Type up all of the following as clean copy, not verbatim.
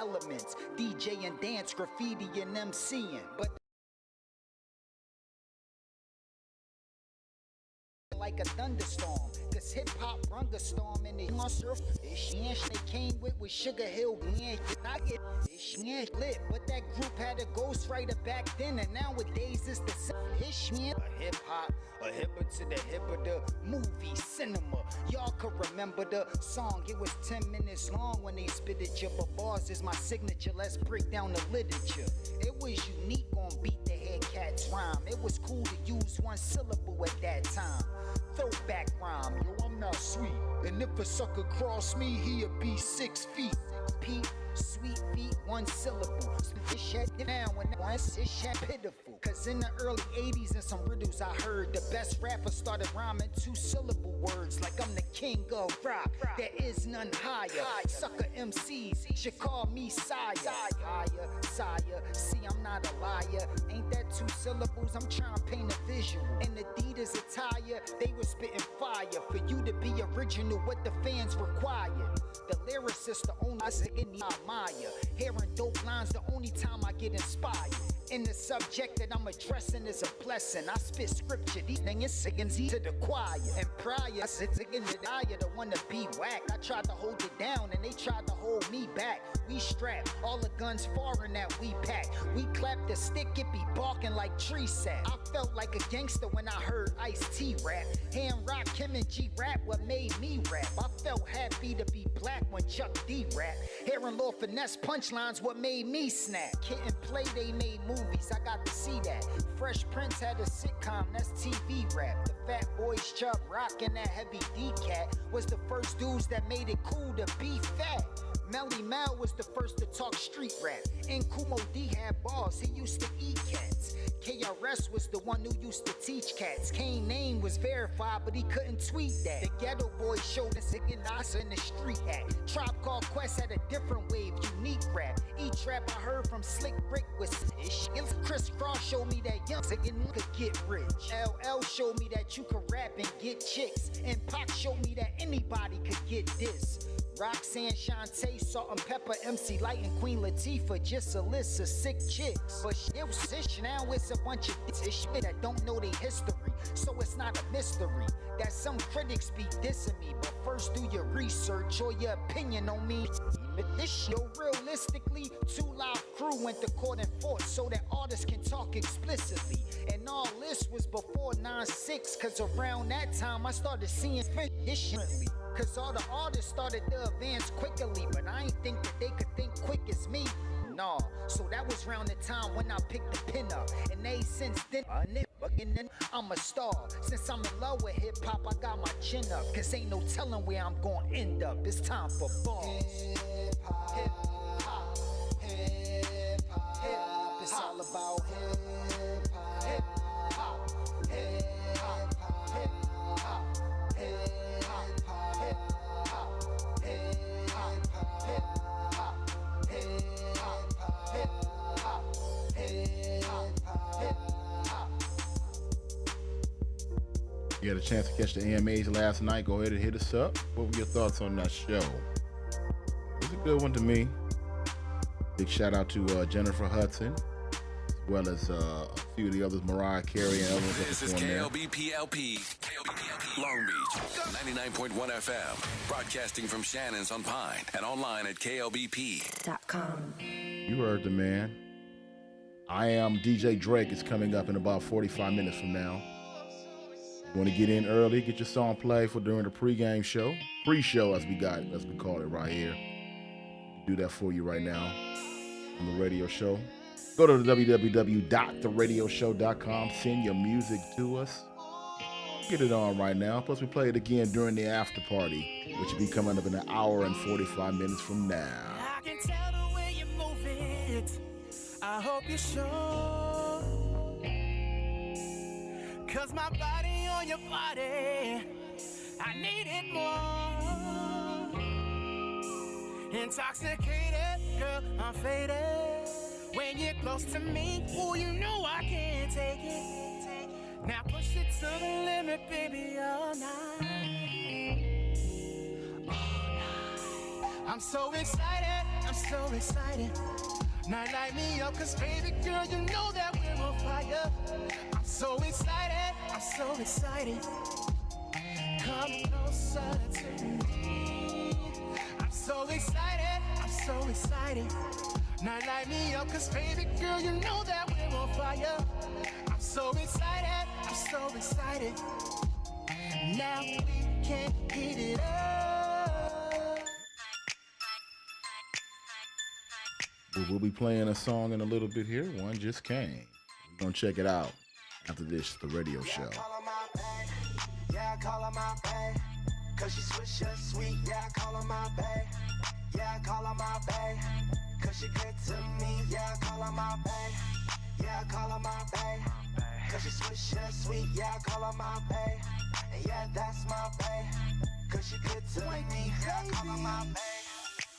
elements. DJ and dance, graffiti and MCing. But like a thunderstorm, cause hip-hop rung a storm in the surf. They came with Sugar Hill, I get lit, but that group had a ghostwriter back then, and nowadays it's the same. A hip-hop, a hipper to the hipper, the movie, cinema. Y'all could remember the song, it was 10 minutes long when they spit it, but bars is my signature, let's break down the literature. It was unique on Beat the Head Cats rhyme, it was cool to use one syllable at that time. Throwback rhyme, yo, I'm not sweet. And if a sucker cross me, he'll be 6 feet. Pete, sweet feet, one syllable. This shit down when once it's shit pitiful. Cause in the early 80s and some riddles I heard, the best rappers started rhyming 2-syllable words. Like I'm the king of rock, there is none higher. Sucker MCs should call me sire. Higher, sire, see I'm not a liar. Ain't that 2 syllables? I'm trying to paint a visual. In Adidas attire, they were spitting fire. For you to be original, what the fans required. The lyricist, the only thing I admire. Hearing dope lines, the only time I get inspired. And the subject that I'm addressing is a blessing. I spit scripture, these niggas singing to the choir. And prior, I said in the eye, the one to be whacked. I tried to hold it down and they tried to hold me back. We strapped, all the guns foreign that we pack. We clapped the stick, it be barking like tree sap. I felt like a gangster when I heard Ice-T rap. Hand Rock, Kim and G rap, what made me rap. I felt happy to be black when Chuck D rap. Hearing Lord Finesse punchlines, what made me snap. Kid and Play, they made movies, I got to see that. Fresh Prince had a sitcom, that's TV rap. The Fat Boys Chubb rockin' that Heavy D cat was the first dudes that made it cool to be fat. Melly Mel was the first to talk street rap. And Kumo D had balls, he used to eat cats. KRS was the one who used to teach cats. Kane name was verified, but he couldn't tweet that. The Ghetto Boys showed us again Nasa in the street act. Tribe Called Quest had a different wave, unique rap. Each rap I heard from Slick Rick was ish. Chris Cross showed me that young nigga could get rich. LL showed me that you could rap and get chicks. And Pac showed me that anybody could get this. Roxanne, Shantae, Salt and Pepper, MC Light, and Queen Latifah, just a list of sick chicks. But it was ish, now it's a bunch of ish that don't know their history. So it's not a mystery that some critics be dissing me. But first do your research or your opinion on me. This shit, realistically, 2 Live Crew went to court and fought so that artists can talk explicitly. And all this was before 9/6, cause around that time I started seeing differently. Cause all the artists started to advance quickly, but I ain't think that they could think quick as me. Nah, so that was around the time when I picked the pin up. And they since then, I'm a star. Since I'm in love with hip hop, I got my chin up. Cause ain't no telling where I'm gonna end up. It's time for bars. Hip hop, hip hop, hip hop, hip hop. It's all about hip hop, hip hop, hip hop, hip hop, hip hop, hip hop, hip hop, hip hop, hip hop, hip hop, hip hop, hip hop. You had a chance to catch the AMAs last night. Go ahead and hit us up. What were your thoughts on that show? It was a good one to me. Big shout out to Jennifer Hudson, as well as a few of the others, Mariah Carey and others. This is KLBPLP, Long Beach, 99.1 FM, broadcasting from Shannon's on Pine and online at KLBP.com. You heard the man. I Am DJ Drake is coming up in about 45 minutes from now. You want to get in early, get your song played for during the pregame show, pre-show as we call it right here. Do that for you right now on the radio show. Go to www.theradioshow.com. Send your music to us. Get it on right now. Plus, we play it again during the after party, which will be coming up in an hour and 45 minutes from now. I can tell the way you move it. I hope you're sure. Cause my body on your body, I need it more. Intoxicated, girl, I'm faded. When you're close to me, oh, you know I can't take it. Now push it to the limit, baby, all night. All night. I'm so excited, I'm so excited. Now light me up, cause baby girl, you know that we're on fire. I'm so excited, I'm so excited. Come closer to me. I'm so excited, I'm so excited. Now light me up, cause baby girl, you know that we're on fire. I'm so excited, I'm so excited. Now we can heat it up. We'll be playing a song in a little bit here. One just came. We're going to check it out after this, the radio show. Yeah, I call her my bae. Cause she swisher sweet. Yeah, I call her my bae. Yeah, I call her my bae. Cause she good to me. Yeah, I call her my bae. Yeah, I call her my bae. Cause she swisher sweet. Yeah, I call her my bae. And yeah, that's my bae. Cause she good to me. Yeah, I call her my bae.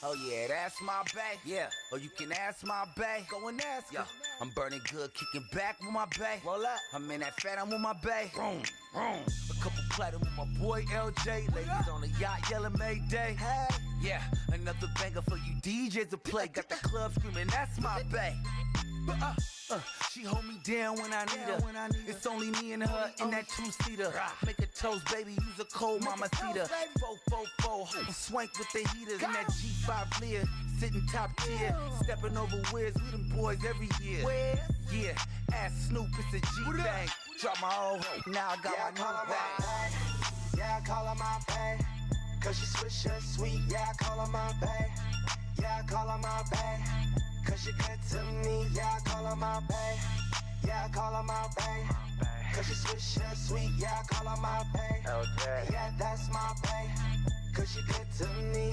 Oh yeah, that's my bae. Yeah. Or you can ask my bae. Go and ask. Yeah. I'm burning good, kicking back with my bae. Roll up. I'm in that fat, I'm with my bae. Vroom, vroom. A couple platinum with my boy LJ. Ladies on the yacht yelling Mayday. Hey. Yeah. Another banger for you DJs to play. Got the club screaming, that's my bae. She hold me down when I need her. It's only me and her in that two-seater. Make a toast, baby, use a cold mama cedar. 444, swank with the heaters in that G5 Lear, sitting top tier, stepping over weirds. We them boys every year. Yeah, ask Snoop, it's a G-bang. Drop my old, now I got my new bag. Yeah, I call her my bae. Cause she swisher sweet. Yeah, I call her my bae. Yeah, I call her my bae. Cause she good to me, yeah, I call her my bae. Yeah, I call her my bae. Cause she swisher sweet, yeah, I call her my bae. Yeah, that's my bae. Cause she good to me.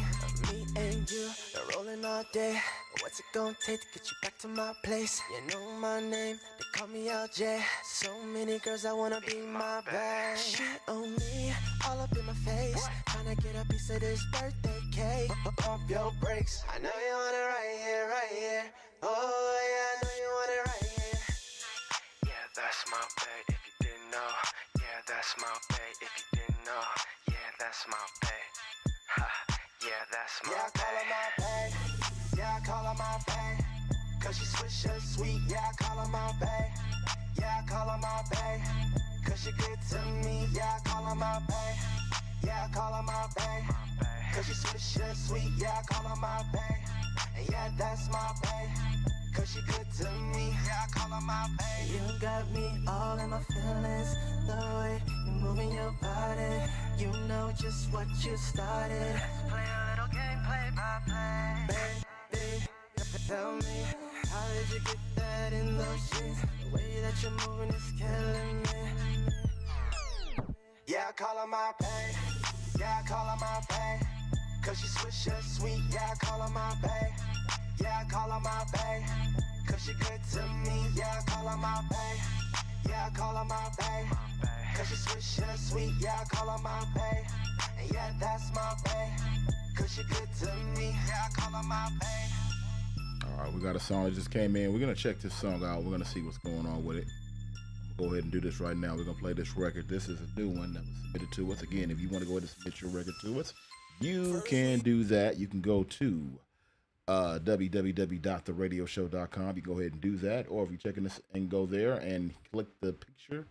Me and you are rolling all day. What's it gonna take to get you back to my place? You know my name, they call me LJ. So many girls that wanna be my bae. She on me, all up in my face. Tryna get a piece of this birthday cake. Pump your brakes. I know you want it right here, right here. Oh yeah, I know you want it right here. Yeah, that's my bae, if you didn't know. Yeah, that's my bae, if you didn't know. Yeah, that's my bae. Ha, yeah, that's my bae. Yeah, I call her my bae. Yeah, I call her my bae. Cause she swisher sweet. Yeah, I call her my bae. Yeah, I call her my bae. Cause she good to me. Yeah, I call her my bae. Yeah, I call her my bae. Cause she swisher sweet. Yeah, I call her my bae. And yeah, that's my bae. Cause she good to me. Yeah, I call her my bae. You got me all in my feelings. The way you're moving your body. You know just what you started. Let's play a little game, play by play. Baby, tell me, how did you get that in those jeans? The way that you're moving is killing me. Yeah, I call her my bae. Yeah, I call her my bae. Cause she swisher sweet. Yeah, I call her my bae. Yeah, I call her my bae. Cause she good to me. Yeah, I call her my bae. Yeah, I call her my bae. Cause she swisher sweet. Yeah, I call her my bae. And yeah, that's my bae. Cause she good to me. Yeah, I call her my bae. All right, we got a song that just came in. We're going to check this song out. We're going to see what's going on with it. Go ahead and do this right now. We're going to play this record. This is a new one that was submitted to us. Again, if you want to go ahead and submit your record to us, you can do that. You can go to www.theradioshow.com. You go ahead and do that. Or if you're checking this and go there and click the picture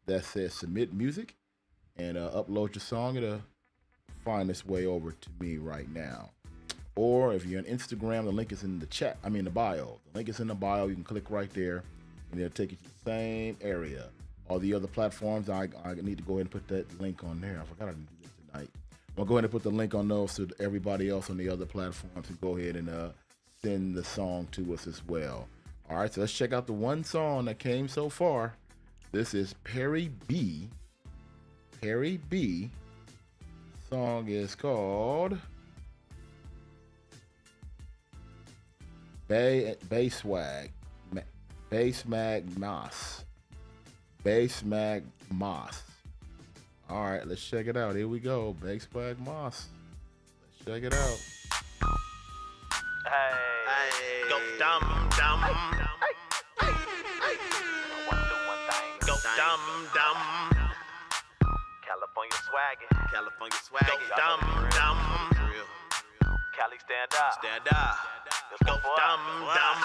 that says submit music and upload your song, it'll find its way over to me right now. Or if you're on Instagram, the link is in the chat. I mean the bio. The link is in the bio. You can click right there and it'll take you to the same area. All the other platforms, I need to go ahead and put that link on there. I forgot I didn't do that tonight. I'll go ahead and put the link on those so everybody else on the other platforms can go ahead and send the song to us as well. All right, so let's check out the one song that came so far. This is Perry B. Perry B. Song is called Bass Mag Moss. Bass Mag Moss. All right, let's check it out. Here we go. Bass Mag Moss. Let's check it out. Hey, go dum dum. Go dum dum. California swaggin'. California swaggin'. Go dum dum. Cali stand up. Stand up. Go dumb, dumb.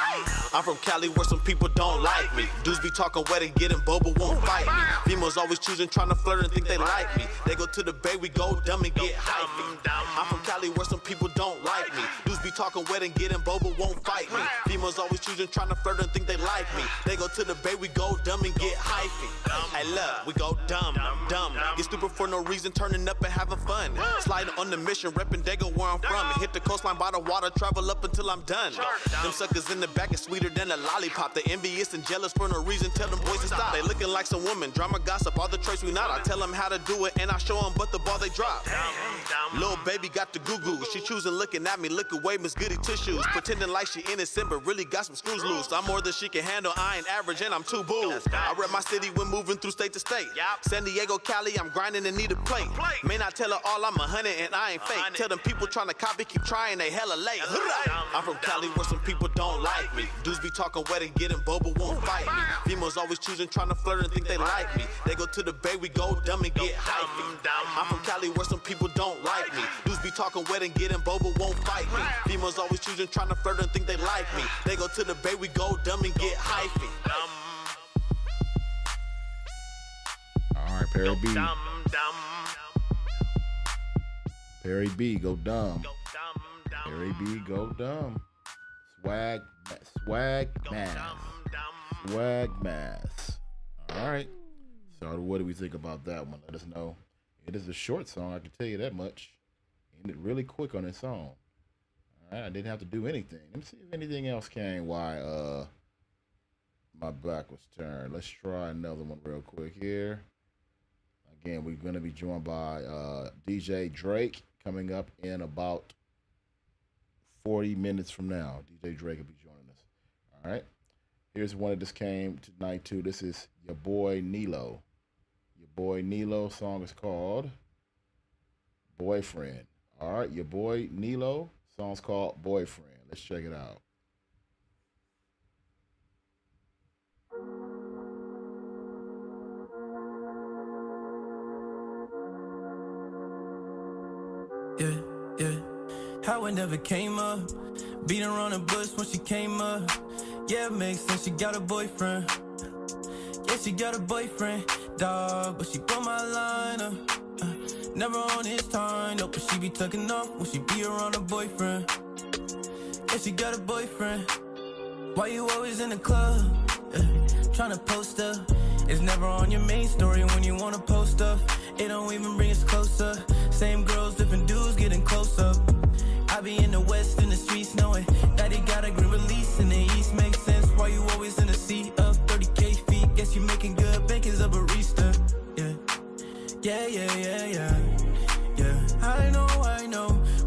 I'm from Cali where some people don't like me. Dudes be talking wet and getting boba, won't fight me. Females always choosing, trying to flirt and think they like me. They go to the bay, we go dumb and get hypey. I'm from Cali where some people don't like me. Dudes be talking wet and getting boba, won't fight me. Females always choosing, trying to flirt and think they like me. They go to the bay, we go dumb and get hypey. Hey look, we go dumb, dumb. Get stupid for no reason, turning up and having fun. Sliding on the mission, repping Dago where I'm from. And hit the coastline by the water, travel up until I'm done. Them suckers in the back is sweeter than a lollipop. They envious and jealous for no reason, tell them boys to stop. They looking like some women, drama, gossip, all the traits we not. I tell them how to do it and I show them but the ball they drop. Little baby got the goo-goo. She choosing looking at me, look away, Miss Goody tissues. Pretending like she innocent but really got some screws loose. I'm more than she can handle, I ain't average and I'm too boo. I rep my city when moving through state to state. San Diego, Cali, I'm grinding and need a plate. May not tell her all I'm 100 and I ain't fake. Tell them people trying to copy, keep trying, they hella late. I'm from Cali where some people don't like me. Dudes be talking wet and getting boba, won't fight me. Females always choosing, trying to flirt and think they like me. They go to the bay, we go dumb and get hypey. I'm from Cali where some people don't like me. Dudes be talking wet and getting boba, won't fight me. Females always choosing, trying to flirt and think they like me. They go to the bay, we go dumb and get hypey. All right, Perry B. Dumb, dumb. Perry B, go dumb. Go dumb, dumb. Perry B, go dumb. Swag mask. Swag mask. All right. So what do we think about that one? Let us know. It is a short song, I can tell you that much. Ended really quick on this song. All right, I didn't have to do anything. Let me see if anything else came while my back was turned. Let's try another one real quick here. Again, we're going to be joined by DJ Drake coming up in about 40 minutes from now. DJ Drake will be joining us. All right. Here's one that just came tonight, too. This is your boy Nilo. Your boy Nilo. Song is called Boyfriend. All right. Your boy Nilo. Song's called Boyfriend. Let's check it out. Yeah. How it never came up. Beat around the bush when she came up. Yeah, it makes sense, she got a boyfriend. Yeah, she got a boyfriend, dog, but she broke my line up. Never on his time, no, but she be tucking off when she be around her boyfriend. Yeah, she got a boyfriend. Why you always in the club? Tryna post up. It's never on your main story when you wanna post stuff. It don't even bring us closer. Same girls, different dudes getting close up. I be in the west, in the streets, knowing that he got a green release in the east. Makes sense, why you always in the seat of 30K feet? Guess you making good bank as a barista. Yeah. I know.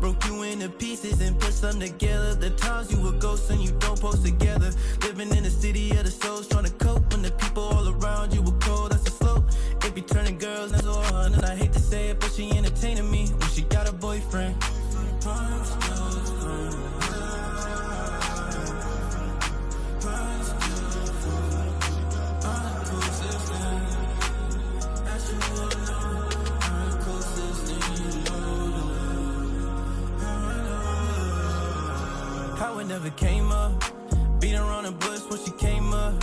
Broke you into pieces and put some together. The times you were ghosts and you don't post together. Living in the city of the souls, trying to cope when the people all around you were cold. That's the slope. It be turning girls into a hun, and I hate to say it, but she entertaining me when she got a boyfriend. How it never came up. Beat around the bush when she came up.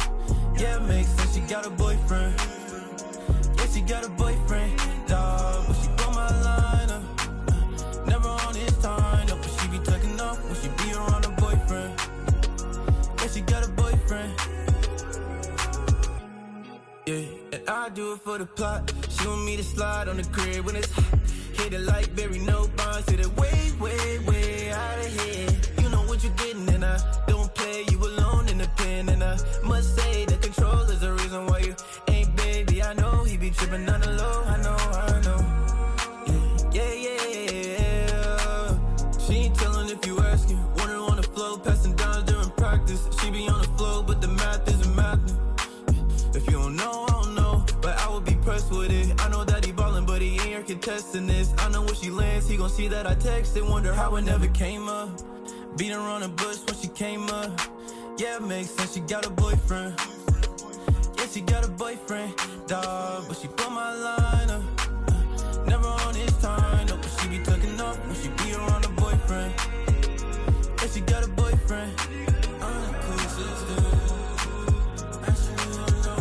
Yeah, it makes sense, she got a boyfriend. Yeah, she got a boyfriend, dog, but she broke my line up. Never on his time, no, but she be tucking off when she be around her boyfriend. Yeah, she got a boyfriend. Yeah, and I do it for the plot. She want me to slide on the crib when it's hot. Hit it like Barry, no bonds. Hit it way out of here. You know what you're getting, and I don't play you alone in the pen. And I must say the control is the reason why you ain't baby. I know he be tripping on the low. I know. Yeah. She ain't telling if you asking. Water on the flow, passing down during practice. She be on the flow, but the math isn't mathing. If you don't know, I don't know, but I would be pressed with it. I know that he ballin', but he ain't here contesting this. I know when she lands, he gon' see that I texted. Wonder how it never came up. Beat around the bush when she came up. Yeah, it makes sense, she got a boyfriend. Yeah, she got a boyfriend, dog, but she broke my line up. Never on his time, no, but she be tucking off when she be around her boyfriend. Yeah, Yeah, she got a boyfriend. I'm the closest thing. Actually, I know.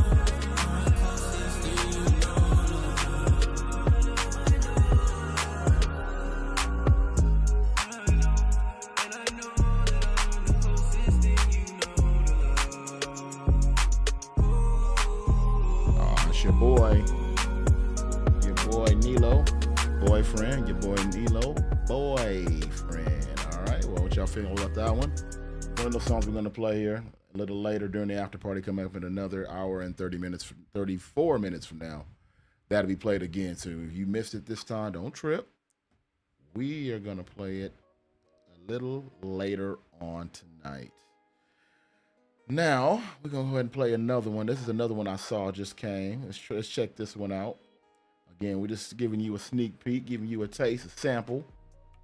I'm the closest thing you know. And I know that I'm the closest thing you know to love. Oh, it's your boy Nilo, boyfriend, your boy Nilo, boyfriend. All right, well, what y'all feeling about that one? One of those songs we're going to play here a little later during the after party, coming up in another hour and 34 minutes from now. That'll be played again. So if you missed it this time, don't trip. We are going to play it a little later on tonight. Now, we're going to go ahead and play another one. This is another one I saw just came. Let's check this one out. Again, we're just giving you a sneak peek, giving you a taste, a sample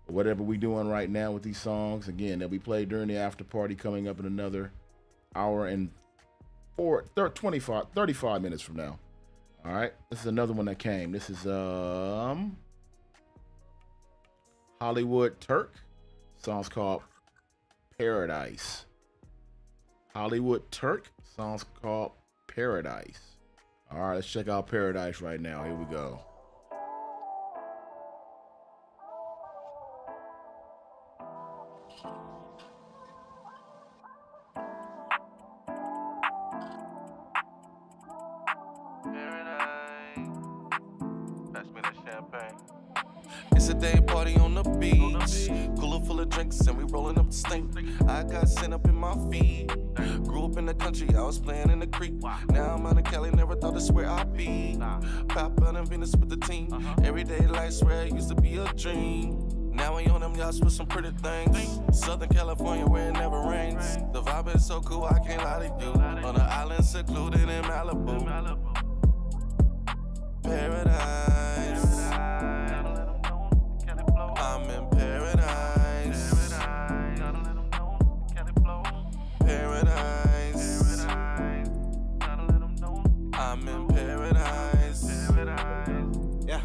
of whatever we're doing right now with these songs. Again, they'll be played during the after party coming up in another hour and 35 minutes from now. All right, this is another one that came. This is Hollywood Turk. Song's called Paradise. Hollywood Turk. Song's called Paradise. All right, let's check out Paradise right now. Here we go. It's a day party on the beach. Cooler full of drinks and we rolling up the stink. I got sent up in my feet. Grew up in the country, I was playing in the creek. Now I'm out of Cali, never thought that's where I'd be. Pop out in Venus with the team. Everyday life, swear it used to be a dream. Now we on them yachts with some pretty things. Southern California where it never rains. The vibe is so cool, I can't lie to you. On an island secluded in Malibu. Paradise. I'm in paradise. Paradise. I'm in paradise. Yeah.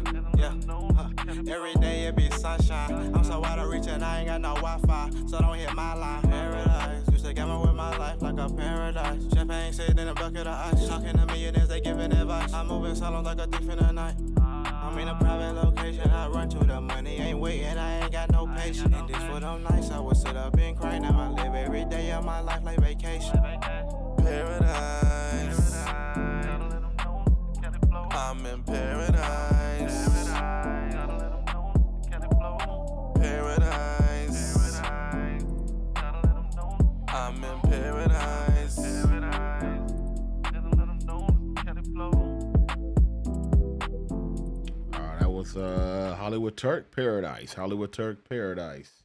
Every day it be sunshine. I'm so out of reach and I ain't got no Wi-Fi, so don't hit my line. Paradise. Used to gamble with my life like a paradise. Champagne sitting in a bucket of ice. Talking to millionaires, they giving advice. I'm moving solo like a thief in the night. I'm in a private location, I run to the money, ain't waiting, I ain't got no patience. And this for them nights, I would sit up and cry. Now I live every day of my life like vacation. Paradise. I'm in paradise. Paradise. I'm in paradise. That was Hollywood Turk, Paradise. Hollywood Turk, Paradise.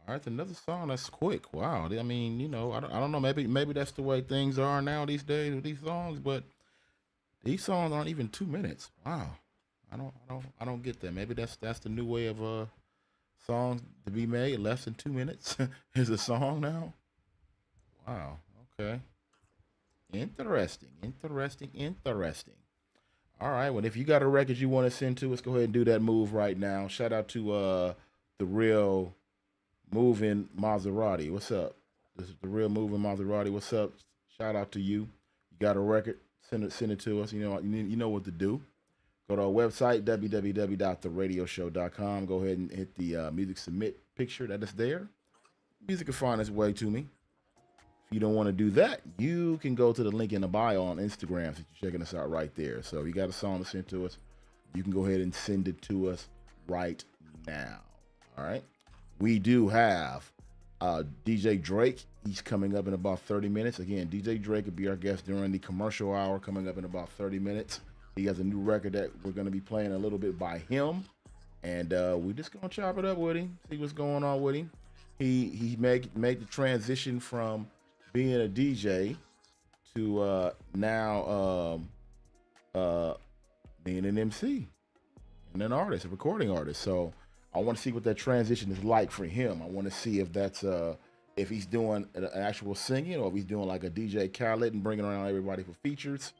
All right, another song that's quick. Wow. I mean, you know, I don't know. Maybe that's the way things are now these days with these songs, but these songs aren't even 2 minutes. Wow. I don't get that. Maybe that's the new way of songs to be made. Less than 2 minutes is a song now. Wow. Okay. Interesting. All right. Well, if you got a record you want to send to us, go ahead and do that move right now. Shout out to the Real Moving Maserati. What's up? This is the Real Moving Maserati. What's up? Shout out to you. You got a record? Send it to us. You know what to do. Go to our website, www.theradioshow.com. Go ahead and hit the music submit picture that is there. Music can find its way to me. If you don't want to do that, you can go to the link in the bio on Instagram since you're checking us out right there. So if you got a song to send to us, you can go ahead and send it to us right now. All right. We do have DJ Drake. He's coming up in about 30 minutes. Again, DJ Drake will be our guest during the commercial hour coming up in about 30 minutes. He has a new record that we're going to be playing a little bit by him. And we're just going to chop it up with him, see what's going on with him. He made the transition from being a DJ to now being an MC and an artist, a recording artist. So I want to see what that transition is like for him. I want to see if that's if he's doing an actual singing or if he's doing like a DJ Khaled and bringing around everybody for features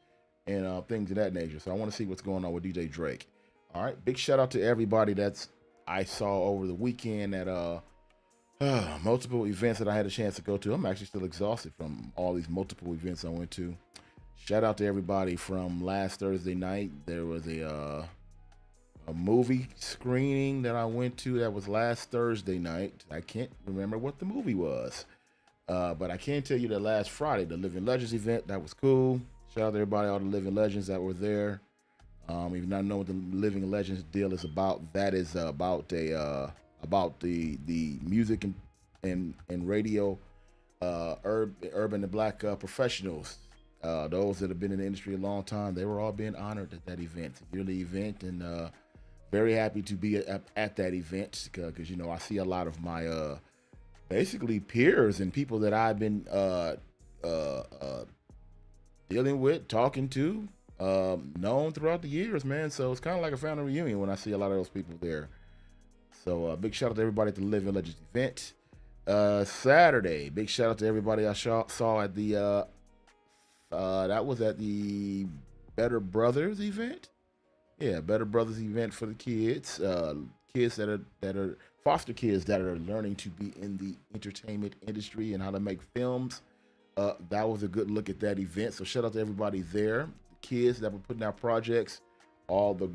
and things of that nature. So I want to see what's going on with DJ Drake. All right, big shout out to everybody I saw over the weekend at Multiple events that I had a chance to go to. I'm actually still exhausted from all these multiple events I went to. Shout out to everybody from last Thursday night. There was a movie screening that I went to that was last Thursday night. I can't remember what the movie was, but I can tell you that last Friday, the Living Legends event, that was cool. Shout out to everybody, all the Living Legends that were there. If you not know what the Living Legends deal is about, that is about the music and radio, urban and black professionals. Those that have been in the industry a long time, they were all being honored at that event. It's a yearly event, and very happy to be at that event because you know I see a lot of my basically peers and people that I've been dealing with, talking to, known throughout the years, man. So it's kind of like a family reunion when I see a lot of those people there. So big shout out to everybody at the Living Legends event. Saturday, big shout out to everybody I saw at the that was at the Better Brothers event. Yeah, Better Brothers event for the kids. Kids that are foster kids that are learning to be in the entertainment industry and how to make films. That was a good look at that event. So shout out to everybody there. The kids that were putting out projects, all the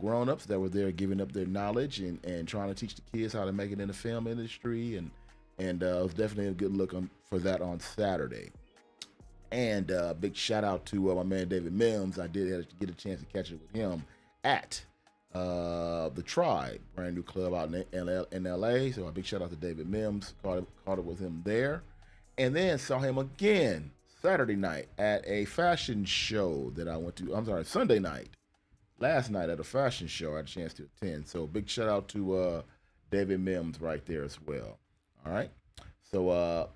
grown-ups that were there giving up their knowledge and trying to teach the kids how to make it in the film industry. And it was definitely a good look for that on Saturday. And big shout out to my man David Mims. I did get a chance to catch it with him at the Tribe, brand new club out in LA. So a big shout out to David Mims. Caught it with him there. And then saw him again Saturday night at a fashion show that I went to. I'm sorry, Sunday night. Last night at a fashion show I had a chance to attend. So big shout out to David Mims right there as well. All right. So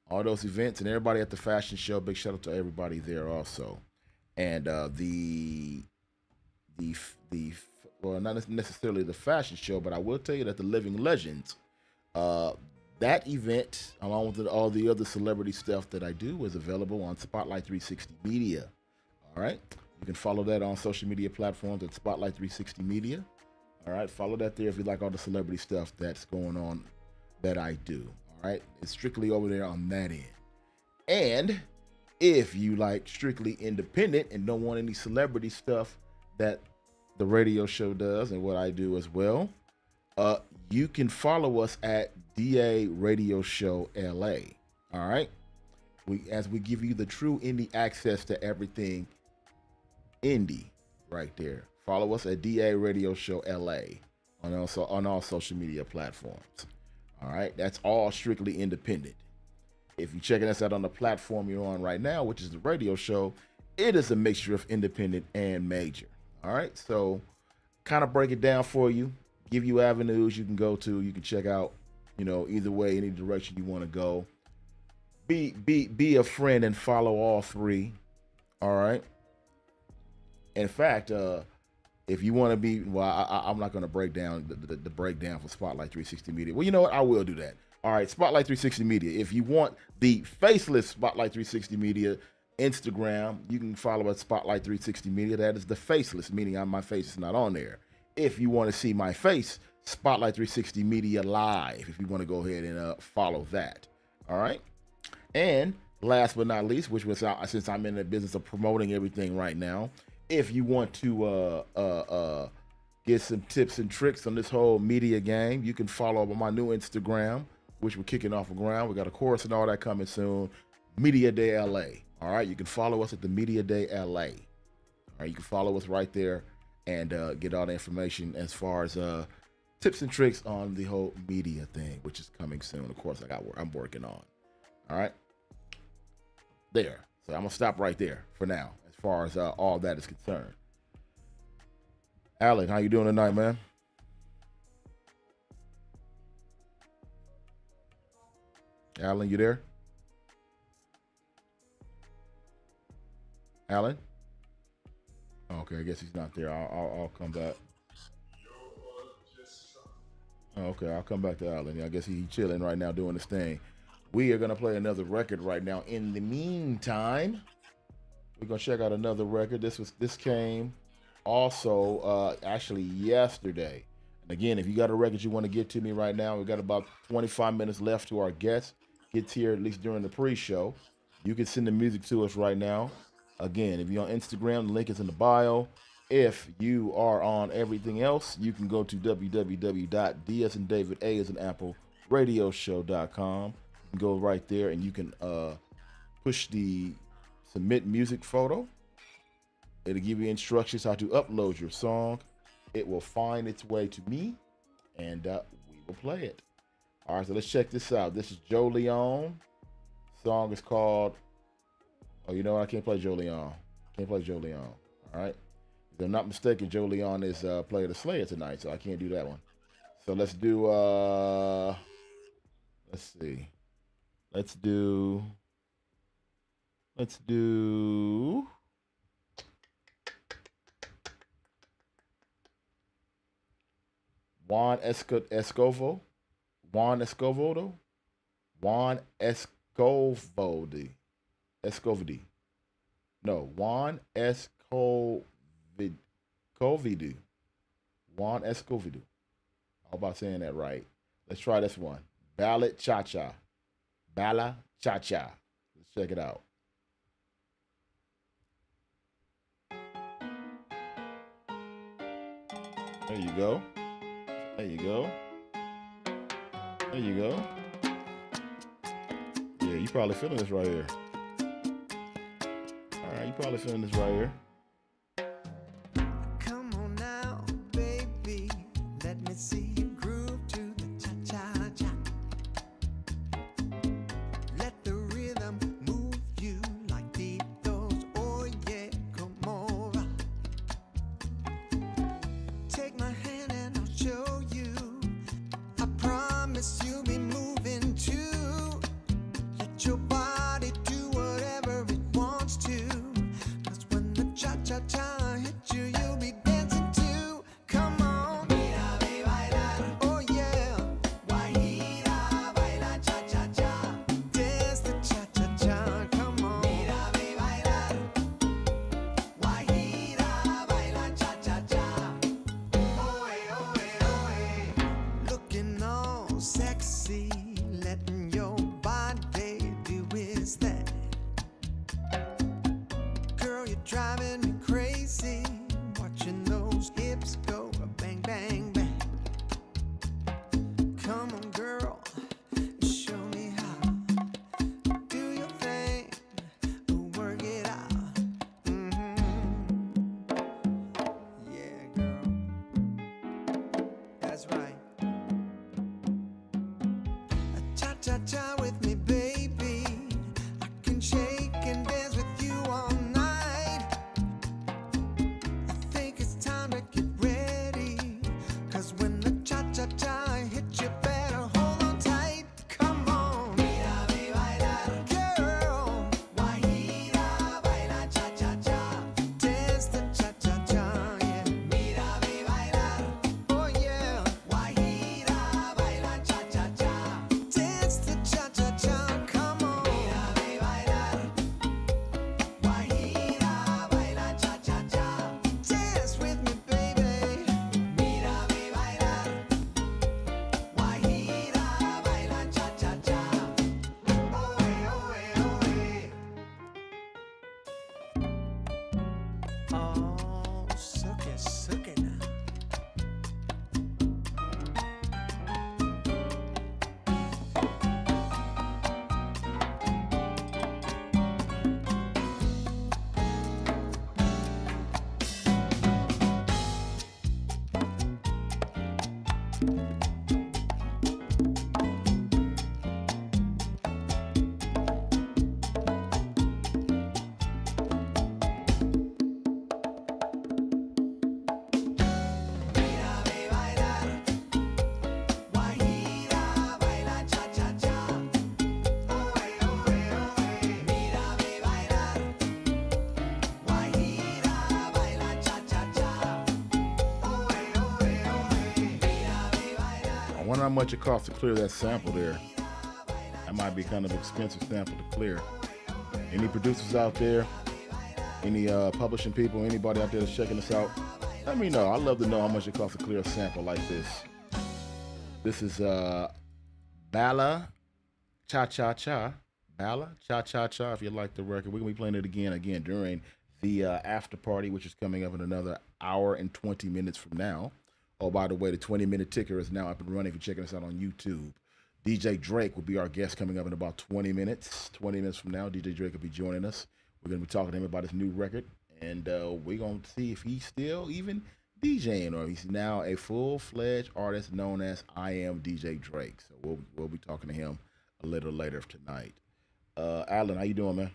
all those events and everybody at the fashion show, big shout out to everybody there also. And well, not necessarily the fashion show, but I will tell you that the Living Legends, that event, along with all the other celebrity stuff that I do, is available on Spotlight 360 Media. All right. You can follow that on social media platforms at Spotlight 360 Media. All right. Follow that there if you like all the celebrity stuff that's going on that I do. All right. It's strictly over there on that end. And if you like strictly independent and don't want any celebrity stuff that the radio show does and what I do as well, you can follow us at DA Radio Show LA. All right. As we give you the true indie access to everything indie right there. Follow us at DA Radio Show LA on all social media platforms. All right. That's all strictly independent. If you're checking us out on the platform you're on right now, which is the radio show, it is a mixture of independent and major. All right. So kind of break it down for you, give you avenues you can go to, you can check out, either way, any direction you want to go. Be a friend and follow all three. All right. In fact, if you want to be, I'm not going to break down the breakdown for Spotlight 360 Media. Well, you know what? I will do that. All right, Spotlight 360 Media. If you want the faceless Spotlight 360 Media Instagram, you can follow us Spotlight 360 Media. That is the faceless, meaning my face is not on there. If you want to see my face, Spotlight 360 Media Live. If you want to go ahead and follow that. All right. And last but not least, which was since I'm in the business of promoting everything right now, if you want to get some tips and tricks on this whole media game, you can follow up on my new Instagram, which we're kicking off the ground. We got a course and all that coming soon. Media Day LA. All right. You can follow us at the Media Day LA. All right. You can follow us right there and get all the information as far as tips and tricks on the whole media thing, which is coming soon. Of course, I'm working on. All right. There. So I'm going to stop right there for now as far as all that is concerned. Alan, how you doing tonight, man? Alan, you there? Alan? Okay, I guess he's not there. I'll come back. Okay, I'll come back to Alan. I guess he's chilling right now doing his thing. We are going to play another record right now. In the meantime, we're going to check out another record. This came also actually yesterday. Again, if you got a record you want to get to me right now, we've got about 25 minutes left to our guest gets here, at least during the pre-show. You can send the music to us right now. Again, if you're on Instagram, the link is in the bio. If you are on everything else, you can go to www.dsanddavidA.com. You can go right there and you can push the submit music photo. It'll give you instructions how to upload your song. It will find its way to me, and we will play it. All right, so let's check this out. This is Joe Leon. Song is called, oh, you know what? I can't play Joe Leon. Can't play Joe Leon. All right. If I'm not mistaken, Joe Leon is playing the Slayer tonight, so I can't do that one. So let's do, let's see. Let's do Juan Escovedo. No, Juan Escovedo. How about saying that right? Let's try this one. Ballad Cha-Cha. Bala Cha-Cha. Let's check it out. There you go. There you go. There you go. Yeah, you probably feeling this right here. All right, you probably feeling this right here. Come on now, baby. Let me see you groove to the cha-cha-cha. Let the rhythm move you like Tito's. Oh yeah, come on. Take my hand and I'll show you. I promise you'll be moving too. Let your body do whatever it wants to. 'Cause when the cha-cha-cha hits you, you'll be dancing too. Come on. Mírame bailar. Oh yeah. Guajira, baila cha-cha-cha. Dance the cha-cha-cha. Come on. Mírame bailar. Guajira, baila cha-cha-cha. Oe, oe, oe. Looking all sexy, letting your body do its thing. Girl, you're driving me crazy, watching those hips go bang, bang, bang. Come on, girl, show me how. Do your thing, work it out. Yeah, girl, that's right. Cha-cha-cha with me, baby. I can shake and dance with you all night. I think it's time to get ready. 'Cause when the cha-cha-cha hits, you better hold on tight. Come on. Mírame bailar. Girl. Guajira, baila cha-cha-cha. Dance the cha-cha-cha, yeah. Mírame bailar. Oh yeah. Guajira, baila cha-cha-cha. Dance the cha-cha-cha, come on. Mírame bailar. Guajira, baila cha-cha-cha. Dance with me, baby. Mírame bailar. Guajira, baila cha-cha-cha. Oe, oe, oe. Oh, suck it now. Mírame bailar. Guajira, baila cha-cha-cha. Oe, oe, oe. Mírame bailar. Guajira, baila cha-cha-cha. Oe, oe, oe. Mírame bailar. I wonder how much it costs to clear that sample there. That might be kind of expensive sample to clear. Any producers out there, any publishing people, anybody out there that's checking us out, Let me know. I'd love to know how much it costs to clear a sample like this. This is Bala Cha Cha Cha. Bala Cha Cha Cha. If you like the record, we're gonna be playing it again during the after party, which is coming up in another hour and 20 minutes from now. Oh, by the way, the 20-minute ticker is now up and running. If you're checking us out on YouTube, DJ Drake will be our guest coming up in about 20 minutes. 20 minutes from now, DJ Drake will be joining us. We're gonna be talking to him about his new record, and we're gonna see if he's still even DJing or he's now a full-fledged artist known as I Am DJ Drake. So we'll be talking to him a little later tonight. Alan, how you doing, man?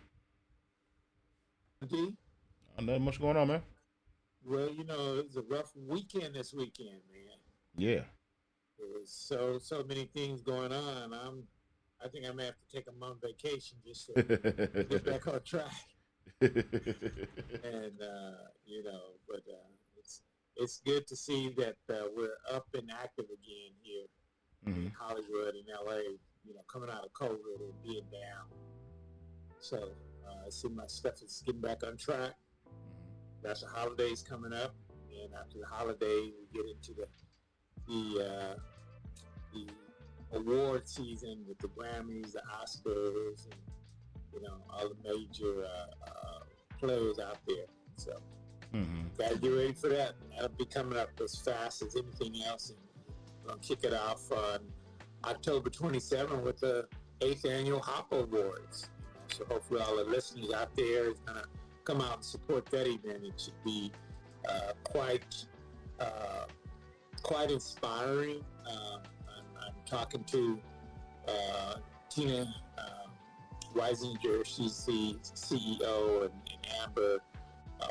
Nothing much going on, man. Well, you know, it was a rough weekend this weekend, man. Yeah. There was so many things going on. I think I may have to take a month vacation just to get back on track. And you know, but it's good to see that we're up and active again here in Hollywood and LA. You know, coming out of COVID and being down. So I see my stuff is getting back on track. That's the holidays coming up, and after the holidays, we get into the award season with the Grammys, the Oscars, and you know all the major players out there. So gotta get ready for that. That'll be coming up as fast as anything else, and we're gonna kick it off on October 27th with the 8th annual Hopper Awards. So hopefully all the listeners out there is gonna come out and support that event. It should be quite inspiring. I'm talking to Tina Weisinger, she's the CEO, and Amber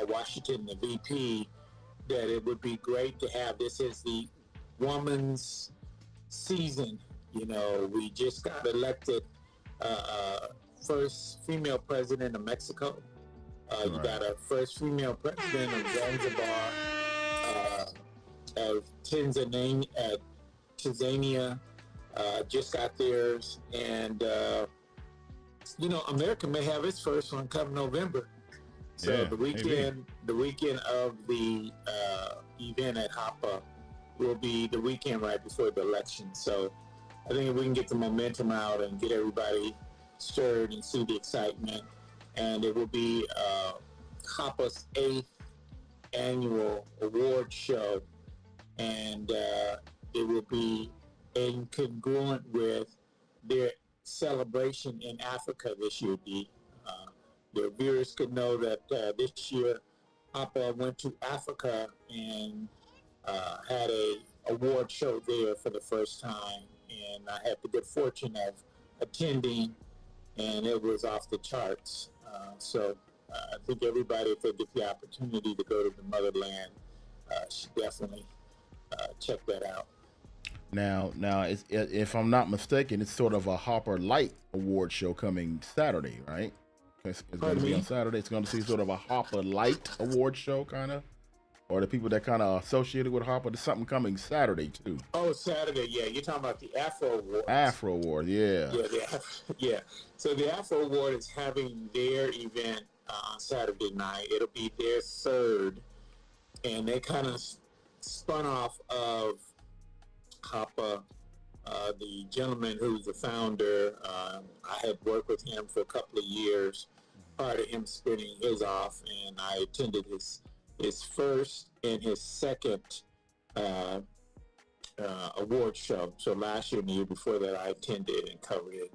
Washington, the VP, that it would be great to have this as the woman's season. You know, we just got elected first female president of Mexico. You got a first female president of Zanzibar, of Tanzania, just got theirs, and you know, America may have its first one come November. So yeah, the weekend of the event at Hoppa will be the weekend right before the election. So I think if we can get the momentum out and get everybody stirred and see the excitement, and it will be Hoppa's 8th annual award show, and it will be incongruent with their celebration in Africa this year. Their viewers could know that this year Hoppa went to Africa and had a award show there for the first time, and I had the good fortune of attending, and it was off the charts. So I think everybody, if they get the opportunity to go to the motherland, should definitely check that out. Now, if I'm not mistaken, it's sort of a Hopper Light award show coming Saturday, right? It's going to be on Saturday. It's going to see sort of a Hopper Light award show, kind of, or the people that kind of associated with Hopper. There's something coming Saturday too. Oh, Saturday, yeah. You're talking about the Afro Award. Afro Award, yeah. Yeah. So the Afro Award is having their event on Saturday night. It'll be their third, and they kind of spun off of Hoppa. The gentleman who's the founder, I had worked with him for a couple of years prior to him spinning his off, and I attended his first and his second award show. So last year and the year before that, I attended and covered it,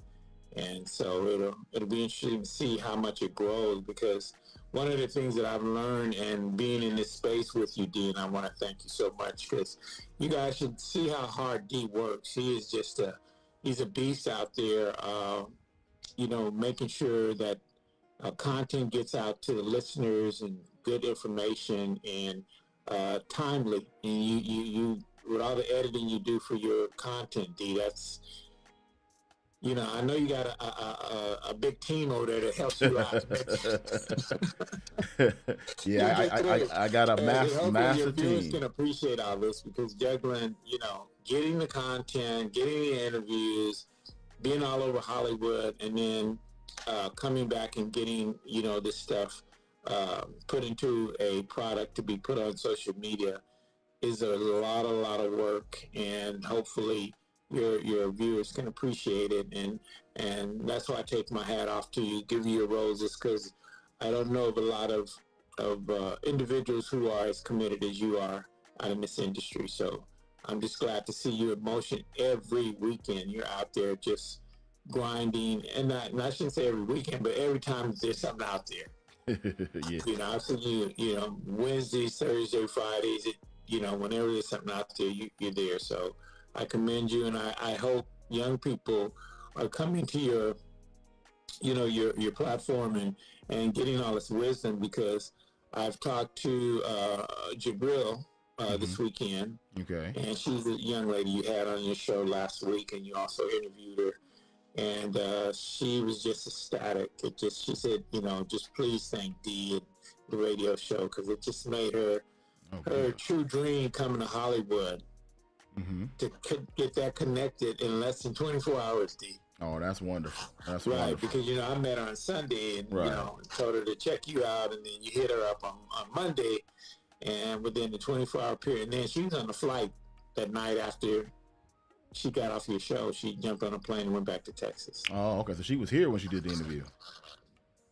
and so it'll be interesting to see how much it grows, because one of the things that I've learned, and being in this space with you, Dean, I want to thank you so much, because you guys should see how hard D works. He is just he's a beast out there, you know, making sure that content gets out to the listeners and good information and timely. And you with all the editing you do for your content, D, that's, you know, I know you got a big team over there that helps you out. Yeah, I got a massive your viewers team. Can appreciate all this, because juggling, you know, getting the content, getting the interviews, being all over Hollywood, and then coming back and getting, you know, this stuff put into a product to be put on social media is a lot of work, and hopefully your viewers can appreciate it, and that's why I take my hat off to you, give you your roses, because I don't know of a lot of individuals who are as committed as you are out in this industry. So I'm just glad to see you in motion every weekend. You're out there just grinding, and I shouldn't say every weekend, but every time there's something out there. Yeah. You know, I've seen you, Wednesdays, Thursdays, Fridays, whenever there's something out there, you're there. So I commend you, and I hope young people are coming to your platform and getting all this wisdom, because I've talked to Jabril this weekend. Okay. And she's a young lady you had on your show last week, and you also interviewed her. And she was just ecstatic. She said, just please thank Dee and the radio show, because it just made her true dream coming to Hollywood to get that connected in less than 24 hours, Dee. Oh, that's wonderful. That's right, wonderful. because I met her on Sunday, and told her to check you out, and then you hit her up on Monday, and within the 24-hour period, and then she was on the flight that night after she got off your show. She jumped on a plane and went back to Texas. Oh, okay. So she was here when she did the interview.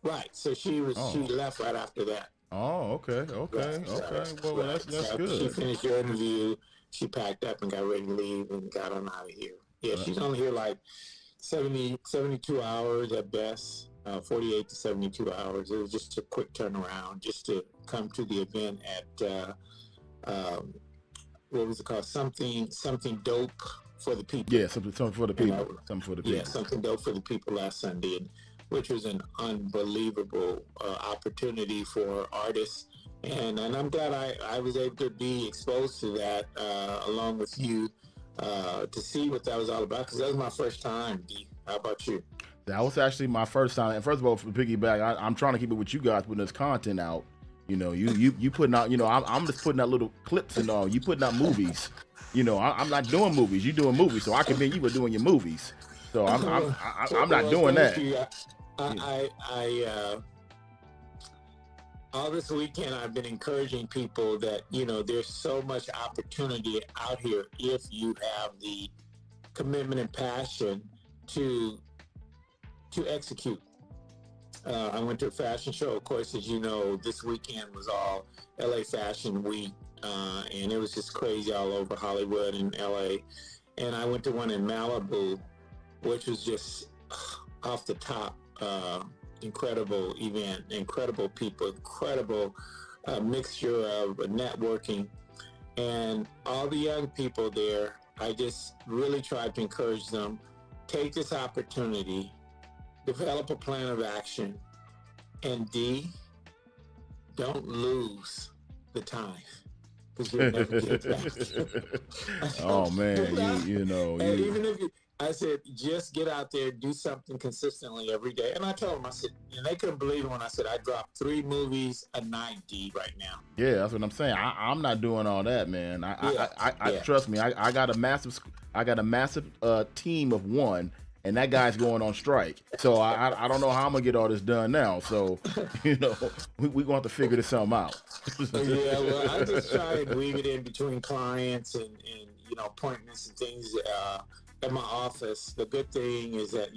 Right. So she left right after that. Oh, okay. Well, that's good. She finished your interview. She packed up and got ready to leave and got on out of here. Yeah, she's only here like 72 hours at best, 48 to 72 hours. It was just a quick turnaround just to come to the event at, what was it called? Something dope for the people. Yeah, something for the people. Something for the people. Yeah, something dope for the people last Sunday, which was an unbelievable opportunity for artists. And I'm glad I was able to be exposed to that along with you to see what that was all about, because that was my first time, D. How about you? That was actually my first time. And first of all, for piggyback, I'm trying to keep it with you guys putting this content out. You putting out, I'm just putting out little clips and all. You putting out movies. I'm not doing movies. You doing movies, so I commend you for doing your movies. So I'm not doing that. All this weekend I've been encouraging people that there's so much opportunity out here if you have the commitment and passion to execute. I went to a fashion show, of course, as you know. This weekend was all LA Fashion Week, and it was just crazy all over Hollywood and LA. And I went to one in Malibu, which was just off the top. Incredible event, incredible people, incredible mixture of networking, and all the young people there. I just really tried to encourage them, take this opportunity, develop a plan of action, and D, don't lose the time, because you'll never get it back. Oh man, even if you, I said, just get out there, do something consistently every day. And I told them, I said, and they couldn't believe it when I said I dropped 3 movies a night, D, right now. Yeah, that's what I'm saying. I'm not doing all that, man. I trust me. I got a massive team of one, and that guy's going on strike. So I don't know how I'm gonna get all this done now. So we gonna have to figure this something out. Yeah, well, I just try and weave it in between clients and appointments and things. At my office, the good thing is that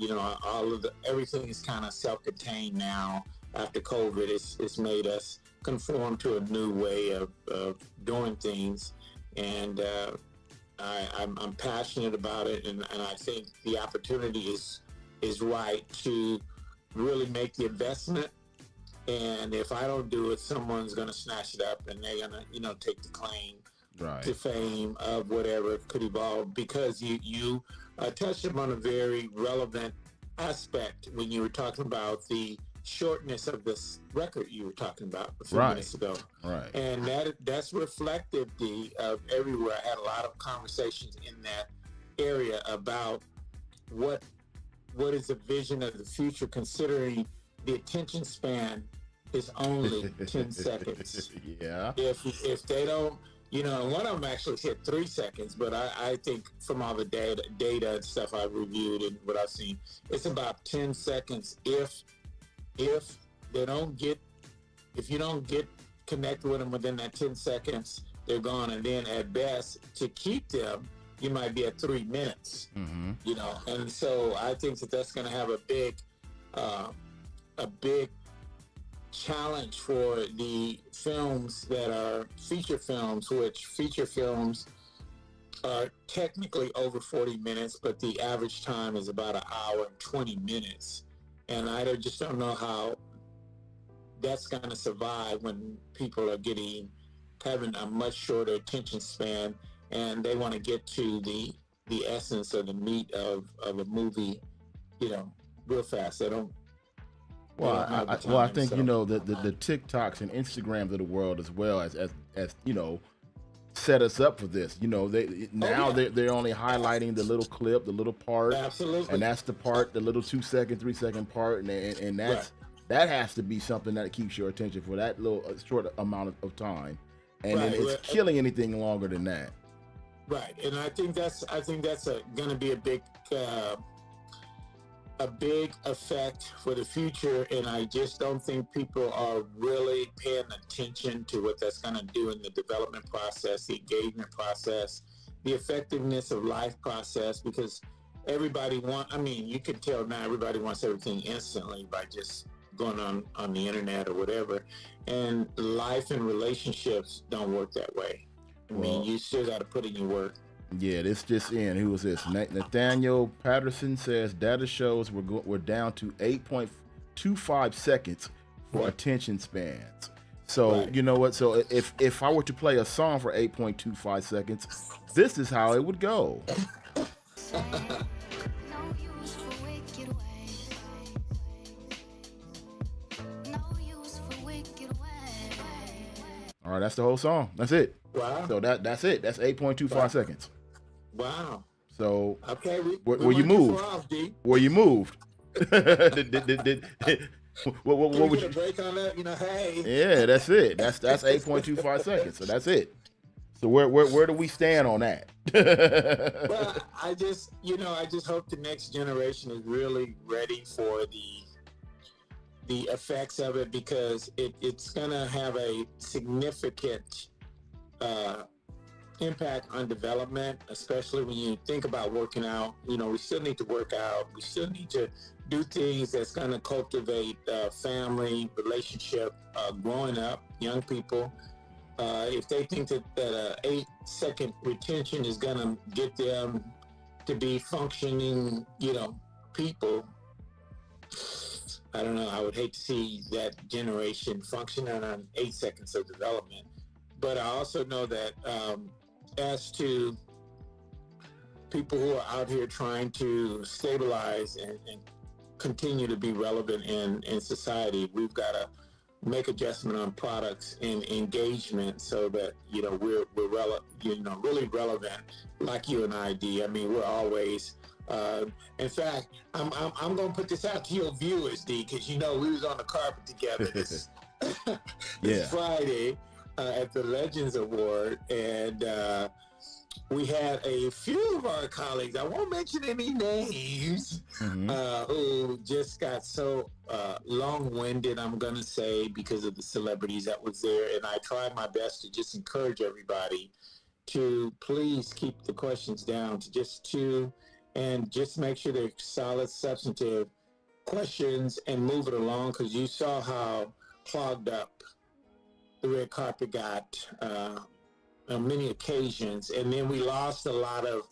everything is kind of self-contained now. After COVID, it's made us conform to a new way of doing things, and I'm passionate about it, and I think the opportunity is right to really make the investment. And if I don't do it, someone's going to snatch it up, and they're going to take the claim. Right. To fame of whatever could evolve, because you touched upon a very relevant aspect when you were talking about the shortness of this record you were talking about a few minutes ago. Right. And that's reflective of everywhere. I had a lot of conversations in that area about what is the vision of the future, considering the attention span is only 10 seconds. Yeah. If they don't, one of them actually said 3 seconds, but I think from all the data and stuff I've reviewed and what I've seen, it's about 10 seconds. If they don't get if you don't get connected with them within that 10 seconds, they're gone. And then at best, to keep them, you might be at 3 minutes. You know, and so I think that that's going to have a big challenge for the films that are feature films, which feature films are technically over 40 minutes, but the average time is about an hour and 20 minutes. And I just don't know how that's going to survive when people are having a much shorter attention span, and they want to get to the essence or the meat of a movie, you know, real fast. They don't. I think, you know, the TikToks and Instagrams of the world, as well as you know, set us up for this. You know, they're only highlighting the little clip, the little part. Absolutely. And that's the part, the little 2 second, 3 second part, and that's that has to be something that keeps your attention for that little short amount of time. And then it's killing anything longer than that. Right, and I think that's going to be a big effect for the future, and I just don't think people are really paying attention to what that's going to do in the development process, the engagement process, the effectiveness of life process, because you can tell now everybody wants everything instantly by just going on the internet or whatever, and life and relationships don't work that way. I mean, you still got to put in your work. Yeah, this just in. Who was this? Nathaniel Patterson says data shows we're down to 8.25 seconds for attention spans. So you know what? So if I were to play a song for 8.25 seconds, this is how it would go. All right, that's the whole song. That's it. Wow. So that's it. That's 8.25 seconds. Wow. So okay, where you moved? Where you moved? What would you break on that? You know, hey. Yeah, that's it. That's 8.25 seconds. So that's it. So where do we stand on that? Well, I just hope the next generation is really ready for the effects of it, because it's gonna have a significant impact on development, especially when you think about working out. You know, we still need to work out. We still need to do things that's going to cultivate family, relationship, growing up, young people. If they think that a 8-second retention is going to get them to be functioning, you know, people, I don't know. I would hate to see that generation functioning on 8 seconds of development. But I also know that as to people who are out here trying to stabilize and continue to be relevant in society, we've got to make adjustment on products and engagement so that, you know, we're really relevant, like you and I, D. I mean, we're always. In fact, I'm going to put this out to your viewers, D, because, you know, we was on the carpet together this Friday at the Legends Award, and we had a few of our colleagues, I won't mention any names, who just got so long-winded, I'm going to say, because of the celebrities that was there. And I tried my best to just encourage everybody to please keep the questions down to just 2, and just make sure they're solid, substantive questions and move it along, because you saw how clogged up the red carpet got on many occasions, and then we lost a lot of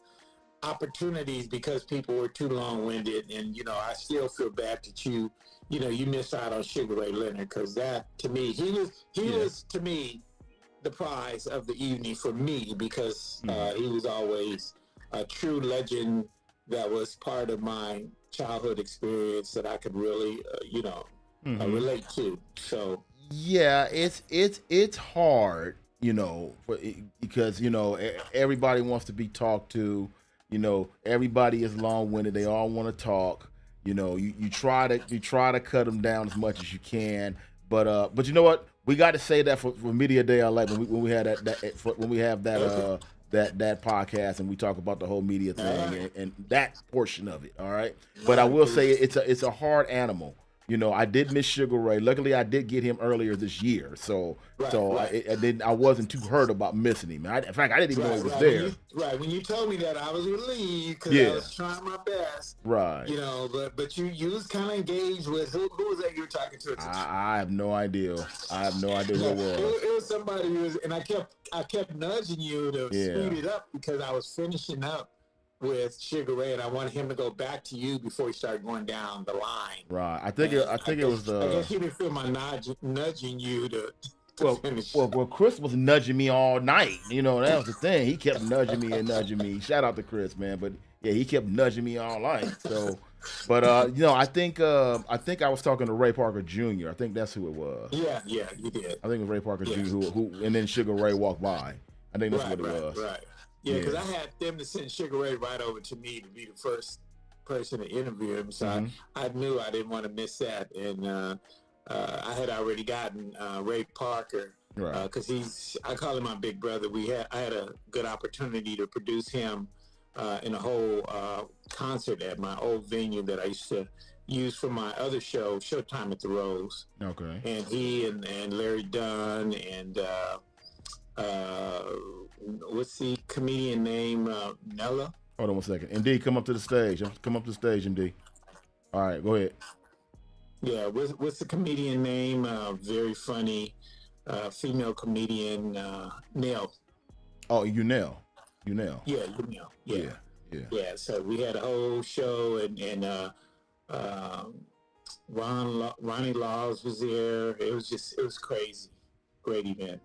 opportunities because people were too long-winded. And, you know, I still feel bad that you missed out on Sugar Ray Leonard, because that, to me, he was to me the prize of the evening for me, because he was always a true legend that was part of my childhood experience that I could really relate to. So yeah, it's hard, you know, because, you know, everybody wants to be talked to. You know, everybody is long-winded. They all want to talk. You know, you try to cut them down as much as you can. But you know what? We got to say that for Media Day 11 when we had when we have that that podcast and we talk about the whole media thing and that portion of it. All right. But I will say it's a hard animal I did miss Sugar Ray. Luckily, I did get him earlier this year, so I wasn't too hurt about missing him. In fact, I didn't even know he was there. When you told me that, I was relieved because I was trying my best. Right. But you was kind of engaged with who was that you were talking to? I have no idea. I have no idea who it was. It was somebody who was, and I kept nudging you to speed it up because I was finishing up with Sugar Ray, and I wanted him to go back to you before he started going down the line. Right. I think it was. I guess you didn't feel my nudging you to finish. Well, Chris was nudging me all night. That was the thing. He kept nudging me and nudging me. Shout out to Chris, man. But yeah, he kept nudging me all night. So, but I think I was talking to Ray Parker Jr. I think that's who it was. Yeah, you did. I think it was Ray Parker Jr. who, and then Sugar Ray walked by. I think that's what it was. Right. Yeah, because I had them to send Sugar Ray right over to me to be the first person to interview him. So I knew I didn't want to miss that. And I had already gotten Ray Parker because I call him my big brother. I had a good opportunity to produce him in a whole concert at my old venue that I used to use for my other show, Showtime at the Rose. Okay. And he and Larry Dunn and what's the comedian name? Nella. Hold on 1 second. MD, come up to the stage. Come up to the stage, MD. All right, go ahead. Yeah, what's the comedian name? Very funny female comedian, Nell. Oh, Unell. Yeah, Unell. Yeah. So we had a whole show, and Ronnie Laws was there. It was crazy. Great event.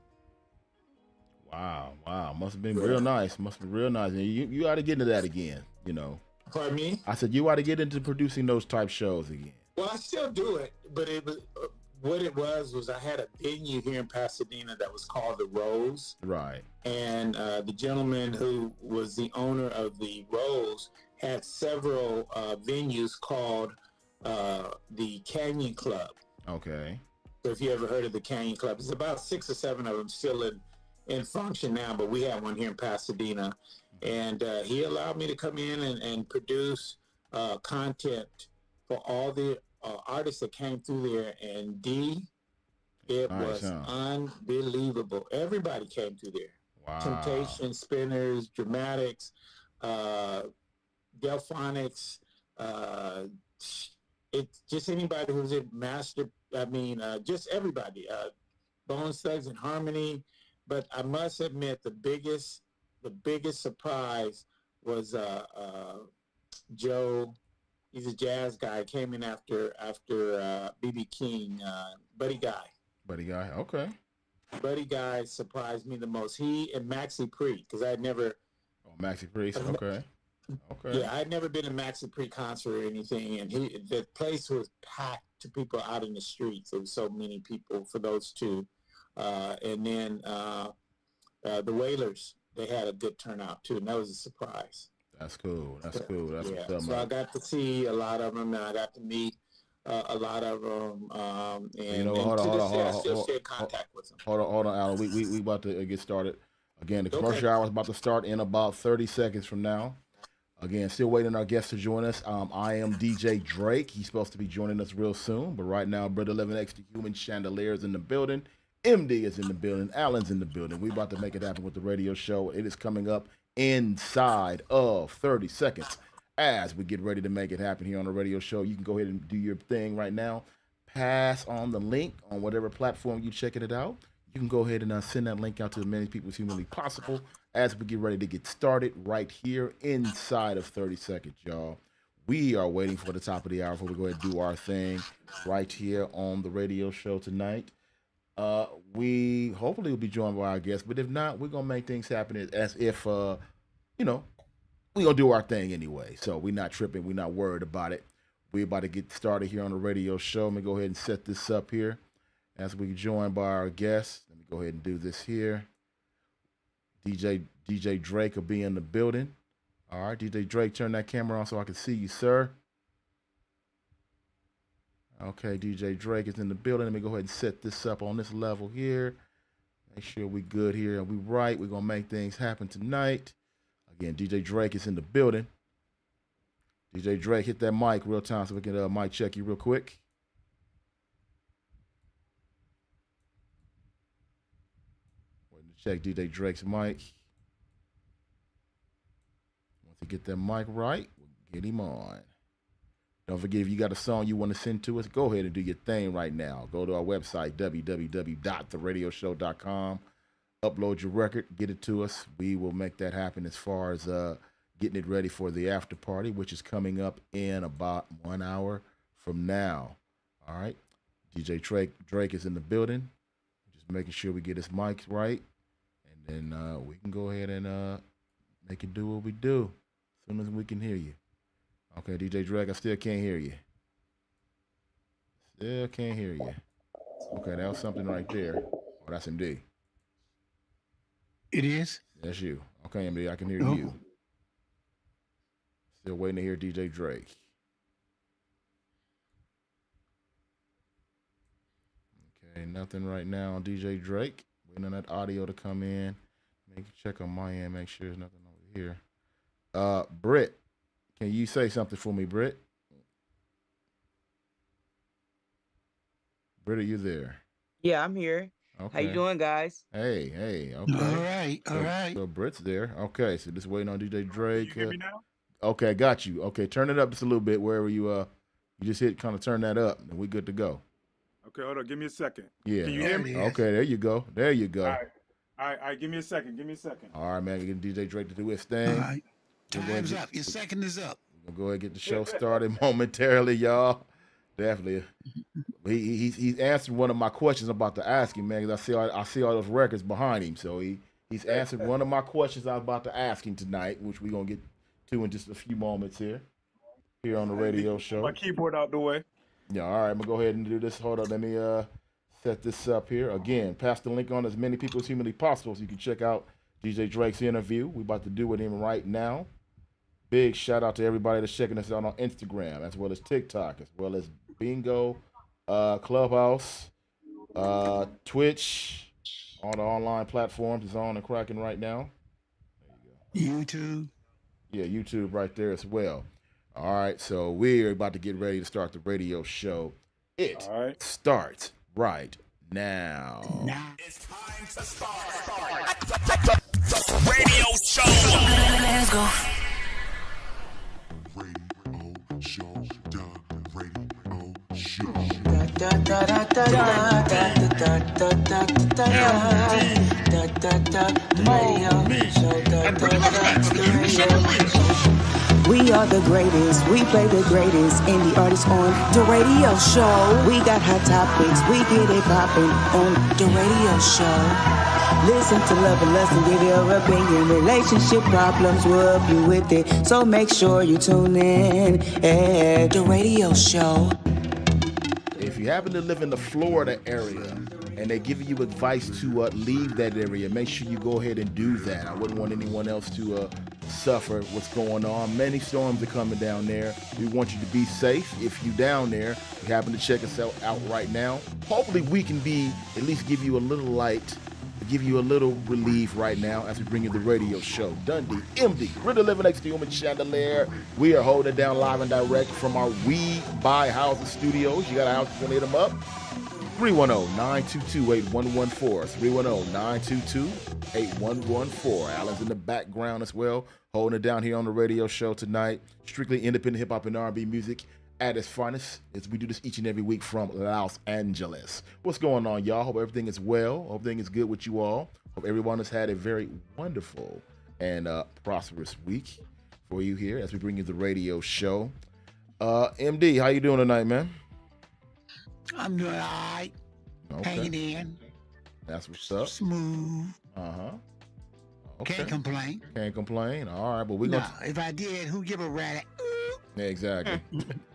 Wow. Must have been real nice. And you ought to get into that again, Pardon me? I said you ought to get into producing those type shows again. Well, I still do it, but it was what it was I had a venue here in Pasadena that was called the Rose. Right. And the gentleman who was the owner of the Rose had several venues called the Canyon Club. Okay. So if you ever heard of the Canyon Club, it's about 6 or 7 of them still in function now, but we have one here in Pasadena. And he allowed me to come in and produce content for all the artists that came through there. And it was unbelievable. Everybody came through there. Wow. Temptation, Spinners, Dramatics, Delphonics, it's just anybody who's a master. Just everybody. Bone Thugs and Harmony. But I must admit, the biggest surprise was Joe. He's a jazz guy. Came in after B.B. King. Buddy Guy. Okay. Buddy Guy surprised me the most. He and Maxi Priest, because I had never. Oh, Maxi Priest. Okay. Yeah, I'd never been to Maxi Priest concert or anything, and the place was packed to people out in the streets. There was so many people for those two. And then the Wailers, they had a good turnout too, and that was a surprise. That's cool. That's what's up, so man. I got to see a lot of them, and I got to meet a lot of them. And hold on. I still stay in contact with them. Hold on, Alan. We about to get started. Again, the commercial hour is about to start in about 30 seconds from now. Again, still waiting on our guest to join us. I am DJ Drake. He's supposed to be joining us real soon, but right now, Brother 11X, the Human Chandelier, is in the building. MD is in the building. Alan's in the building. We're about to make it happen with the radio show. It is coming up inside of 30 seconds as we get ready to make it happen here on the radio show. You can go ahead and do your thing right now. Pass on the link on whatever platform you're checking it out. You can go ahead and send that link out to as many people as humanly possible as we get ready to get started right here inside of 30 seconds, y'all. We are waiting for the top of the hour before we go ahead and do our thing right here on the radio show tonight. We hopefully will be joined by our guests, but if not, we're gonna make things happen as if we're gonna do our thing anyway. So we're not tripping, we're not worried about it. We're about to get started here on the radio show. Let me go ahead and set this up here as we joined by our guests. Let me go ahead and do this here. DJ Drake will be in the building. All right, DJ Drake, turn that camera on so I can see you, sir. Okay, DJ Drake is in the building. Let me go ahead and set this up on this level here. Make sure we good here and we right. We're going to make things happen tonight. Again, DJ Drake is in the building. DJ Drake, hit that mic real time so we can mic check you real quick. Check DJ Drake's mic. Once you get that mic right, we'll get him on. Don't forget, if you got a song you want to send to us, go ahead and do your thing right now. Go to our website, www.theradioshow.com. Upload your record, get it to us. We will make that happen as far as getting it ready for the after party, which is coming up in about 1 hour from now. All right. DJ Drake is in the building. Just making sure we get his mic right. And then we can go ahead and make it do what we do as soon as we can hear you. Okay, DJ Drake, I still can't hear you. Still can't hear you. Okay, that was something right there. Oh, that's MD. It is? That's you. Okay, MD, I can hear you. Still waiting to hear DJ Drake. Okay, nothing right now on DJ Drake. Waiting on that audio to come in. Check on my end, make sure there's nothing over here. Britt, can you say something for me, Britt? Britt, are you there? Yeah, I'm here. Okay. How you doing, guys? Hey, okay. All right. So Britt's there. Okay, so just waiting on DJ Drake. You hear me now? Okay, got you. Okay, turn it up just a little bit wherever you you just hit kind of turn that up and we good to go. Okay, hold on. Give me a second. Yeah. Can you hear me? Okay, there you go. There you go. All right. Give me a second. All right, man. Getting DJ Drake to do his thing. All right. Time's up. Your second is up. We'll go ahead and get the show started momentarily, y'all. Definitely. He's answered one of my questions I'm about to ask him, man, because I see all those records behind him. So he's answered one of my questions I was about to ask him tonight, which we're going to get to in just a few moments here on the radio show. My keyboard out the way. Yeah, all right. I'm going to go ahead and do this. Hold on. Let me set this up here. Again, pass the link on as many people as humanly possible so you can check out DJ Drake's interview. We're about to do with him right now. Big shout out to everybody that's checking us out on Instagram, as well as TikTok, as well as Bingo, Clubhouse, Twitch, all the online platforms is on and cracking right now. There you go. YouTube. Yeah, YouTube right there as well. All right, so we're about to get ready to start the radio show. It starts right now. It's time to start the radio show. Let's go. We are the greatest, we play the greatest indie artists on the radio show. We got hot topics, we get it poppin' on the radio show. Listen to Love and Lust and give your opinion. Relationship problems, we'll help you with it. So make sure you tune in at the radio show. If you happen to live in the Florida area and they're giving you advice to leave that area, make sure you go ahead and do that. I wouldn't want anyone else to suffer what's going on. Many storms are coming down there. We want you to be safe. If you're down there, you happen to check us out right now. Hopefully we can at least give you a little light, give you a little relief right now as we bring you the radio show. Dundee, MD, Ritter living next to Human Chandelier. We are holding it down live and direct from our We Buy Houses studios. You got a house, you want to hit them up? 310-922-8114. 310-922-8114. Alan's in the background as well, holding it down here on the radio show tonight. Strictly independent hip-hop and R&B music at its finest, as we do this each and every week from Los Angeles. What's going on, y'all? Hope everything is well. Hope everything is good with you all. Hope everyone has had a very wonderful and prosperous week for you here as we bring you the radio show. MD, how you doing tonight, man? I'm doing all right. Okay. Hanging in. That's what's up. Smooth. Okay. Can't complain. Can't complain. All right, but we're going to... if I did, who give a rat? Yeah, exactly.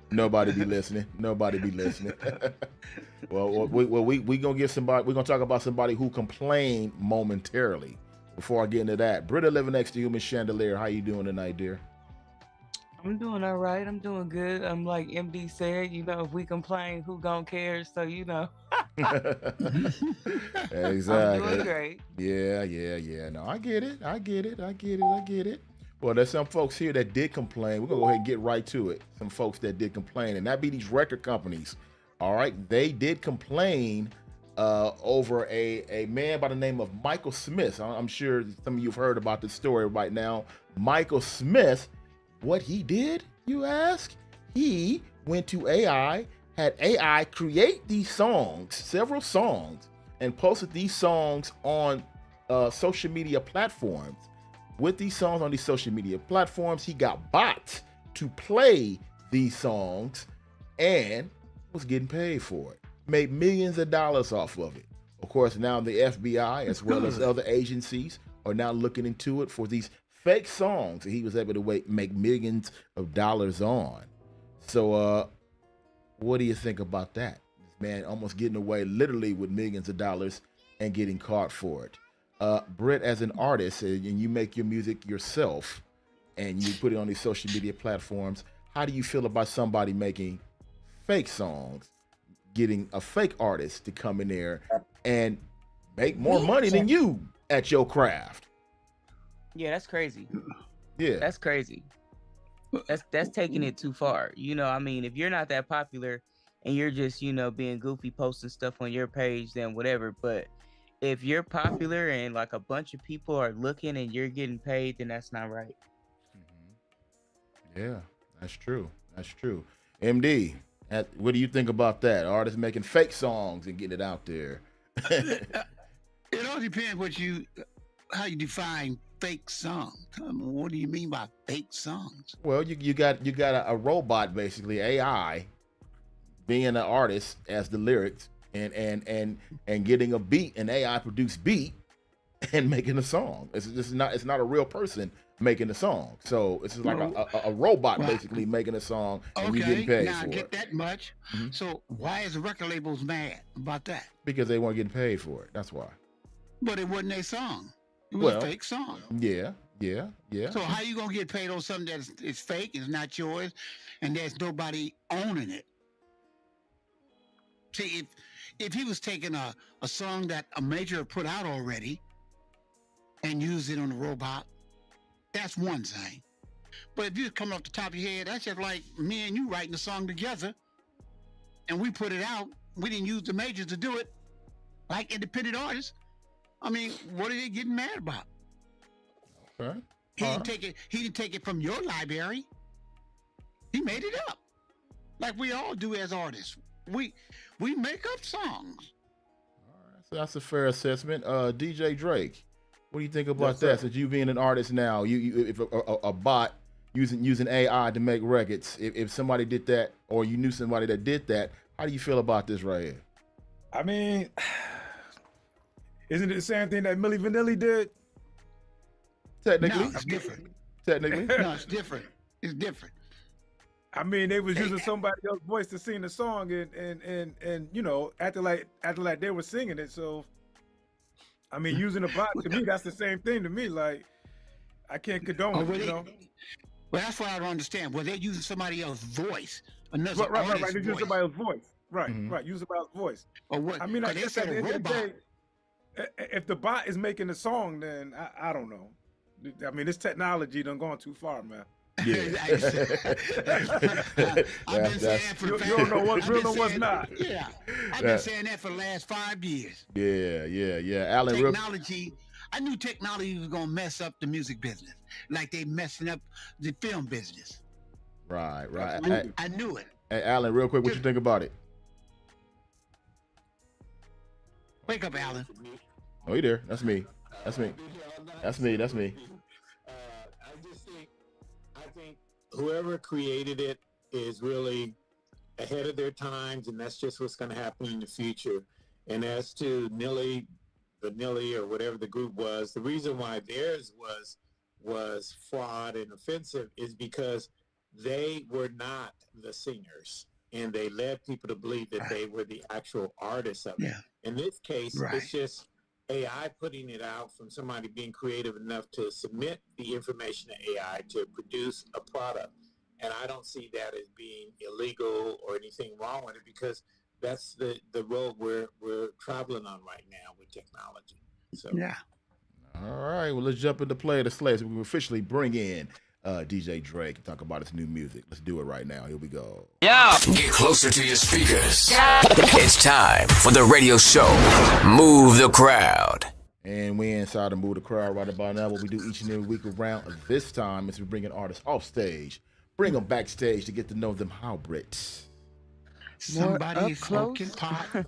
Nobody be listening. Nobody be listening. Well, we gonna give somebody. We're gonna talk about somebody who complained momentarily. Before I get into that, Britta living next to you, Miss Chandelier. How you doing tonight, dear? I'm doing all right. I'm doing good. I'm like MD said, if we complain, who gonna care? So Exactly. I'm doing great. Yeah. No, I get it. Well, there's some folks here that did complain. We're going to go ahead and get right to it. Some folks that did complain, and that be these record companies. All right. They did complain over a man by the name of Michael Smith. I'm sure some of you have heard about this story right now. Michael Smith, what he did, you ask? He went to AI, had AI create these songs, several songs, and posted these songs on social media platforms. With these songs on these social media platforms, he got bots to play these songs and was getting paid for it. Made millions of dollars off of it. Of course, now the FBI, as well as other agencies, are now looking into it for these fake songs that he was able to make millions of dollars on. So, what do you think about that? This man almost getting away literally with millions of dollars and getting caught for it. Britt, as an artist, and you make your music yourself and you put it on these social media platforms, how do you feel about somebody making fake songs, getting a fake artist to come in there and make more money than you at your craft? Yeah, that's crazy. Yeah, that's crazy. That's taking it too far. You know, I mean, if you're not that popular and you're just, you know, being goofy, posting stuff on your page, then whatever. But if you're popular and like a bunch of people are looking and you're getting paid, then that's not right. Yeah, that's true. That's true. MD, what do you think about that? Artists making fake songs and getting it out there. It all depends how you define fake songs. What do you mean by fake songs? Well, you got a robot, basically AI, being an artist as the lyrics and getting a beat, an AI produced beat, and making a song. It's not a real person making a song. So it's just like a robot basically making a song, and you getting paid now for I get it. that much. Mhm. So why is the record labels mad about that? Because they weren't getting paid for it. That's why. But it wasn't a song. It was a fake song. Yeah. So how you gonna get paid on something that is fake, it's not yours, and there's nobody owning it? See, if he was taking a song that a major put out already and use it on the robot, that's one thing. But if you come off the top of your head, that's just like me and you writing a song together, and we put it out. We didn't use the majors to do it, like independent artists. I mean, what are they getting mad about? Okay. He didn't take it. He didn't take it from your library. He made it up, like we all do as artists. We make up songs. So that's a fair assessment. DJ Drake, what do you think about Yes, that? sir. Since you being an artist now, if a bot using AI to make records, if somebody did that, or you knew somebody that did that, how do you feel about this right here? I mean, isn't it the same thing that Milli Vanilli did? Technically, No, it's different. Technically, no, it's different. It's different. I mean, they was using somebody else's voice to sing the song and you know, acting like they were singing it. So, I mean, using a bot, to me, that's the same thing to me. Like, I can't condone it, you know? Well, that's what I don't understand. Well, they're using somebody else's voice. Another Right. artist's They're using voice. somebody else's voice. Right. Use somebody else's voice. Or what? I mean, I But they guess said at the a end of the robot. day, if the bot is making the song, then I don't know. I mean, this technology done gone too far, man. Yeah. I've been saying that for the You don't know what's real and what's not. Yeah, I've been saying that for the last 5 years. Yeah. Alan, Technology. I knew technology was gonna mess up the music business, like they messing up the film business. Right. I knew it. Hey, Alan, real quick, what you think about it? Wake up, Alan. Oh, you there? That's me. I think whoever created it is really ahead of their times, and that's just what's going to happen in the future. And as to Vanilli or whatever the group was, the reason why theirs was fraud and offensive is because they were not the singers, and they led people to believe that they were the actual artists of it. Yeah. In this case, Right. it's just AI putting it out from somebody being creative enough to submit the information to AI to produce a product. And I don't see that as being illegal or anything wrong with it, because that's the road we're traveling on right now with technology. So Yeah. All right, well, let's jump into Play of the Slaves. We can officially bring in DJ Drake and talk about his new music. Let's do it right now. Here we go. Yeah. Get closer to your speakers. It's time for the radio show. Move the crowd. And we inside to Move the Crowd right about now. What we do each and every week around this time is we bring an artist off stage, bring them backstage to get to know them hybrids. Somebody smoking pot.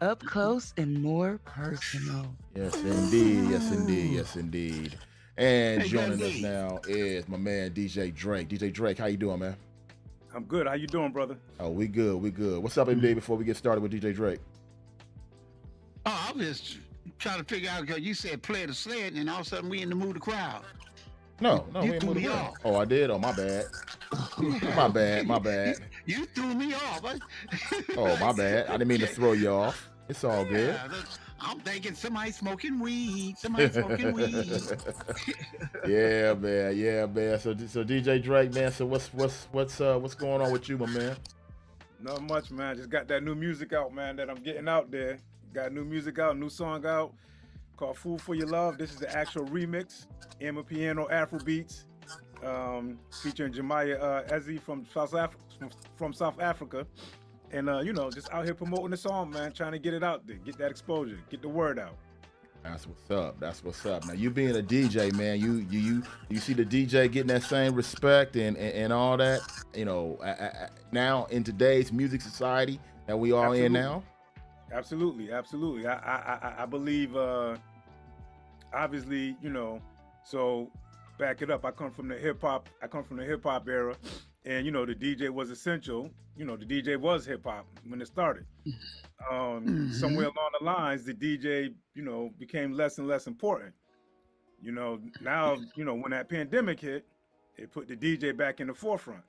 Up close and more personal. Yes, indeed. Yes, indeed. Yes, indeed. And Hey, joining Gundy. us now is my man DJ Drake. DJ Drake, how you doing, man? I'm good. How you doing, brother? Oh, we good. We good. What's up, MD? Before we get started with DJ Drake. Oh, I was just trying to figure out because you said play the sled, and all of a sudden we in the mood to crowd. No, You we ain't threw moving me around. off. Oh, I did. Oh, my bad. My bad. My bad. You threw me off. Oh, my bad. I didn't mean to throw you off. It's all good. Yeah, I'm thinking somebody smoking weed. Somebody smoking weed. Yeah, man. Yeah, man. So DJ Drake, man. So what's going on with you, my man? Not much, man. Just got that new music out, man, that I'm getting out there. Got new music out, new song out called Fool for Your Love. This is the actual remix. Emma Piano Afro Beats, featuring Jemiah Eze from South Africa. And, just out here promoting the song, man, trying to get it out there, get that exposure, get the word out. That's what's up. That's what's up. Now you being a DJ, man, you see the DJ getting that same respect and all that. Now in today's music society that we are in now. Absolutely. I believe, obviously, so back it up. I come from the hip hop era, and the DJ was essential. The DJ was hip hop when it started. Somewhere along the lines, the DJ, became less and less important. Now, when that pandemic hit, it put the DJ back in the forefront.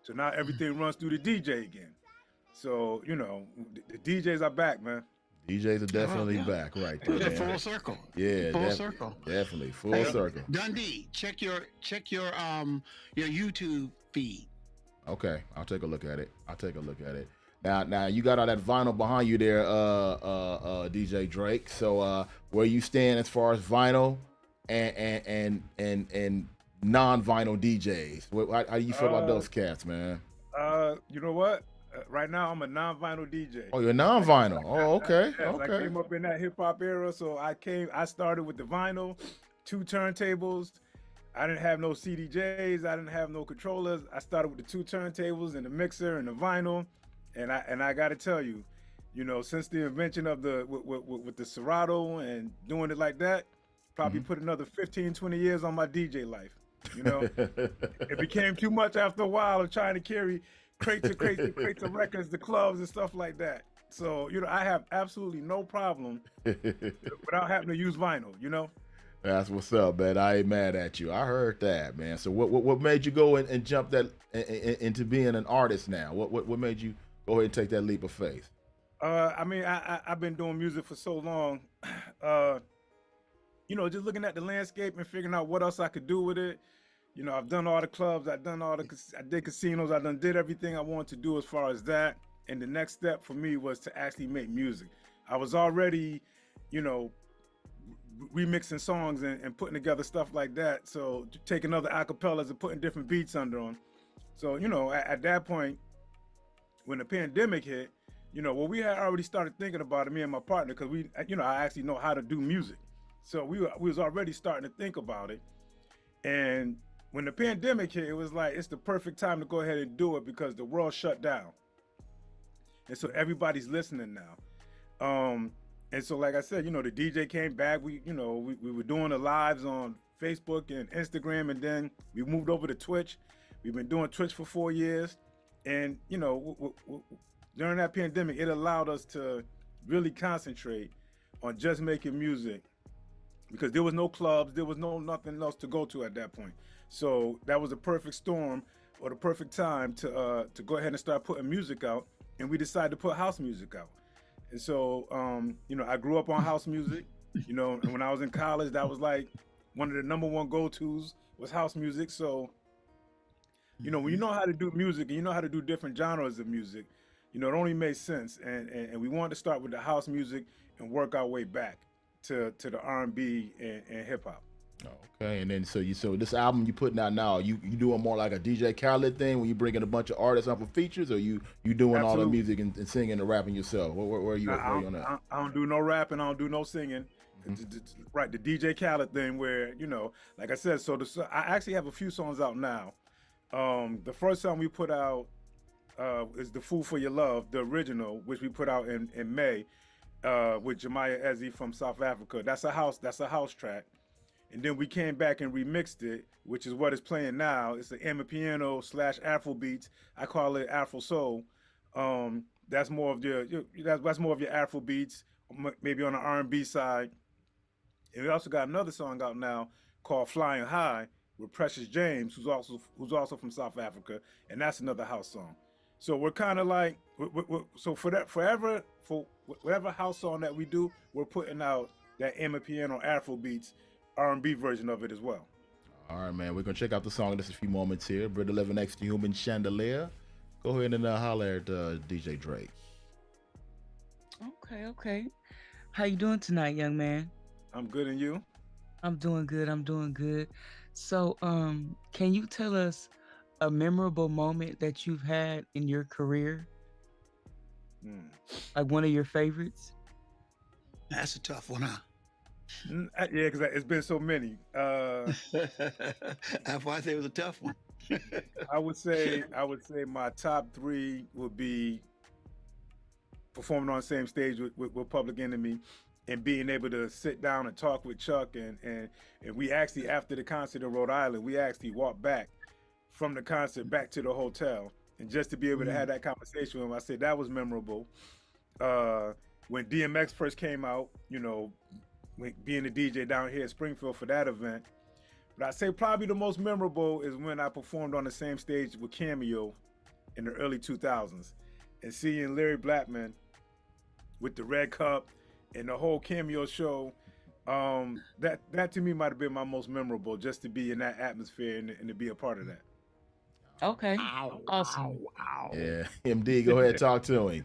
So now everything runs through the DJ again. So, the DJs are back, man. DJs are definitely back right there. Man. Full circle. Yeah, full circle. Definitely full circle. Dundee, check your YouTube feed. Okay, I'll take a look at it. Now you got all that vinyl behind you there, DJ Drake. So where you stand as far as vinyl and non-vinyl DJs? How do you feel about those cats, man? You know what? Right now, I'm a non-vinyl DJ. Oh, you're non-vinyl. Oh, okay. Yes, I came up in that hip hop era, so I started with the vinyl, 2 turntables. I didn't have no CDJs. I didn't have no controllers. I started with the 2 turntables and the mixer and the vinyl, and I got to tell you, since the invention of with the Serato and doing it like that, probably put another 15, 20 years on my DJ life. It became too much after a while of trying to carry crates of records, the clubs and stuff like that. So, I have absolutely no problem without having to use vinyl, That's what's up, man. I ain't mad at you. I heard that, man. So what made you go and jump that into being an artist now? What made you go ahead and take that leap of faith? I've been doing music for so long. Just looking at the landscape and figuring out what else I could do with it. I've done all the clubs, I did casinos, I did everything I wanted to do as far as that. And the next step for me was to actually make music. I was already, remixing songs and putting together stuff like that. So taking other acapellas and putting different beats under them. So, at that point, when the pandemic hit, we had already started thinking about it, me and my partner, because I actually know how to do music. So we was already starting to think about it. And when the pandemic hit, it was like, it's the perfect time to go ahead and do it because the world shut down. And so everybody's listening now. And so, like I said, the DJ came back. We were doing the lives on Facebook and Instagram, and then we moved over to Twitch. We've been doing Twitch for 4 years. And, during that pandemic, it allowed us to really concentrate on just making music because there was no clubs, there was nothing else to go to at that point. So that was a perfect storm or the perfect time to go ahead and start putting music out. And we decided to put house music out. And so, I grew up on house music, and when I was in college, that was like one of the #1 go-tos was house music. So, when you know how to do music and you know how to do different genres of music, it only makes sense. And we wanted to start with the house music and work our way back to the R&B and hip hop. Okay, and then so this album you putting out now, you doing more like a DJ Khaled thing when you bringing a bunch of artists up for features, or you doing all the music and singing and rapping yourself? Where are you on that? I don't do no rapping. I don't do no singing. Right, the DJ Khaled thing where, like I said, I actually have a few songs out now. The first song we put out is The Fool for Your Love, the original, which we put out in May with Jemiah Eze from South Africa. That's a house track. And then we came back and remixed it, which is what it's playing now. It's an Amapiano / Afro beats. I call it Afro Soul. That's more of your Afro beats, maybe on the R&B side. And we also got another song out now called Flying High with Precious James, who's also from South Africa, and that's another house song. So we're kind of like, for whatever house song that we do, we're putting out that Amapiano Afro beats R&B version of it as well. All right, man. We're gonna check out the song in just a few moments here. Brother Living Next to Human Chandelier. Go ahead and holler at DJ Drake. Okay. How you doing tonight, young man? I'm good, and you? I'm doing good. So, can you tell us a memorable moment that you've had in your career? Like one of your favorites? That's a tough one, huh? Yeah, because it's been so many. That's why I say it was a tough one. I would say my top 3 would be performing on the same stage with Public Enemy, and being able to sit down and talk with Chuck, and we actually, after the concert in Rhode Island, we actually walked back from the concert back to the hotel, and just to be able to have that conversation with him, I said that was memorable. When DMX first came out, being a DJ down here at Springfield for that event. But I'd say probably the most memorable is when I performed on the same stage with Cameo in the early 2000s, and seeing Larry Blackman with the red cup and the whole Cameo show. That to me might have been my most memorable, just to be in that atmosphere and to be a part of that. Okay. Awesome. Yeah, MD, go ahead, talk to him.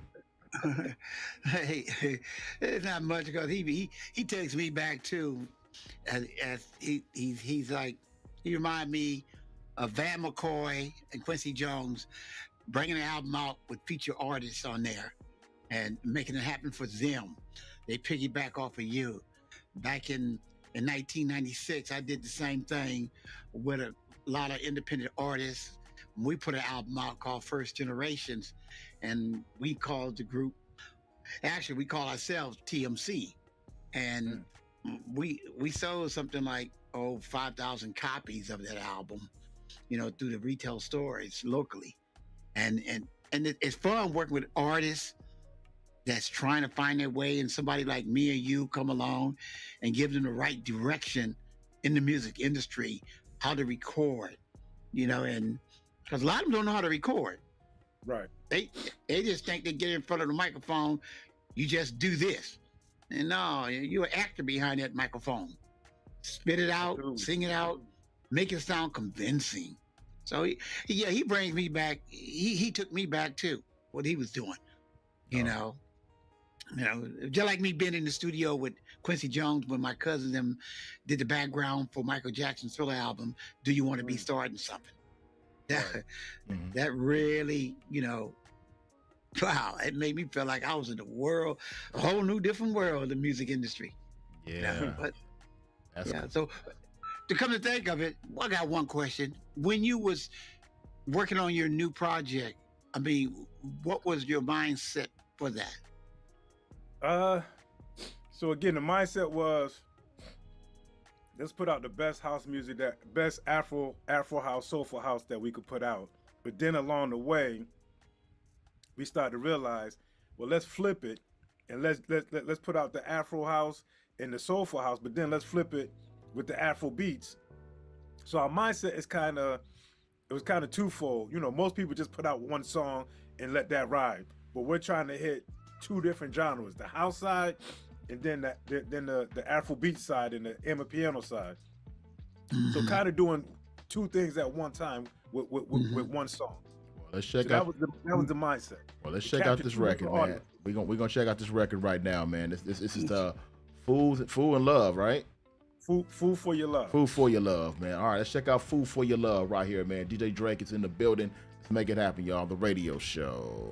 Hey, it's not much because he takes me back too, as he's like, he remind me of Van McCoy and Quincy Jones bringing an album out with feature artists on there and making it happen for them. They piggyback off of you. Back in 1996, I did the same thing with a lot of independent artists. We put an album out called First Generations, and we called the group, actually we call ourselves TMC, and we sold something like 5,000 copies of that album, through the retail stores locally, and it's fun working with artists that's trying to find their way, and somebody like me or you come along and give them the right direction in the music industry, how to record, and because a lot of them don't know how to record. Right. They just think they get in front of the microphone, you just do this. And no, you're an actor behind that microphone. Spit it out, sing it out, make it sound convincing. So he brings me back. He took me back too, what he was doing. Just like me being in the studio with Quincy Jones when my cousin them did the background for Michael Jackson's Thriller album, Do You Want to Be Starting Something? That really, wow, it made me feel like I was in the world, a whole new different world of the music industry. Yeah. So to come to think of it, I got one question. When you was working on your new project, what was your mindset for that? So again, the mindset was, let's put out the best house music, best Afro house, soulful house that we could put out. But then along the way, we started to realize, well, let's flip it, and let's put out the Afro house and the soulful house, but then let's flip it with the Afro beats. So our mindset is kind of twofold. Most people just put out one song and let that ride, but we're trying to hit 2 different genres: the house side, and then the Afro beat side and the Amapiano side. So kind of doing 2 things at one time with one song. Well, let's check out. That was the mindset. Well, let's check out this record, man. We're gonna check out this record right now, man. This is the Fool in Love, right? Food for Your Love. Food for Your Love, man. All right, let's check out Food for Your Love right here, man. DJ Drake is in the building. Let's make it happen, y'all. The radio show.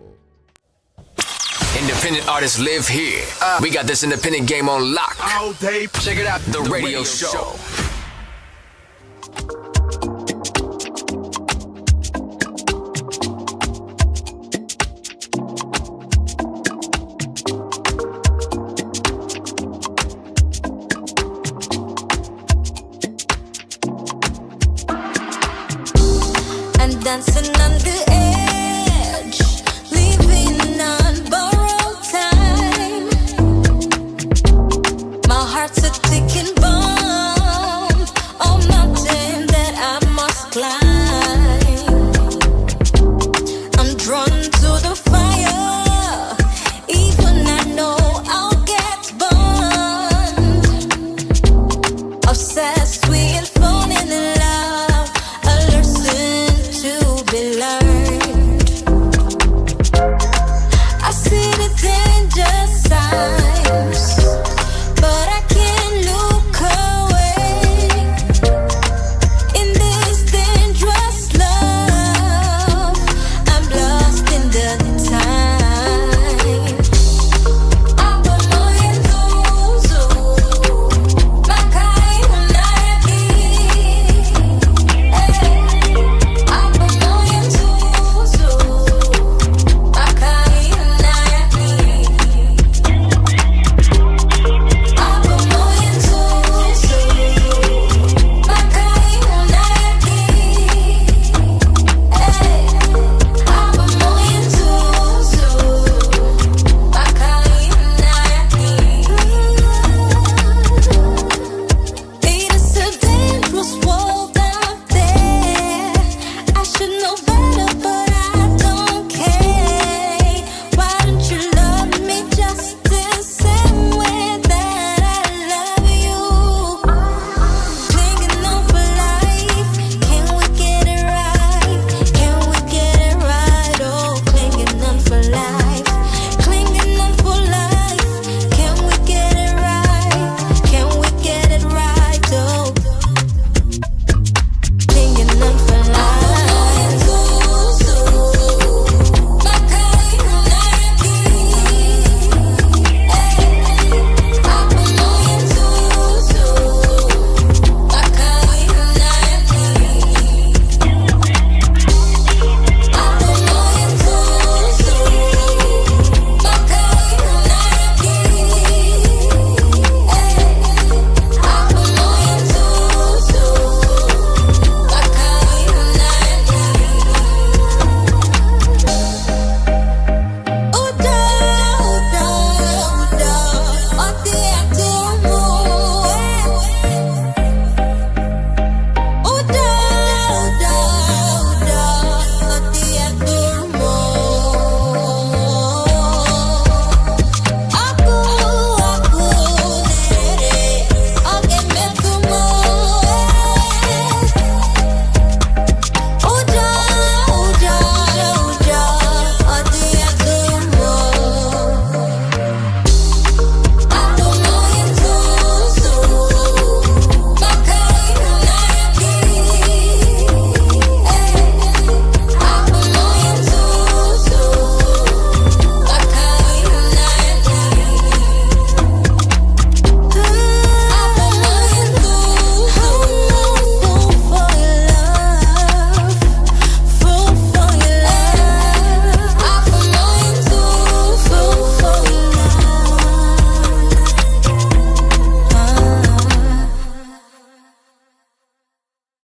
Independent artists live here. We got this independent game on lock. All day. Check it out. The radio show. Dancing on the edge, leaving on borrowed time. My heart's a ticking bomb, a mountain that I must climb. I'm drawn to the fire, even I know I'll get burned. Obsessed with falling in love, a lesson to be learned. I see the danger signs, but I can't look away. In this dangerous love, I'm lost in the time.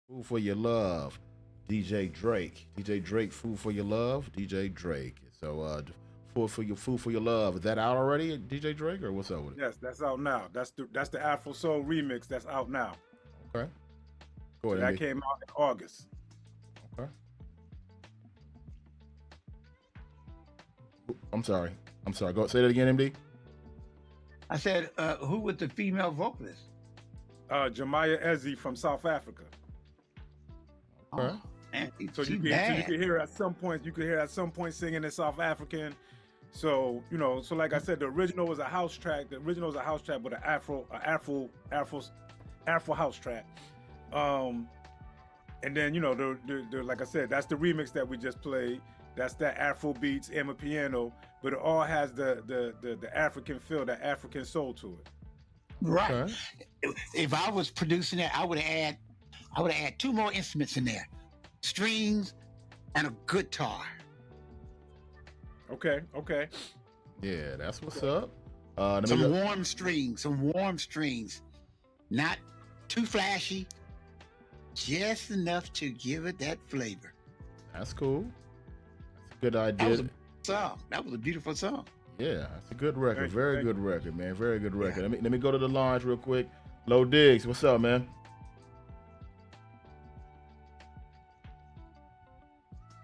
Food for Your Love, DJ Drake. DJ Drake, Food for Your Love, DJ Drake. So, Food for Your Love. Is that out already, DJ Drake, or what's up with it? Yes, that's out now. That's the Afro Soul remix. That's out now. Okay. Go So ahead. that came out in August. Okay. I'm sorry. Go say that again, MD. I said, who was the female vocalist? Jemiah Eze from South Africa. Okay. Man, So you can hear her at some point. You could hear her at some point singing in South African. So so like I said, the original was a house track. The original was a house track with an Afro Afro house track. And then, you know, the like I said, that's the remix that we just played. That's that Afro beats and a piano, but it all has the African feel, the African soul to it. Right. Okay. If I was producing it, I would add 2 more instruments in there, strings and a guitar. Okay. Yeah, that's what's up. Some warm strings, not too flashy, just enough to give it that flavor. That's cool. That's a good idea. That was a beautiful song. Yeah, that's a good record. Very good record, man. Very good record. Let me go to the lines real quick. Low Diggs, what's up, man?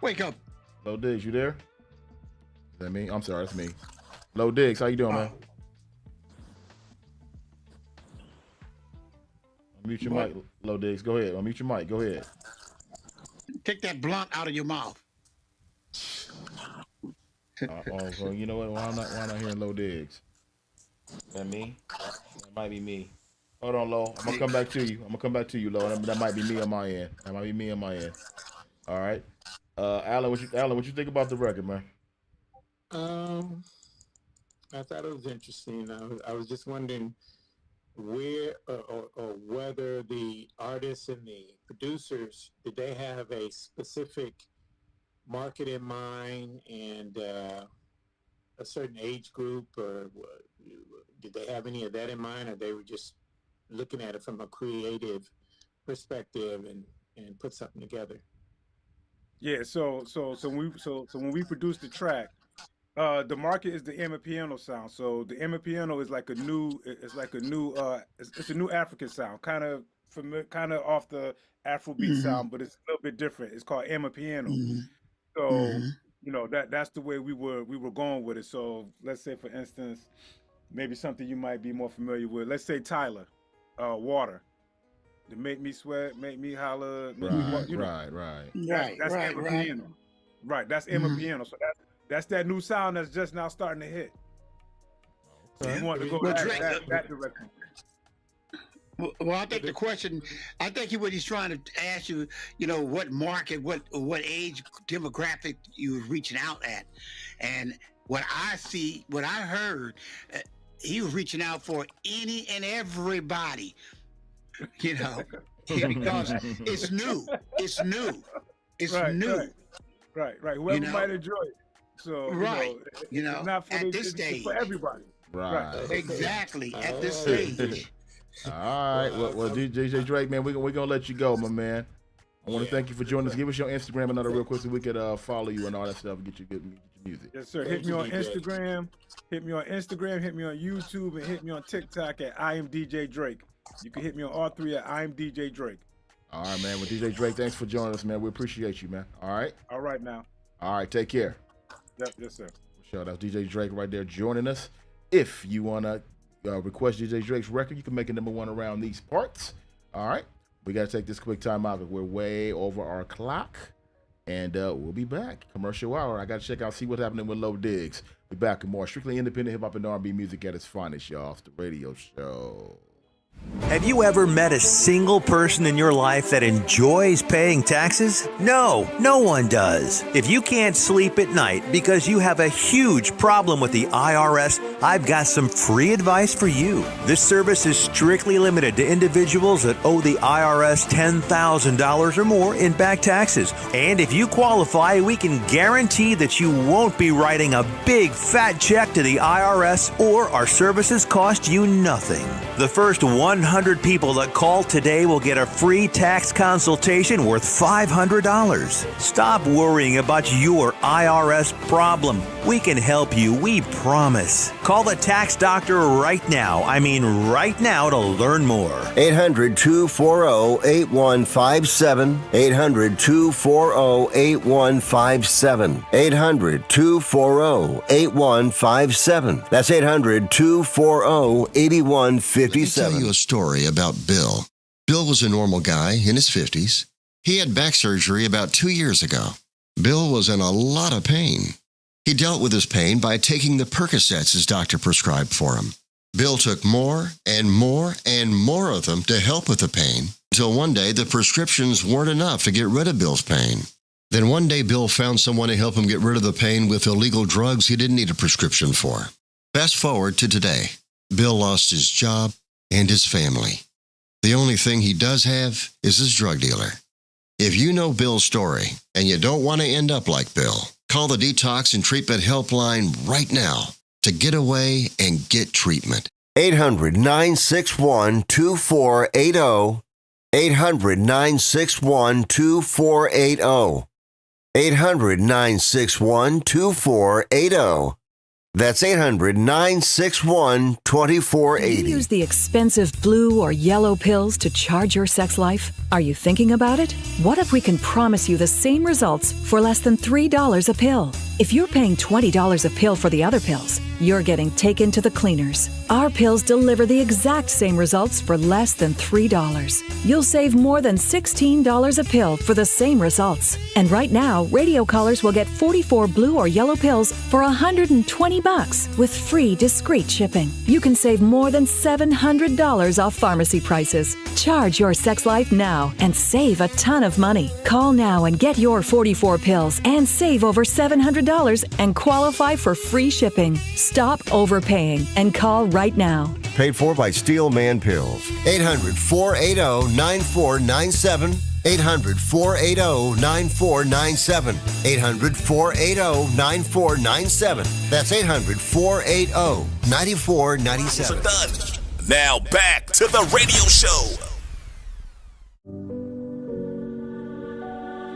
Wake up. Low Diggs, you there? Is that me? I'm sorry, that's me. Low Diggs, how you doing, man? Unmute your mic, Low Diggs. Go ahead. Unmute your mic. Go ahead. Take that blunt out of your mouth. Well, you know what? Why not hearing Low Diggs? Is that me? That might be me. Hold on, Low. I'm gonna come back to you. Low. That might be me on my end. All right. Alan, what you think about the record, man? I thought it was interesting. I was just wondering where or whether the artists and the producers, did they have a specific market in mind and a certain age group, or did they have any of that in mind, or they were just looking at it from a creative perspective and put something together? Yeah, so when we produced the track, the market is the Amapiano sound. So the Amapiano is like a new African sound, kind of off the Afrobeat sound, but it's a little bit different. It's called Amapiano. Mm-hmm. So you know that's the way we were going with it. So let's say, for instance, maybe something you might be more familiar with. Let's say Tyler, Water. To make me sweat, make me holler. Right. That's Amapiano. Right, that's Amapiano. So that's that new sound that's just now starting to hit. So you want to go that direction. Well, I think the question, what he's trying to ask you, you know, what market, what age demographic you were reaching out at. And what I heard, he was reaching out for any and everybody, you know, because it's new. It's new. Right. Whoever might enjoy it. So, you know, it's not for at this stage. It's for everybody. Right. Exactly. At this stage. All right. Well, DJ Drake, man, we're gonna let you go, my man. I want to thank you for joining us. Give us your Instagram another real quick so we could follow you and all that stuff and get your music. Yes, sir. Hit me on Instagram. Hit me on YouTube, and hit me on TikTok at I am DJ Drake. You can hit me on all 3 at I am DJ Drake. All right, man. Well, DJ Drake, thanks for joining us, man. We appreciate you, man. All right. All right, now. All right. Take care. Yep. Yes, sir. Sure. That's DJ Drake right there joining us. If you want to request DJ Drake's record, you can make it #1 around these parts. All right. We got to take this quick time out. We're way over our clock. And we'll be back. Commercial hour. I got to check out, see what's happening with Low Diggs. Be back with more strictly independent hip-hop and R&B music at its finest, y'all. It's the radio show. Have you ever met a single person in your life that enjoys paying taxes? No, no one does. If you can't sleep at night because you have a huge problem with the IRS, I've got some free advice for you. This service is strictly limited to individuals that owe the IRS $10,000 or more in back taxes. And if you qualify, we can guarantee that you won't be writing a big fat check to the IRS, or our services cost you nothing. The first 100 people that call today will get a free tax consultation worth $500. Stop worrying about your IRS problem. We can help you, we promise. Call the tax doctor right now. I mean right now, to learn more. 800-240-8157. 800-240-8157. 800-240-8157. That's 800-240-8157. Let me tell you a story about Bill. Bill was a normal guy in his 50s. He had back surgery about 2 years ago. Bill was in a lot of pain. He dealt with his pain by taking the Percocets his doctor prescribed for him. Bill took more and more and more of them to help with the pain, until one day the prescriptions weren't enough to get rid of Bill's pain. Then one day Bill found someone to help him get rid of the pain with illegal drugs he didn't need a prescription for. Fast forward to today. Bill lost his job and his family. The only thing he does have is his drug dealer. If you know Bill's story and you don't want to end up like Bill, call the Detox and Treatment Helpline right now to get away and get treatment. 800-961-2480. 800-961-2480. 800-961-2480. That's 800-961-2480. Do you use the expensive blue or yellow pills to charge your sex life? Are you thinking about it? What if we can promise you the same results for less than $3 a pill? If you're paying $20 a pill for the other pills, you're getting taken to the cleaners. Our pills deliver the exact same results for less than $3. You'll save more than $16 a pill for the same results. And right now, radio callers will get 44 blue or yellow pills for $120 with free discreet shipping. You can save more than $700 off pharmacy prices. Charge your sex life now and save a ton of money. Call now and get your 44 pills and save over $700 and qualify for free shipping. Stop overpaying and call right now. Paid for by Steel Man Pills. 800-480-9497. 800-480-9497. 800-480-9497. That's 800-480-9497. Done. Now back to the radio show.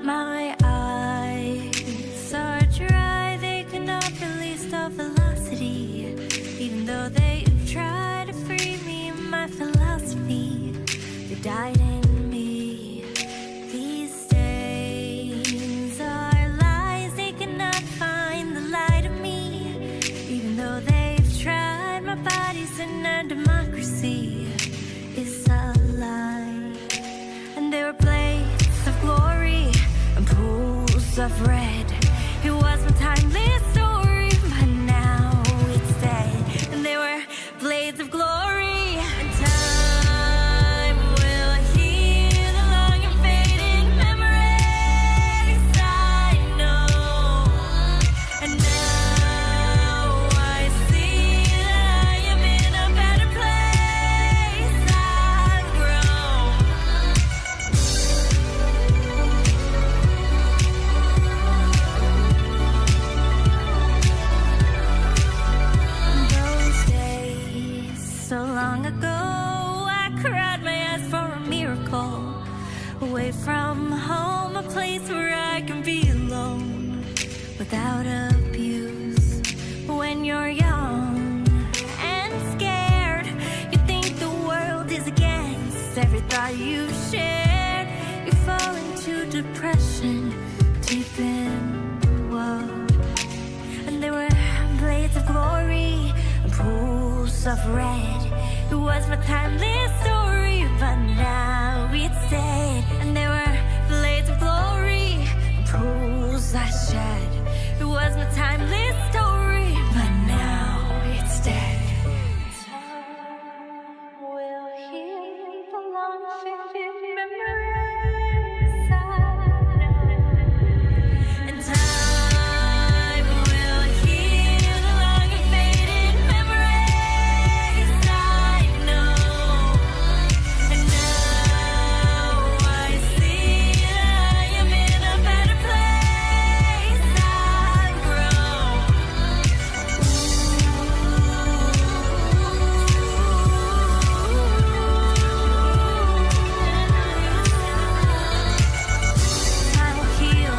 My eyes are dry, they cannot release the velocity. Even though they've tried to free me, my philosophy, they died in me. These stains are lies, they cannot find the light of me. Even though they've tried, my body's in a democracy. It's a lie. And there were blades of glory and pools of red. It was my timeless story, but now it's dead. And there were blades of glory, and time will heal the long and fading memories. I know, and now I see that I am in a better place. I've grown. Those days, so long ago, I cried my eyes for a miracle. Away from home, a place where I can be alone without abuse. When you're young and scared, you think the world is against every thought you've shared. You fall into depression deep in the world. And there were blades of glory and pools of red. It was my timeless story, but now it's dead. And there were blades of glory and pools I shed. It was my timeless story, but now it's dead. Time will heal the long-faded memories I know. And time will heal the long and faded memories I know. And now I see that I am in a better place. I've grown. Time will heal.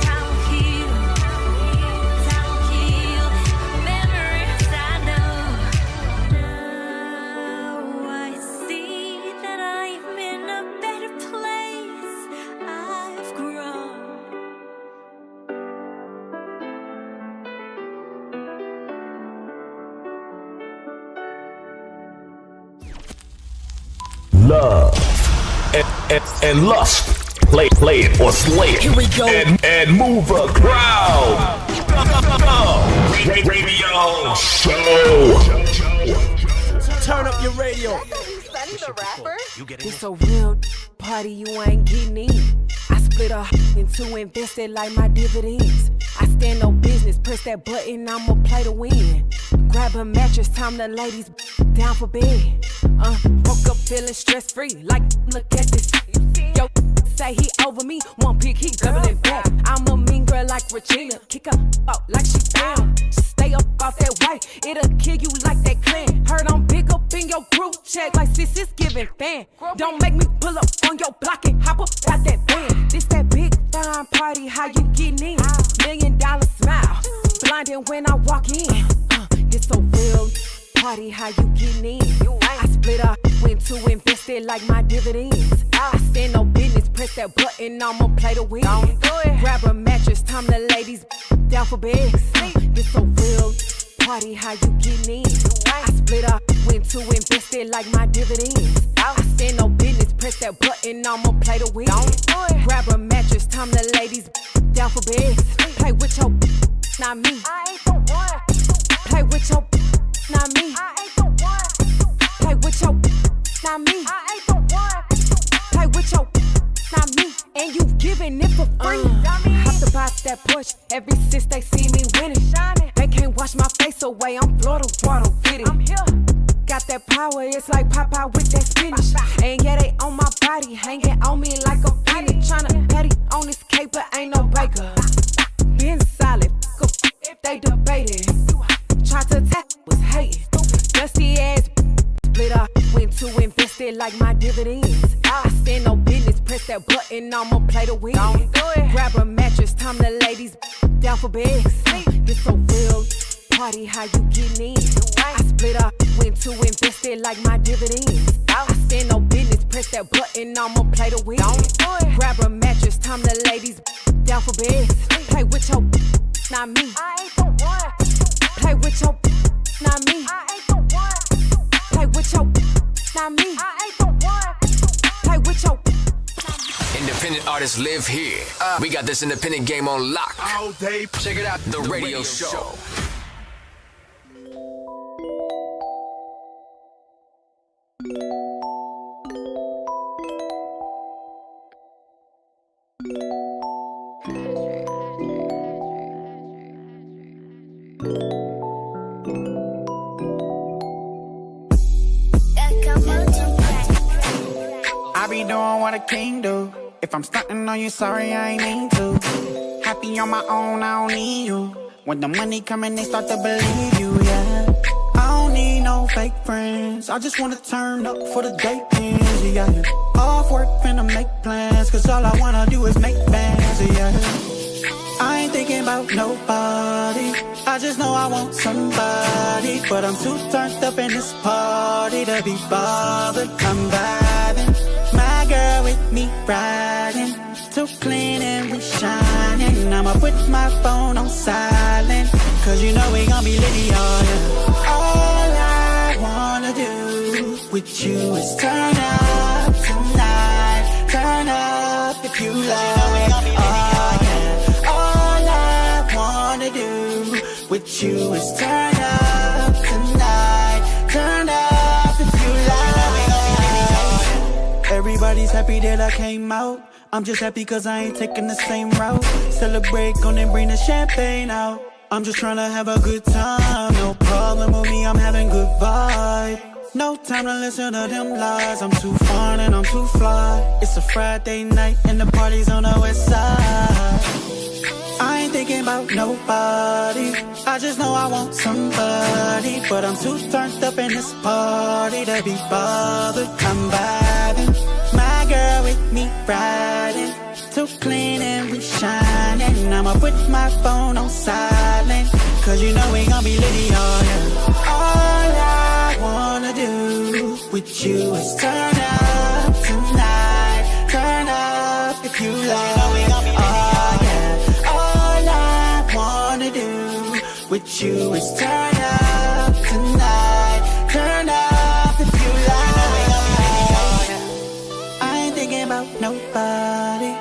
Time will heal. Time will heal memories I know. Now I see that I'm in a better place. I've grown. Love and lust. Play it or slay it. Here we go. And move the crowd. Radio show. Turn up your radio. Sunny the rapper? It's a real party, you ain't getting in. I split a in two, invested like my dividends. I stand no business, press that button, I'ma play to win. Grab a mattress, time the ladies down for bed. Woke up feeling stress free, like look at this. Yo, say he over me, one pick, he doubling back. I'm a mean girl like Regina, kick her out like she down. Stay up off that white, it'll kill you like that clan. Heard I'm big up in your group chat like sis is giving fan. Don't make me pull up on your block and hop up out that van. This that big time party, how you getting in? $1 million smile, blinding when I walk in. It's a real party, how you getting in? I split up, went to invested like my dividends. I stand no business, press that button, I'ma play to win. Grab a mattress, time the ladies down for bed. It's a real party, how you getting in? I split up, went to invested like my dividends. I stand no business, press that button, I'ma play to win. Grab a mattress, time the ladies down for bed. Play with your not me. I ain't the one. Play with your not me. I ain't the one. Play with your not me. I ain't the one. Play with your not me. And you giving it for free. Have to buy that Porsche every since they see me winning. They can't wash my face away, I'm Florida water with it. I'm here. Got that power, it's like Popeye with that spinach. And yeah, they on my body, hanging on me like a penny. Tryna patty on this cake, but ain't no baker. Been solid, if they debated. Tried to attack, was hating. Dusty ass, split up, went to invested like my dividends. I stand no business, press that button, I'ma play to win. Grab a mattress, time the ladies down for bed. It's a real party, how you getting in? I split up, went to invested like my dividends. I stand no business, press that button, I'ma play to win. Grab a mattress, time the ladies down for bed. Play with your not me. I ain't the one. Play with your not me. I ain't the one. Play with your not me. I ain't the one. Play with your Independent artists live here. We got this independent game on lock. All day. Check it out. The radio show. I be doing what a king do. If I'm stunting on you, sorry, I ain't mean to. Happy on my own, I don't need you. When the money coming, they start to believe you, yeah. I don't need no fake friends. I just wanna turn up for the day pins, yeah. Off work, finna make plans, cause all I wanna do is make bands, yeah. I ain't thinking about nobody. I just know I want somebody. But I'm too turned up in this party to be bothered. I'm vibing, my girl with me riding. Too clean and we shining. I'ma put my phone on silent, cause you know we gon' be litty all night. All I wanna do with you is turn up tonight. Turn up if you like. Oh yeah. All I wanna do with you is turn up tonight. Turn up if you like. Everybody's happy that I came out. I'm just happy cause I ain't taking the same route. Celebrate, gonna bring the champagne out. I'm just tryna have a good time. No problem with me, I'm having good vibe. No time to listen to them lies. I'm too fun and I'm too fly. It's a Friday night and the party's on the west side. I ain't thinking about nobody. I just know I want somebody. But I'm too turned up in this party to be bothered. I'm vibing, my girl with me riding. Too clean and we shining. I'ma put my phone on silent, cause you know we gon' be litty all night. All I wanna do with you is turn up tonight. Turn up if you like. Oh yeah. All I wanna do with you is turn up tonight. Turn up if you like. I ain't thinking about nobody,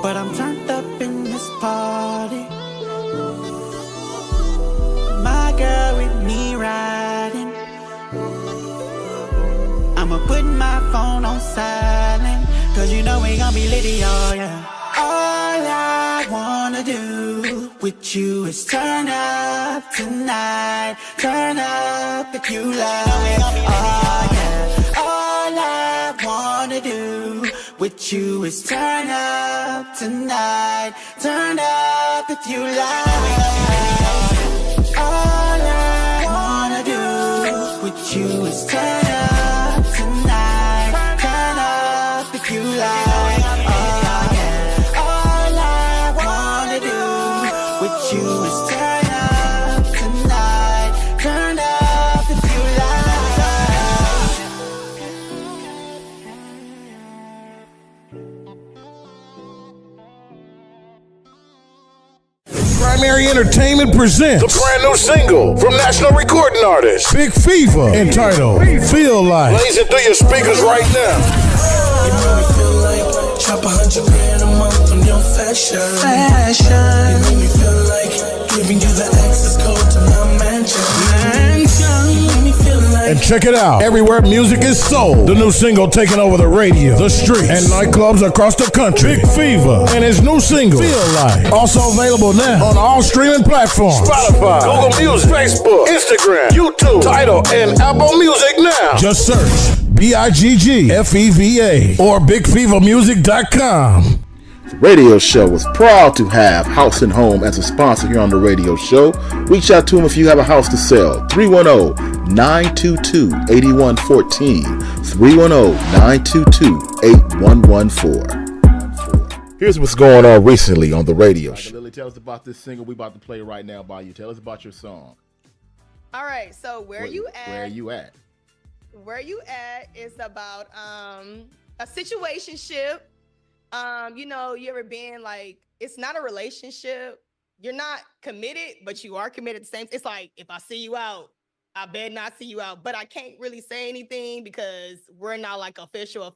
but I'm turned up in this party. My girl with phone on silent, cause you know we gon' be litty, oh yeah. All I wanna do with you is turn up tonight. Turn up if you like. Oh yeah. All I wanna do with you is turn up tonight. Turn up if you like. All I wanna do with you is turn up tonight. Turn up if you like. You is turn up tonight. Turn up if you Primary Entertainment presents the brand new single from national recording artist Big Fever entitled Feel Like. Blazing through your speakers right now. You make me feel like chop 100 grand a month on your fashion. You make me feel like giving you the access code to my mansion. You make me feel like. And check it out, everywhere music is sold. The new single taking over the radio, the streets, and nightclubs across the country. Big Fever and his new single, Feel Like. Also available now on all streaming platforms. Spotify, Google Music, Facebook, Instagram, YouTube, Tidal, and Apple Music now. Just search BIGGFEVA or BigFeverMusic.com. The radio show is proud to have House and Home as a sponsor here on the radio show. Reach out to them if you have a house to sell. 310-922-8114. 310-922-8114. Here's what's going on recently on the radio show. Lily, tell us about this single we about to play right now by you. Tell us about your song. All right, so where you at? Where you at? Where you at is about a situationship. You know, you ever been like, it's not a relationship. You're not committed, but you are committed at the same. It's like, if I see you out, I better not see you out, but I can't really say anything because we're not like official.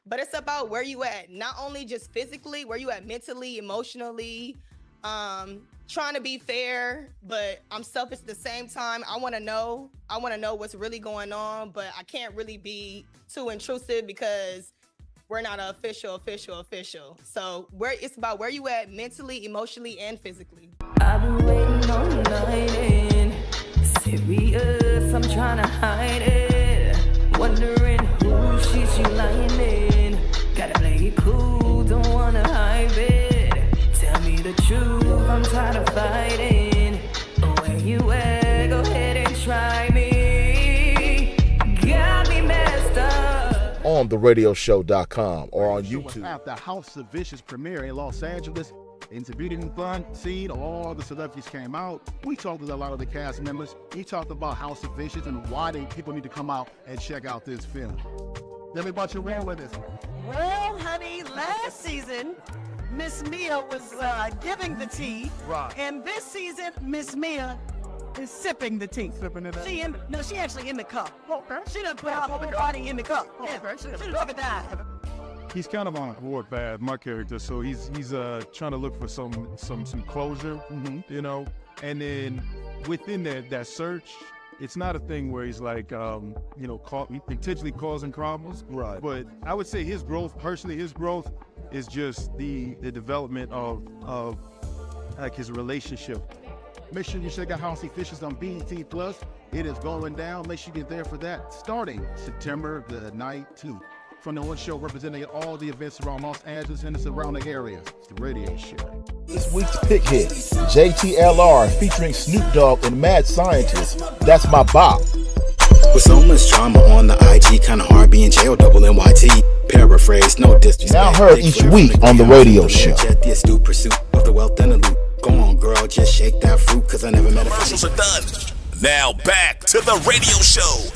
But it's about where you at, not only just physically, where you at mentally, emotionally, trying to be fair, but I'm selfish at the same time. I want to know what's really going on, but I can't really be too intrusive because we're not an official. So it's about where you at mentally, emotionally, and physically. I've been waiting all night and serious, I'm trying to hide it. Wondering who she's you lying in. Gotta play it cool, don't wanna hype it. Tell me the truth, I'm tired of fighting. Where you at, go ahead and try me. Got me messed up. On theradioshow.com or on YouTube. At the House of Vicious premiere in Los Angeles, interviewing fun scene, all the celebrities came out. We talked with a lot of the cast members. He talked about House of Vicious and why people need to come out and check out this film. Tell me about your role with this. Well, honey, last season, Miss Mia was giving the tea. Right. And this season, Miss Mia is sipping the tea. Sipping it up. She actually in the cup. Okay. She done put her whole body in the cup. Yeah, she done look at that. He's kind of on a board path, my character, so he's trying to look for some closure, you know. And then within that search, it's not a thing where he's like, intentionally causing problems. Right. But I would say his growth is just the development of like his relationship. Make sure you check out House of Vicious on BET Plus. It is going down. Make sure you get there for that. Starting September the 19th. From the one show representing all the events around Los Angeles and the surrounding areas. It's the radio show. This week's pick hit, JTLR featuring Snoop Dogg and Mad Scientist. That's my bop. With so much drama on the IG, kinda hard being jailed, double NYT. Paraphrase, no disrespect. Now heard each week on the radio show. The astute pursuit of the wealth and the loot. Go on, girl, just shake that fruit, cause I never met a Commercials are done. Now back to the radio show.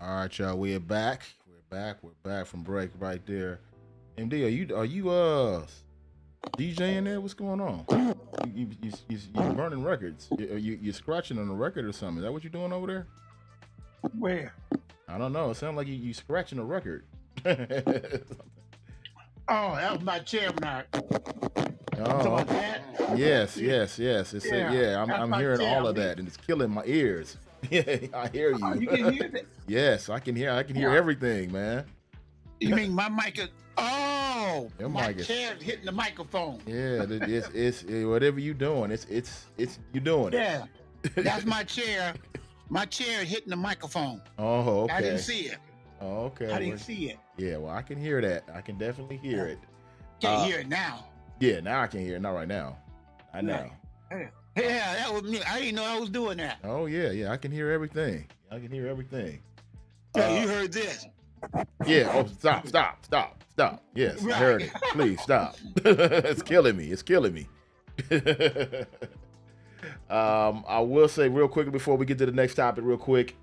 All right, y'all, we're back. We're back from break right there. MD, are you DJing there? What's going on? You're burning records. You're scratching on a record or something. Is that what you're doing over there? Where? I don't know. It sounds like you scratching a record. Oh, that was my chair when I. Oh, yes. I'm hearing all of that, and it's killing my ears. Yeah, I hear you. Oh, you can hear that? Yes, I can hear. I can hear everything, man. You mean my mic is? Oh, Your my mic is- chair's hitting the microphone. Yeah, it's whatever you doing. It's you doing it. Yeah, that's my chair. My chair hitting the microphone. Oh, okay. I didn't see it. Oh, okay. I didn't see it. Yeah, well, I can hear that. I can definitely hear it. Can't hear it now. Yeah, now I can hear it. Not right now. I know. Yeah, that was me. I didn't know I was doing that. Oh yeah, I can hear everything. I can hear everything. Yeah, you heard this. Yeah. Oh, stop. Yes, I heard it. Please stop. It's killing me. It's killing me. I will say real quickly before we get to the next topic, real quick.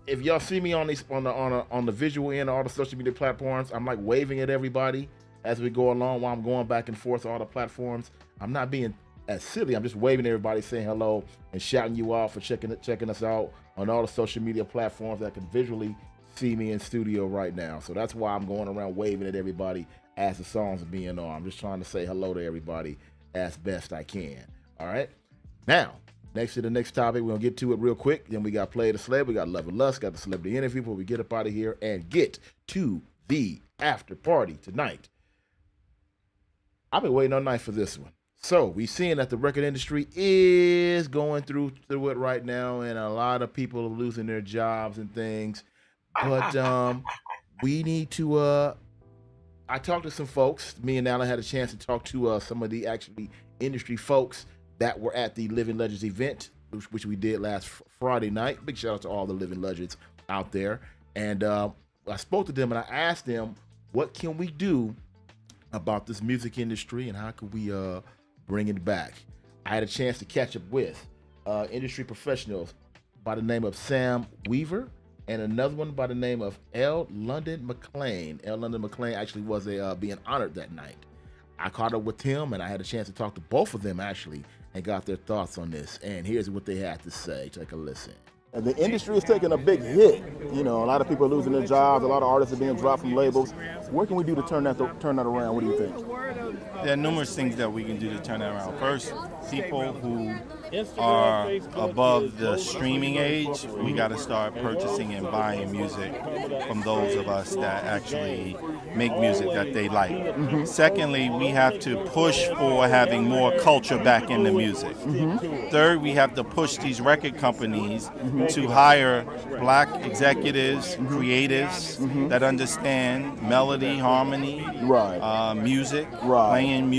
If y'all see me on the visual end of all the social media platforms, I'm like waving at everybody as we go along while I'm going back and forth to all the platforms. I'm not being as silly. I'm just waving at everybody, saying hello and shouting you out for checking us out on all the social media platforms that can visually see me in studio right now. So that's why I'm going around waving at everybody as the songs are being on. I'm just trying to say hello to everybody as best I can. All right. Now, next to the next topic, we're going to get to it real quick. Then we got Play the Celeb, we got Love and Lust, got the celebrity interview before we get up out of here and get to the after party tonight. I've been waiting all night for this one. So we seeing that the record industry is going through it right now, and a lot of people are losing their jobs and things. But we need to I talked to some folks. Me and Alan had a chance to talk to some of the actually industry folks that were at the Living Legends event, which we did last Friday night. Big shout out to all the Living Legends out there. And I spoke to them and I asked them, what can we do about this music industry and how can we bring it back? I had a chance to catch up with industry professionals by the name of Sam Weaver and another one by the name of L. London McLean. L. London McLean actually was being honored that night. I caught up with him and I had a chance to talk to both of them actually and got their thoughts on this. And here's what they had to say. Take a listen. And the industry is taking a big hit. You know, a lot of people are losing their jobs. A lot of artists are being dropped from labels. What can we do to turn that around? What do you think? There are numerous things that we can do to turn that around. First, people who are above the streaming age, we got to start purchasing and buying music from those of us that actually make music that they like. Mm-hmm. Secondly, we have to push for having more culture back in the music. Mm-hmm. Third, we have to push these record companies to hire black executives, creatives that understand melody, harmony, music, playing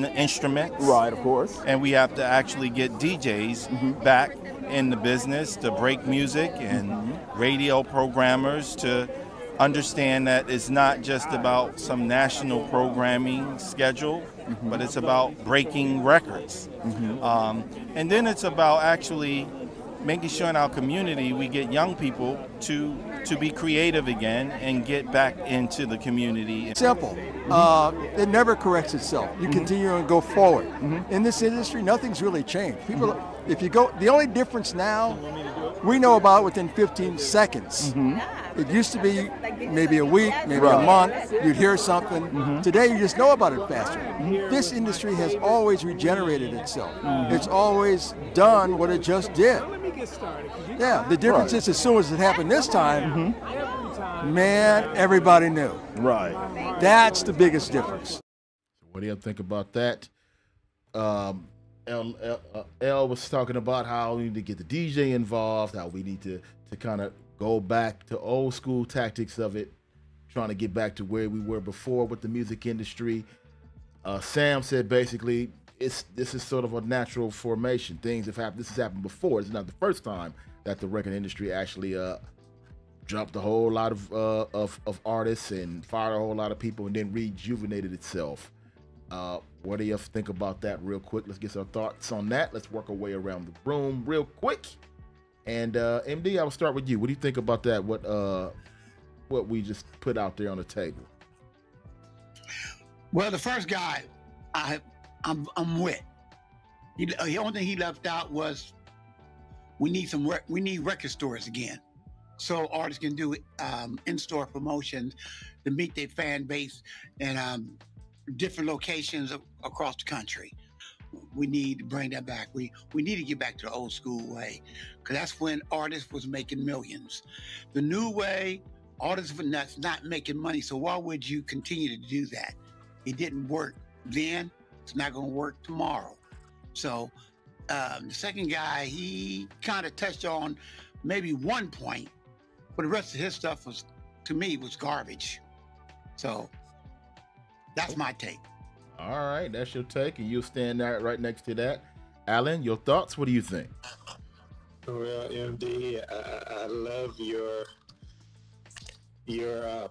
instruments. Right, of course. And we have to actually get DJs back in the business to break music and radio programmers to understand that it's not just about some national programming schedule, but it's about breaking records. And then it's about actually making sure in our community we get young people to be creative again and get back into the community. Simple. It never corrects itself. You continue and go forward. In this industry, nothing's really changed. People, if you go, the only difference now, we know about within 15 seconds. It used to be maybe a week, maybe a month, you'd hear something. Today, you just know about it faster. This industry has always regenerated itself. It's always done what it just did. Yeah, the difference is as soon as it happened this time, man, everybody knew. Right. That's the biggest difference. What do you think about that? L was talking about how we need to get the DJ involved, how we need to kind of go back to old school tactics of it, trying to get back to where we were before with the music industry. Sam said basically this is sort of a natural formation. Things have happened. This has happened before. It's not the first time that the record industry actually dropped a whole lot of artists and fired a whole lot of people and then rejuvenated itself. What do you think about that real quick? Let's get some thoughts on that. Let's work our way around the room real quick. And MD, I will start with you. What do you think about that? What we just put out there on the table? Well, the first guy I'm with. The only thing he left out was we need record stores again, so artists can do in-store promotions to meet their fan base in different locations across the country. we need to bring that back. We need to get back to the old school way, because that's when artists was making millions. The new way, artists were not making money. So why would you continue to do that? It didn't work then. It's not going to work tomorrow. So the second guy, he kind of touched on maybe one point, but the rest of his stuff was, to me, was garbage. So that's my take. All right, that's your take, and you'll stand there right next to that. Alan, your thoughts? What do you think? Well, MD, I love your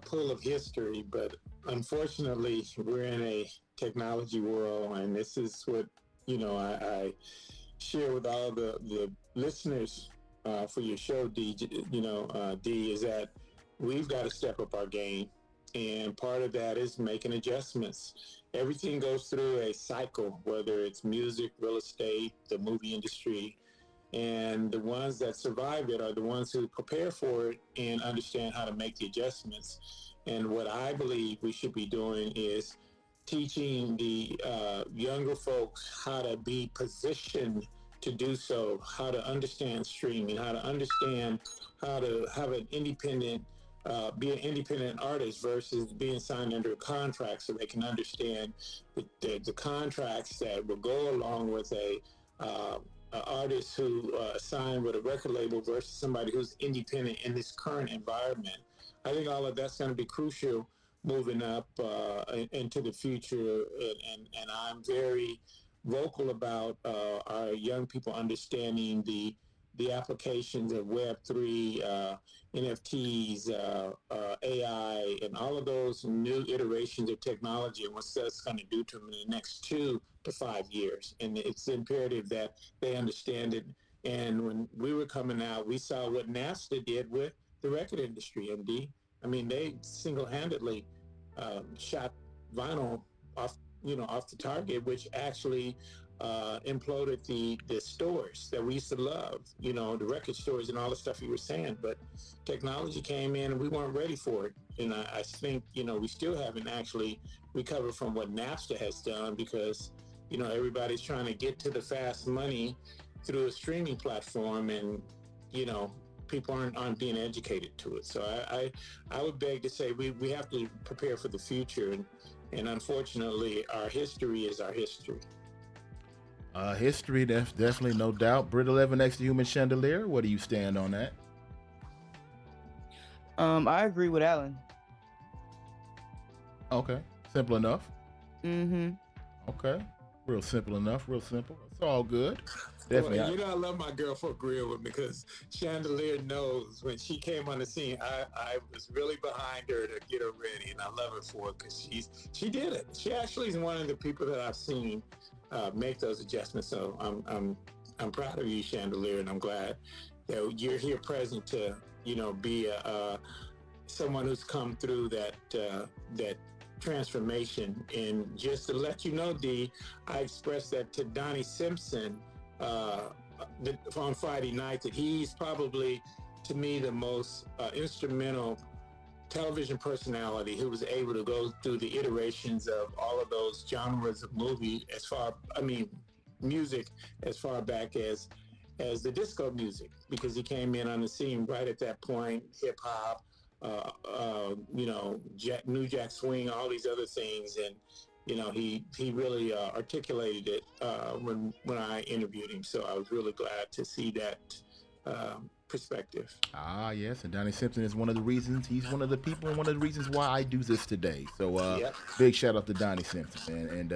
pull of history, but unfortunately, we're in a technology world, and this is what I share with all the listeners for your show, D. D, is that we've got to step up our game, and part of that is making adjustments. Everything goes through a cycle, whether it's music, real estate, the movie industry. And the ones that survive it are the ones who prepare for it and understand how to make the adjustments. And what I believe we should be doing is teaching the younger folks how to be positioned to do so, how to understand streaming, how to understand how to have an independent, be an independent artist versus being signed under a contract, so they can understand the contracts that will go along with a artist who signed with a record label versus somebody who's independent in this current environment. I think all of that's going to be crucial moving up into the future, and I'm very vocal about our young people understanding the applications of Web3, NFTs, AI, and all of those new iterations of technology, and what that's going to do to them in the next 2 to 5 years. And it's imperative that they understand it. And when we were coming out, we saw what NASA did with the record industry, MD. I mean, they single-handedly shot vinyl off the target, which actually imploded the stores that we used to love, the record stores and all the stuff you were saying. But technology came in and we weren't ready for it. And I think, we still haven't actually recovered from what Napster has done, because, everybody's trying to get to the fast money through a streaming platform, and, people aren't being educated to it. So I would beg to say we have to prepare for the future. And unfortunately, our history is our history. History, that's definitely no doubt. Brit 11X, the Human Chandelier, where do you stand on that? I agree with Alan. Okay, simple enough. Mm-hmm. Okay, real simple enough, real simple. It's all good. Definitely. Well, I love my girl for agreeing with me, because Chandelier knows when she came on the scene, I was really behind her to get her ready, and I love her for it, because she did it. She actually is one of the people that I've seen make those adjustments. So I'm proud of you, Chandelier, and I'm glad that you're here present to be someone who's come through that transformation. And just to let you know, D, I expressed that to Donnie Simpson on Friday night, that he's probably, to me, the most instrumental television personality who was able to go through the iterations of all of those genres of music as far back as the disco music, because he came in on the scene right at that point, hip hop, New Jack Swing, all these other things. And, he really articulated it when I interviewed him. So I was really glad to see that perspective. Ah, yes, and Donnie Simpson is one of the reasons. He's one of the people and one of the reasons why I do this today. So big shout out to Donnie Simpson. And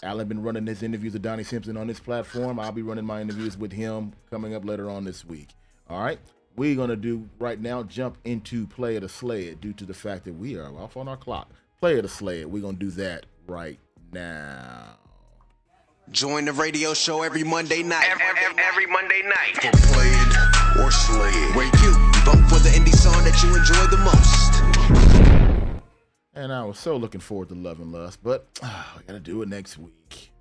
Alan been running his interviews with Donnie Simpson on this platform. I'll be running my interviews with him coming up later on this week. All right, we're going to do right now, jump into Play It or Slay It, due to the fact that we are off on our clock. Play It or Slay It. We're going to do that right now. Join the radio show every Monday night. Every Monday night. For Play It or Slay It, where you vote for the indie song that you enjoy the most. And I was so looking forward to Love and Lust, but I got to do it next week.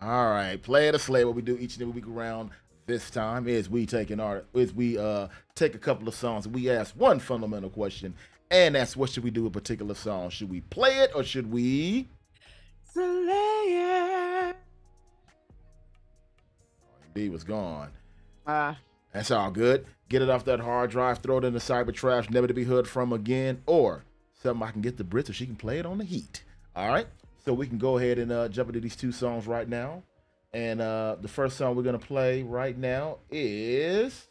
All right, Play It or Slay It, what we do each and every week around this time is we take a couple of songs. We ask one fundamental question, and that's, what should we do with a particular song? Should we play it or should we Slayer. D was gone. Ah. That's all good. Get it off that hard drive, throw it in the cyber trash, never to be heard from again, or something I can get the Brit so she can play it on the heat. All right? So we can go ahead and jump into these two songs right now. And the first song we're going to play right now is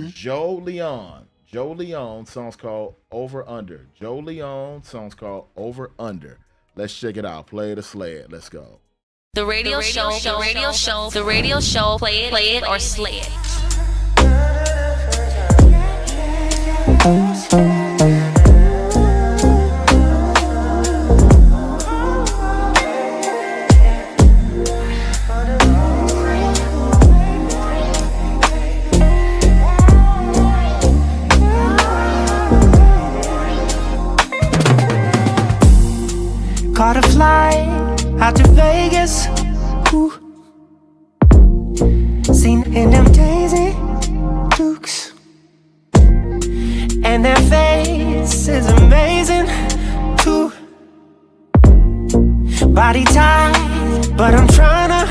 Joe Leon. Joe Leon, song's called Over Under. Joe Leon, song's called Over Under. Let's check it out. Play the sled. Let's go. The radio show, play it or slay it. Caught a flight out to Vegas. Ooh. Seen in them Daisy Dukes, and their face is amazing too. Body tight, but I'm tryna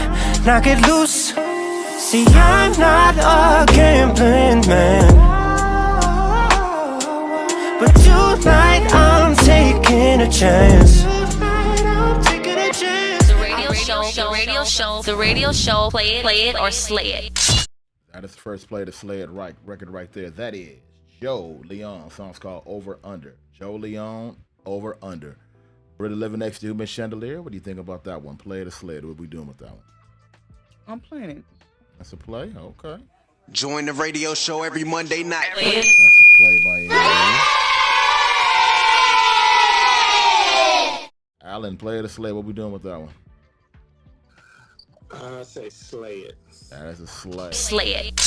knock it loose. See, I'm not a gambling man, but tonight I'm taking a chance. The radio show, play it or slay it. That is the first play to slay it right record right there. That is Joe Leon. Song's called Over Under. Joe Leon, Over Under. Britta living next to Miss Chandelier. What do you think about that one? Play it or slay it? What are we doing with that one? I'm playing it. That's a play? Okay. Join the radio show every Monday night. That's a play by Alan, play it or slay it? What are we doing with that one? I say slay it. That is a slay. Slay it.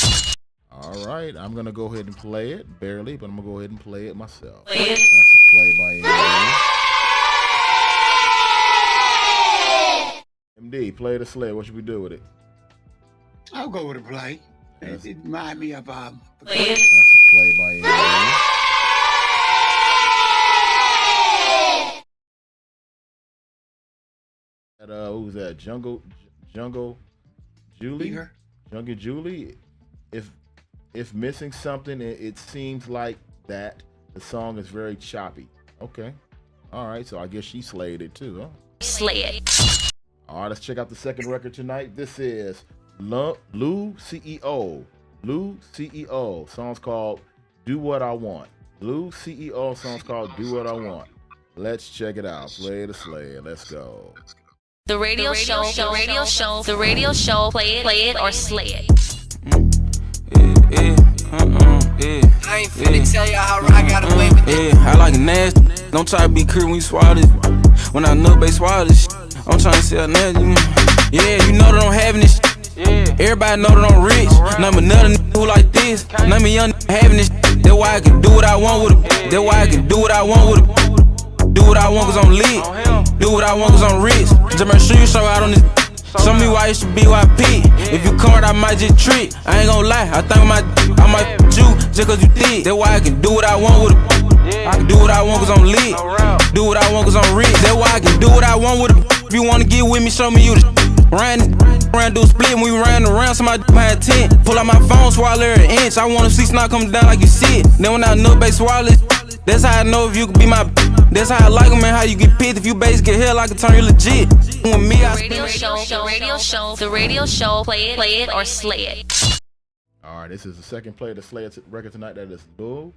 All right, I'm gonna go ahead and play it barely, but I'm gonna go ahead and play it myself. Play it. That's a play by MD. Play it or slay it? What should we do with it? I'll go with a play. It reminds me of Play it. That's a play by MD. Who's that? Jungle Julie? Jungle Julie. If missing something, it seems like that the song is very choppy. Okay. All right, so I guess she slayed it too, huh? Slay it. All right, let's check out the second record tonight. This is Lou CEO. Lou CEO. Song's called Do What I Want. Lou CEO. Song's called Do What I Want. Let's check it out. Play the slay. Let's go. The radio show, play it or slay it. I ain't finna tell y'all how I got away with it. I like it nasty. Don't try to be clear when you swallow this. When I know they swallow this, I'm trying to sell nasty. Yeah, you know that I'm having this. Everybody know that I'm rich. Name another who like this. Name a young having this. That's why I can do what I want with it. That's why I can do what I want with it. Do what I want cause I'm lit. Do what I want cause I'm rich. Just make sure you show out on this. Show me why you should be YP. If you card, I might just trick. I ain't gon' lie, I think I might f*** you just cause you thick. That's why I can do what I want with it. I can do what I want cause I'm lit. Do what I want cause I'm rich. That's why I can do what I want with it. If you wanna get with me, show me you the Ran do a split when we ran around, somebody had 10. Pull out my phone, swallow her an inch. I wanna see snot come down like you see it. Then when I know they swallow it, that's how I know if you can be my. That's how I like them and how you get pissed. If you base get hell, I can turn you legit. With me, I The radio show, play it or slay it. All right, this is the second play of the Slay It record tonight. That is Lou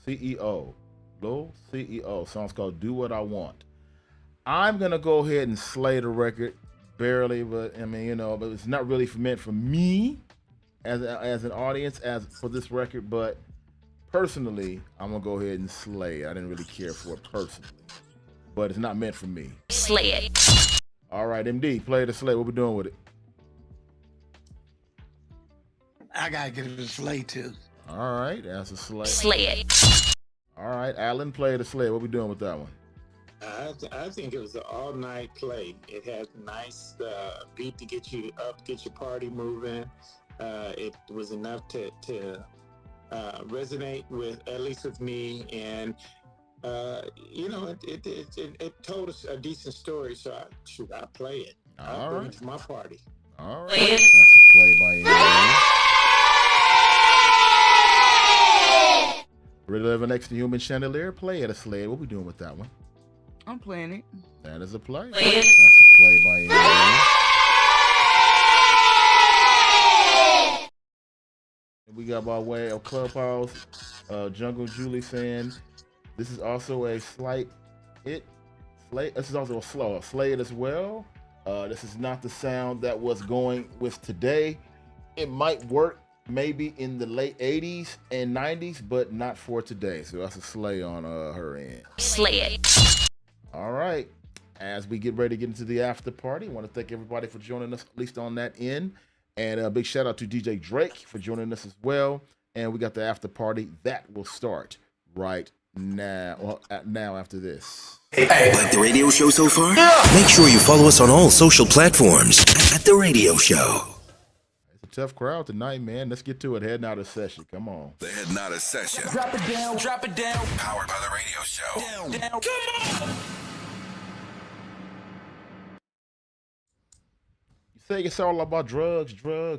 CEO. Lou CEO. Song's called Do What I Want. I'm gonna go ahead and slay the record barely, but I mean, but it's not really meant for me as an audience as for this record, but personally, I'm gonna go ahead and slay it. I didn't really care for it personally, but it's not meant for me. Slay it. All right, MD, play the slay. What we doing with it? I gotta give it a slay too. All right, that's a slay. Slay it. All right, Alan, play the slay. What we doing with that one? I think it was an all-night play. It had a nice beat to get you up, get your party moving. It was enough to resonate with, at least with me, and you know, it told us a decent story, so I play it. I'll bring it to my party. All right. That's a play by Red 11 X, the Human Chandelier. Play it, a Slade. What we doing with that one? I'm playing it. That is a play. That's a play by We got by way of Clubhouse, Jungle Julie saying this is also a slight hit. This is also a slow Slade as well. This is not the sound that was going with today. It might work maybe in the late 80s and 90s, but not for today. So that's a slay on her end. Slay it. All right. As we get ready to get into the after party, I want to thank everybody for joining us, at least on that end. And a big shout out to DJ Drake for joining us as well. And we got the after party that will start right now. Well, now after this. Hey, like the radio show so far? Yeah. Make sure you follow us on all social platforms at The Radio Show. It's a tough crowd tonight, man. Let's get to it. Heading out of session. Come on. The Heading Out of Session. Drop it down, drop it down. Powered by The Radio Show. Down. Come on. You say it's all about drugs. You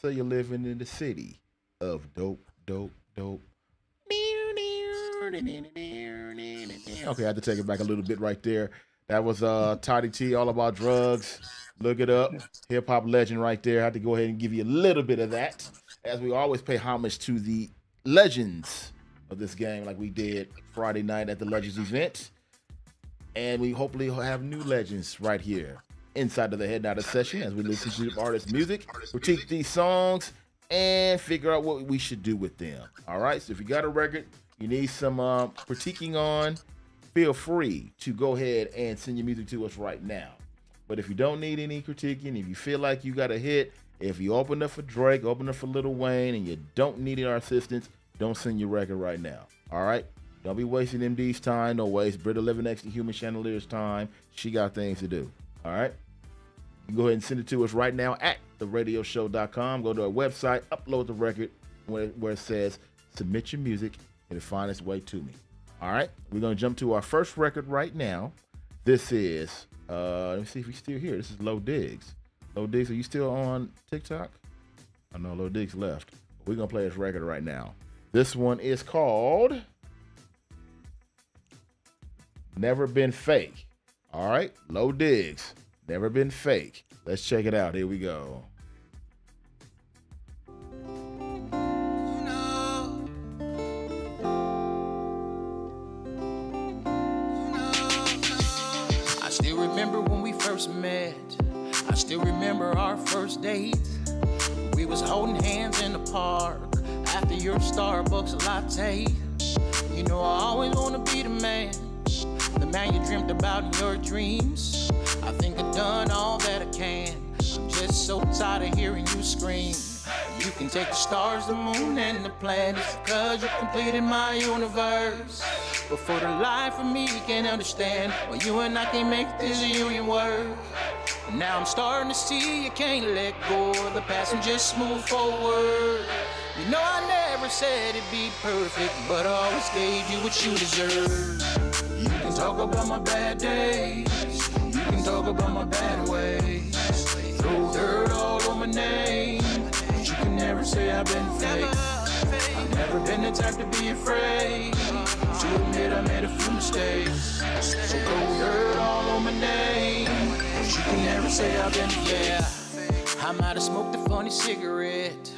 say you're living in the city of dope. Okay, I had to take it back a little bit right there. That was Toddy T, All About Drugs. Look it up. Hip-hop legend right there. I had to go ahead and give you a little bit of that, as we always pay homage to the legends of this game like we did Friday night at the Legends event. And we hopefully have new legends right here inside of the Head Out of Session as we listen to the artist's music, critique these songs, and figure out what we should do with them. All right, so if you got a record you need some critiquing on, feel free to go ahead and send your music to us right now. But if you don't need any critiquing, if you feel like you got a hit, if you open up for Drake, open up for Lil Wayne, and you don't need our assistance, don't send your record right now. All right? Don't be wasting MD's time. No waste Britta living next to Human Chandelier's time. She got things to do. All right? You can go ahead and send it to us right now at theradioshow.com. Go to our website, upload the record where it says submit your music. It'll find its way to me. All right, we're gonna jump to our first record right now. This is, let me see if he's still here. This is Low Diggs. Low Diggs, are you still on TikTok? I know Low Diggs left. We're gonna play this record right now. This one is called Never Been Fake. All right, Low Diggs, Never Been Fake. Let's check it out. Here we go. I still remember when we first met. I still remember our first date. We was holding hands in the park after your Starbucks latte. You know I always wanna be the man you dreamt about in your dreams. I think I've done all that I can. I'm just so tired of hearing you scream. You can take the stars, the moon, and the planets, cause you completed my universe. But for the life of me, you can't understand why you and I can't make this union work. Now I'm starting to see you can't let go of the past and just move forward. You know I never said it'd be perfect, but I always gave you what you deserve. You can talk about my bad days, you can talk about my bad ways, throw dirt all on my name, but you can never say I've been fake. I've never been the type to be afraid to admit I made a few mistakes. So throw dirt all on my name, but you can never say I've been fake. I might have smoked a funny cigarette,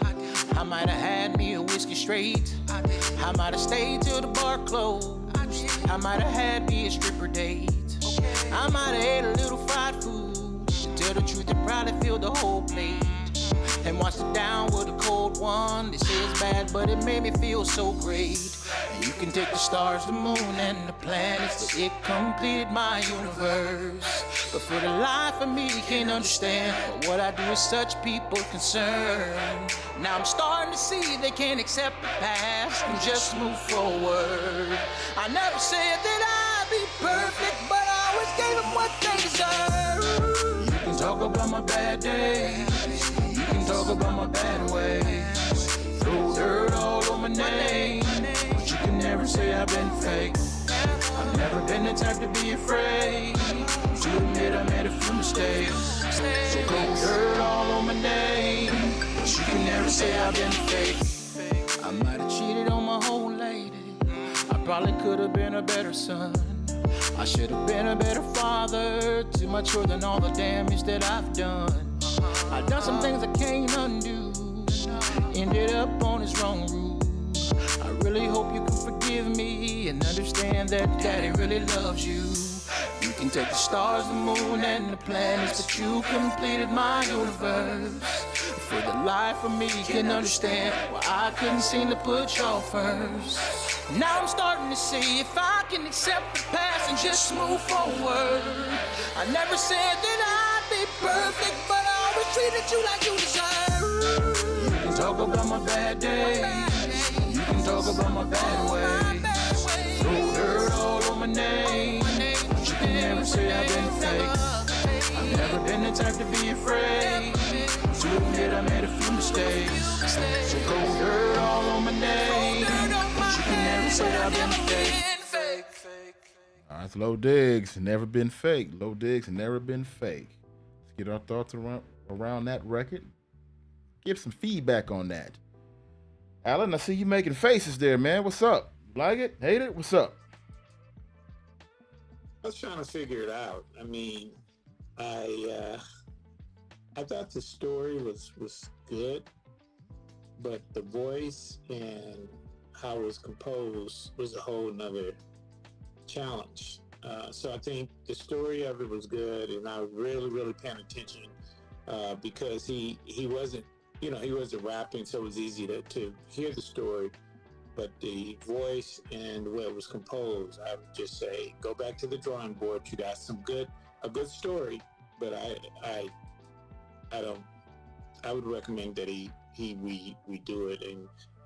I might have had me a whiskey straight, I might have stayed till the bar closed, I might have had me a stripper date, I might have ate a little fried food. To tell the truth, it probably filled the whole plate, and washed it down with a cold one. They say it's bad, but it made me feel so great. And you can take the stars, the moon, and the planets, but it completed my universe. But for the life of me, you can't understand but what I do is such people concerned. Now I'm starting to see they can't accept the past and just move forward. I never said that I'd be perfect, but I always gave them what they deserve. You can talk about my bad days, you can talk about my bad ways, throw dirt all on my name, but you can can never say I've been fake. I've never been the type to be afraid to admit I made a few mistakes. So cold dirt all on my name, but you can never say I've been fake. I might have cheated on my whole lady. I probably could have been a better son. I should have been a better father to my children, all the damage that I've done. I've done some things I can't undo, ended up on this wrong route. I really hope you can forgive me and understand that Daddy really loves you. You can take the stars, the moon, and the planets, but you completed my universe. For the life of me can understand why I couldn't seem to put y'all first. Now I'm starting to see if I can accept the past and just move forward. I never said that I'd be perfect, but I always treated you like you deserve. You can talk about my bad days, you can talk about my bad ways. Throw dirt all on my name, but you can never say I've been fake. I've never been the type to be afraid to admit I made a few mistakes. So go dirt all on my name, but you can never say I've been fake. All right, it's Low Diggs, never been fake. Low Diggs, never been fake. Let's get our thoughts around that record. Give some feedback on that. Alan, I see you making faces there, man. What's up? Like it? Hate it? What's up? I was trying to figure it out. I mean, I thought the story was good, but the voice and how it was composed was a whole nother challenge. So I think the story of it was good, and I was really paying attention because he wasn't, he wasn't rapping, so it was easy to hear the story. But the voice and the way it was composed, I would just say, go back to the drawing board. You got a good story, but I would recommend that he redo it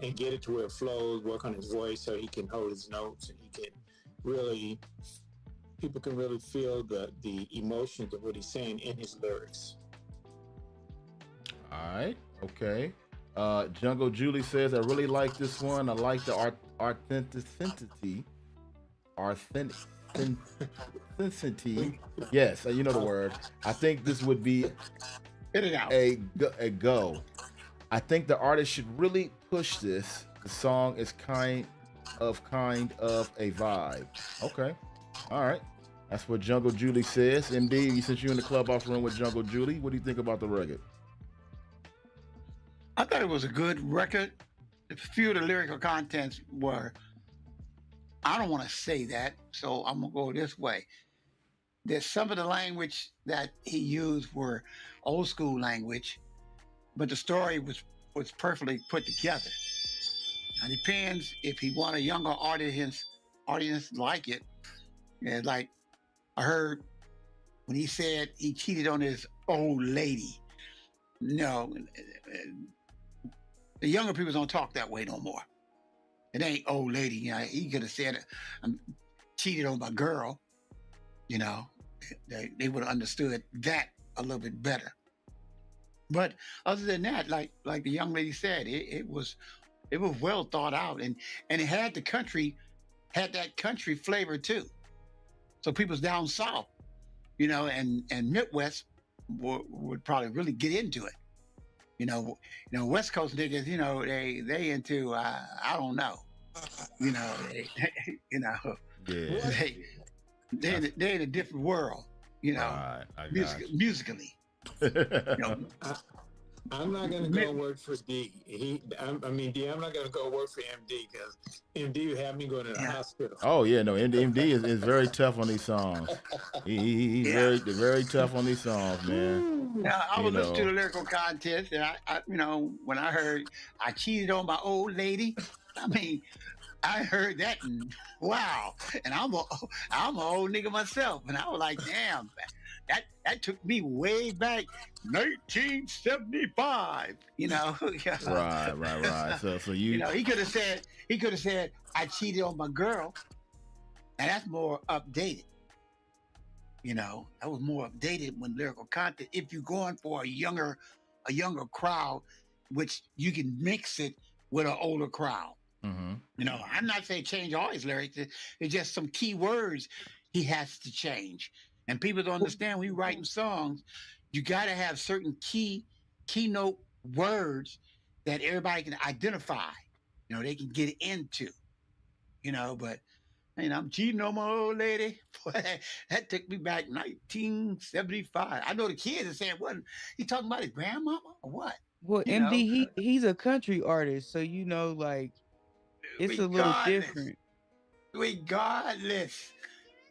and get it to where it flows, work on his voice so he can hold his notes and he can really, people can really feel the emotions of what he's saying in his lyrics. All right, okay. Jungle Julie says, I really like this one. I like the authenticity. Yes, you know the word. I think this would be a go. I think the artist should really push this. The song is kind of a vibe. Okay. All right. That's what Jungle Julie says. MD, since you're in the clubhouse room with Jungle Julie, what do you think about the record? I thought it was a good record. A few of the lyrical contents were, I don't want to say that, so I'm going to go this way. There's some of the language that he used were old school language, but the story was perfectly put together. Now, it depends if he want a younger audience like it. Yeah, like I heard when he said he cheated on his old lady. No, the younger people don't talk that way no more. It ain't old lady. He could have said, I'm cheated on my girl. They would have understood that a little bit better. But other than that, like the young lady said, it was well thought out, and it had that country flavor too. So people's down south, and Midwest would probably really get into it. West Coast niggas, they into I don't know, they're in a different world, musically. I'm not gonna go work for D. I'm not gonna go work for MD because MD would have me going to the hospital. Oh yeah, no, MD is very tough on these songs. He's very tough on these songs, man. Now, I was listening to the lyrical contest, and I when I heard I cheated on my old lady, I heard that, and wow, and I'm an old nigga myself, and I was like, damn, that took me way back, 1975. Right. So you, he could have said, I cheated on my girl, and that's more updated. That was more updated when lyrical content. If you're going for a younger crowd, which you can mix it with an older crowd. You know, I'm not saying change all his lyrics. It's just some key words he has to change. And people don't understand when you're writing songs, you got to have certain keynote words that everybody can identify. You know, they can get into. You know, but I'm cheating on my old lady. Boy, that took me back 1975. I know the kids are saying, "What? He talking about his grandmama or what?" Well, You know, MD, he's a country artist, so like it's a little regardless, different. regardless,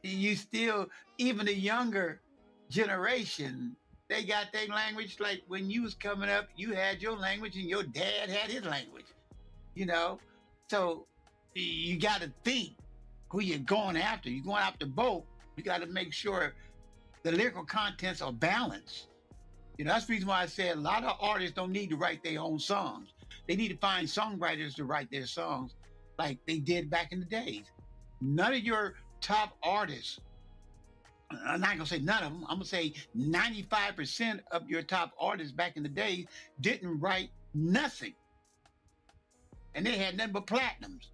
you still, even the younger generation, they got their language. Like when you was coming up, you had your language and your dad had his language. You know, so you got to think who you're going after. You're going after both. You got to make sure the lyrical contents are balanced. You know, that's the reason why I said a lot of artists don't need to write their own songs. They need to find songwriters to write their songs like they did back in the days. None of your top artists, I'm not gonna say none of them, I'm gonna say 95% of your top artists back in the day didn't write nothing. And they had nothing but platinums.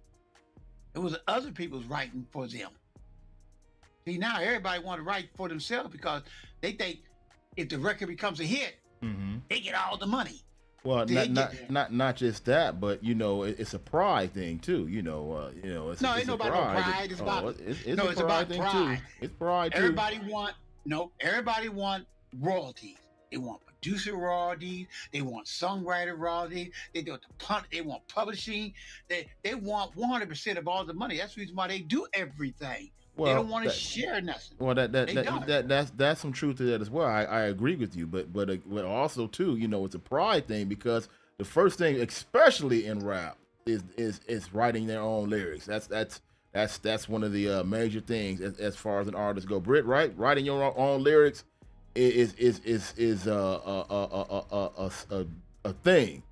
It was other people's writing for them. See, now everybody want to write for themselves because they think if the record becomes a hit, they get all the money. Well, not just that, but it's a pride thing too. It's no, ain't a about pride. no pride. It's about it's about thing pride. Too. It's pride too. Everybody want royalties. They want producer royalties. They want songwriter royalties. They want publishing. They want 100% of all the money. That's the reason why they do everything. They don't want to share nothing. Well, that's some truth to that as well. I agree with you, but also too, it's a pride thing because the first thing, especially in rap, is writing their own lyrics. That's one of the major things as far as an artist go. Britt, right? Writing your own lyrics is a thing.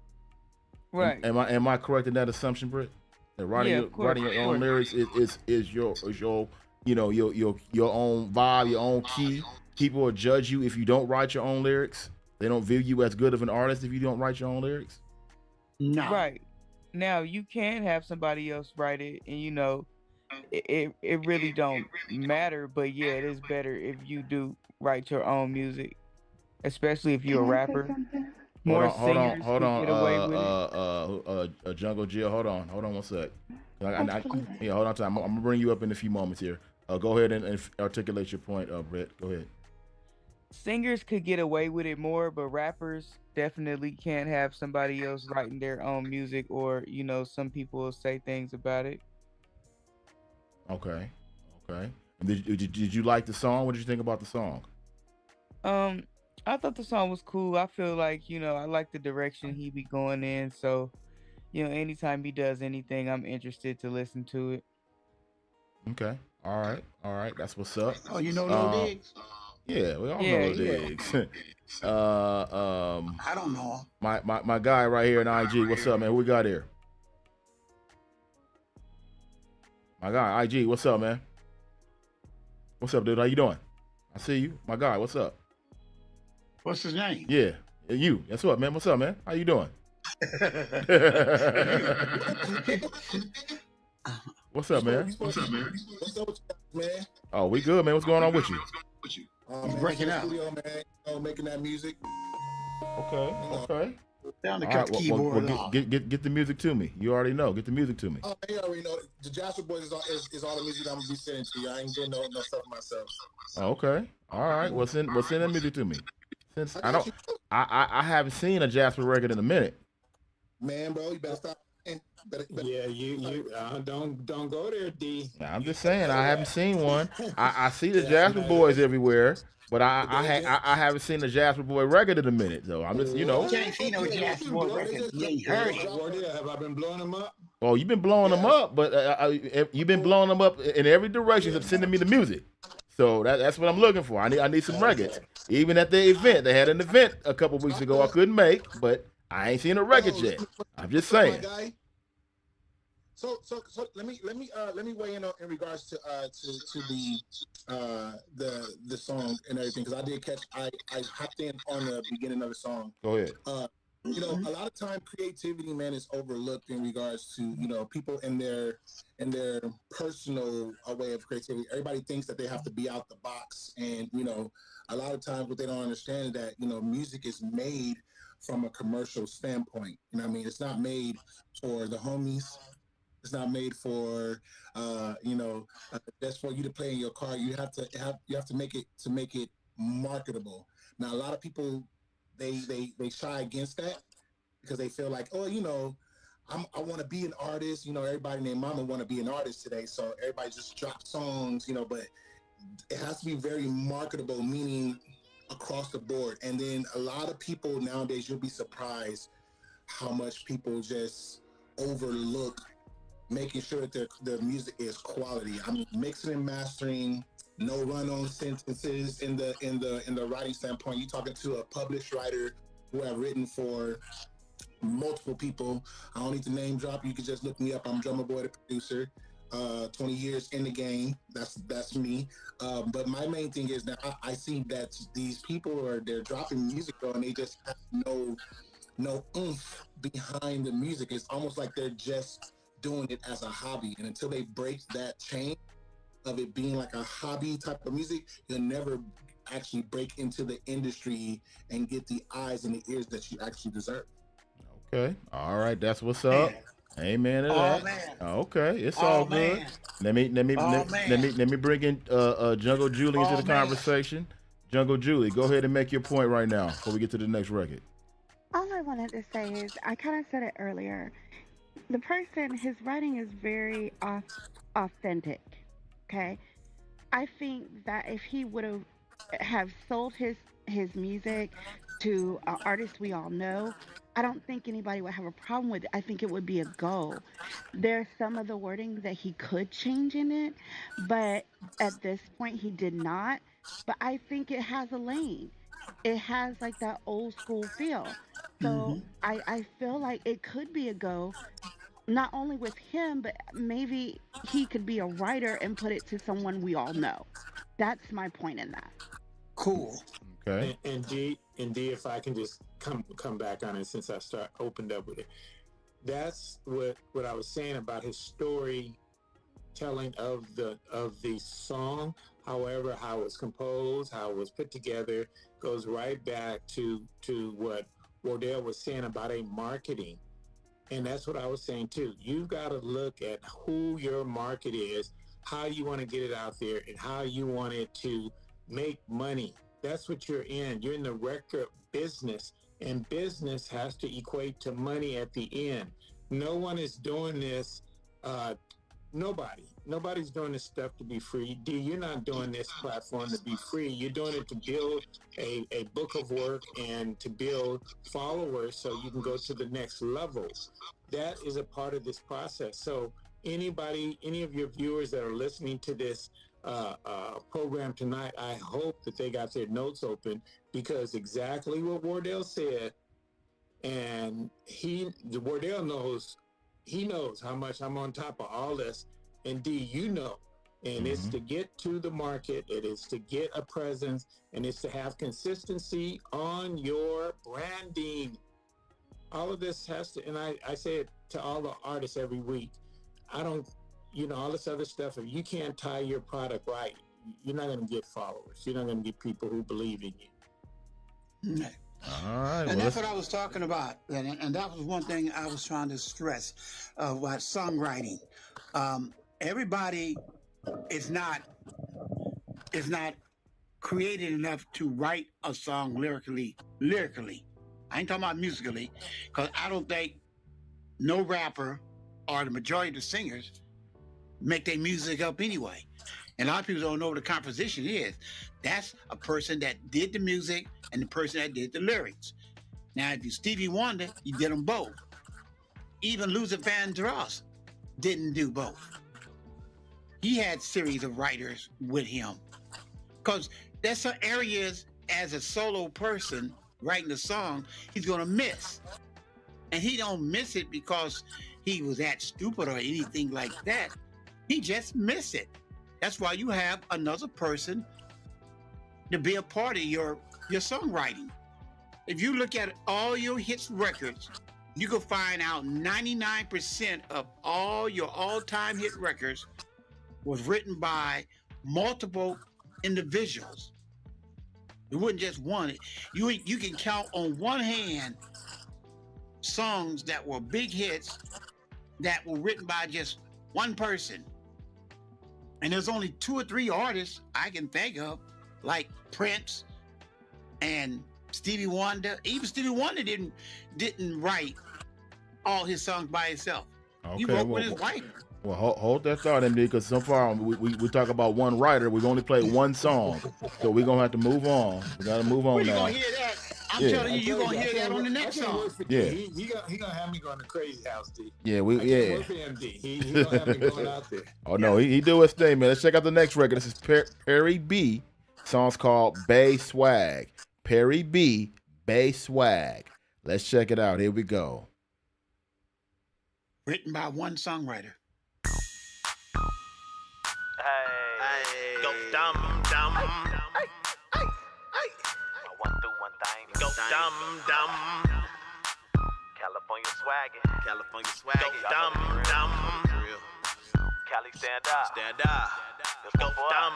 Right. Am I correct in that assumption, Britt? That writing your own lyrics is your your own vibe, your own key. People will judge you if you don't write your own lyrics. They don't view you as good of an artist if you don't write your own lyrics. No. Right. Now you can have somebody else write it, and it really don't matter. But yeah, it is better if you do write your own music, especially if you're a rapper. More singers hold can on, get away with it. Jungle Jill, hold on 1 sec. Hold on, time. I'm gonna bring you up in a few moments here. Go ahead and articulate your point, Brett. Go ahead. Singers could get away with it more, but rappers definitely can't have somebody else writing their own music, or some people will say things about it. Okay. Did you like the song? What did you think about the song? I thought the song was cool. I feel like, I like the direction he be going in. So, anytime he does anything, I'm interested to listen to it. Okay. All right. That's what's up. Oh, you know Lil Diggs? Yeah, we all know Lil Diggs. I don't know. My guy right here in IG. What's up, man? Who we got here? My guy, IG. What's up, man? What's up, dude? How you doing? I see you. My guy, what's up? What's his name? Yeah, you. That's what, man. What's up, man? How you doing? What's up, man? What's up with you guys, man? Oh, we good, man. What's going on with you? Breaking out, studio, man. Making that music. Okay. Down to cut the keyboard off. Get the music to me. You already know. Get the music to me. Oh, you already know. The Jasper Boys is all the music I'm gonna be sending to you. I ain't doing no stuff myself. Okay. All right. Well, send that music to me. Since I haven't seen a Jasper record in a minute. Man, bro, you better stop. Yeah, you don't go there, D. I'm just saying I haven't seen one. I see the Jasper Boys everywhere, but I haven't seen the Jasper Boy record in a minute. So I'm just You ain't seen no Jasper Boy record. You ain't heard it. Have I been blowing them up? Oh, you've been blowing them up, but you've been blowing them up in every direction of sending me the music. So that's what I'm looking for. I need some records. Even at the event, they had an event a couple weeks ago I couldn't make, but I ain't seen a record yet. I'm just saying. So let me weigh in regards to the song and everything, because I did catch I hopped in on the beginning of the song. Go ahead. You know, a lot of time creativity, man, is overlooked in regards to, you know, people in their personal way of creativity. Everybody thinks that they have to be out the box, and you know, a lot of times what they don't understand is that, you know, music is made from a commercial standpoint. You know what I mean? It's not made for the homies. It's not made for just for you to play in your car. You have to make it marketable. Now, a lot of people they shy against that because they feel like, oh, you know, I want to be an artist. You know, everybody named Mama want to be an artist today, so everybody just drops songs. You know, but it has to be very marketable, meaning across the board. And then a lot of people nowadays, you'll be surprised how much people just overlook making sure that their music is quality. I mean, mixing and mastering, no run-on sentences in the writing standpoint. You're talking to a published writer who have written for multiple people. I don't need to name drop. You can just look me up. I'm Drummer Boy, the producer. 20 years in the game. That's me. But my main thing is that I see that these people they're dropping music, though, and they just have no oomph behind the music. It's almost like they're just doing it as a hobby, and until they break that chain of it being like a hobby type of music, you'll never actually break into the industry and get the eyes and the ears that you actually deserve. Okay, all right, that's what's up. Amen to that. Man. Okay, it's all good. Let me bring in Jungle Julie into the conversation. Jungle Julie, go ahead and make your point right now before we get to the next record. All I wanted to say is, I kind of said it earlier. The person, his writing is very authentic. Okay, I think that if he would have sold his music to an artist we all know, I don't think anybody would have a problem with it. I think it would be a go. There's some of the wording that he could change in it, but at this point he did not. But I think it has a lane. It has like that old school feel. So I feel like it could be a go, not only with him, but maybe he could be a writer and put it to someone we all know. That's my point in that. Cool. Okay. And D, if I can just come back on it since I opened up with it. That's what I was saying about his story telling of the song. However, how it's composed, how it was put together, goes right back to what Wardell was saying about a marketing. And that's what I was saying too. You've got to look at who your market is, how you want to get it out there, and how you want it to make money. That's what you're in. You're in the record business, and business has to equate to money at the end. No one is doing this. Nobody's doing this stuff to be free. D, you're not doing this platform to be free. You're doing it to build a book of work and to build followers so you can go to the next level. That is a part of this process. So any of your viewers that are listening to this program tonight, I hope that they got their notes open, because exactly what Wardell said, and Wardell knows. He knows how much I'm on top of all this. And D, you know. And it's to get to the market. It is to get a presence. And it's to have consistency on your branding. All of this has to, and I say it to all the artists every week. I don't, all this other stuff, if you can't tie your product right, you're not going to get followers. You're not going to get people who believe in you. All right. And that's what I was talking about. And that was one thing I was trying to stress about songwriting. Everybody is not creative enough to write a song lyrically. I ain't talking about musically, because I don't think no rapper or the majority of the singers make their music up anyway. And a lot of people don't know what the composition is. That's a person that did the music and the person that did the lyrics. Now, if you Stevie Wonder, you did them both. Even Luther Vandross didn't do both. He had series of writers with him. Because there's some areas as a solo person writing a song, he's going to miss. And he don't miss it because he was that stupid or anything like that. He just miss it. That's why you have another person to be a part of your songwriting. If you look at all your hits records, you can find out 99% of all your all-time hit records was written by multiple individuals. It wasn't just one. You can count on one hand songs that were big hits that were written by just one person. And there's only 2 or 3 artists I can think of, like Prince and Stevie Wonder. Even Stevie Wonder didn't write all his songs by himself. He wrote with his wife. Well, hold that thought, MD, because so far we talk about one writer. We've only played one song, so we're gonna have to move on. We gotta move on now. You're gonna hear that. I'm telling you, you're gonna hear that on the next song. Yeah. He gonna have me going to Crazy House, D. Yeah, I can't work for MD. He gonna have me going out there. Oh no, he do his thing, man. Let's check out the next record. This is Perry B. Song's called Bay Swag. Perry B. Bay Swag. Let's check it out. Here we go. Written by one songwriter. Hey, go dumb. Hey. One through one thing. Go dumb. California swagger. Go dumb. Cali stand up. Go dumb.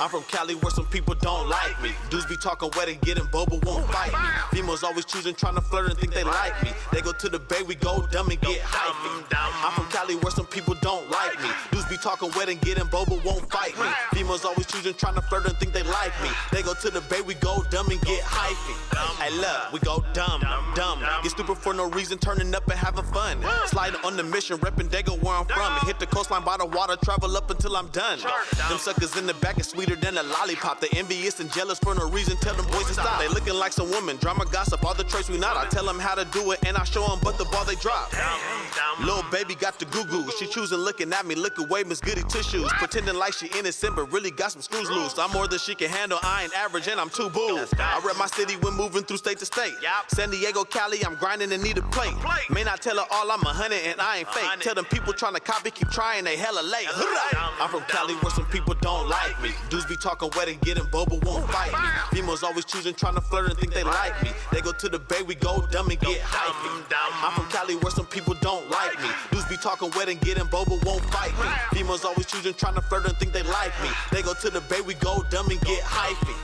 I'm from Cali where some people don't like me. Dudes be talking wet and getting boba, won't fight me. Females always choosing, trying to flirt and think they like me. They go to the bay, we go dumb and get hypey. I'm from Cali where some people don't like me. Dudes be talking wet and getting boba, won't fight me. Females always choosing, trying to flirt and think they like me. They go to the bay, we go dumb and get hypey. Hey look, we go dumb. Get stupid for no reason, turning up and having fun. Sliding on the mission, repping Dago where I'm from. And hit the coastline by the water, travel up until I'm done. Them suckers in the back is sweeter than a lollipop. They envious and jealous for no reason, tell them boys to stop. They looking like some women, drama gossip, all the traits we not. I tell them how to do it and I show them but the ball they drop. Little baby got the goo-goo. She choosing looking at me, look away, Miss Goody tissues. Pretending like she innocent but really got some screws loose. I'm more than she can handle, I ain't average and I'm too boo. I rep my city when moving through state to state. San Diego, Cali, I'm grinding and need a plate. May not tell her all I'm 100 and I ain't fake. Tell them people trying to copy, keep trying, they hella late. I'm from Cali where some people don't like me. Dudes be talking wet and getting boba, won't fight me. Females always choosing, trying to flirt and think they like me. They go to the bay, we go dumb and get hypey. I'm from Cali where some people don't like me. Dudes be talking wet and getting boba, won't fight me. Females always choosing, trying to flirt and think they like me. They go to the bay, we go dumb and get hypey.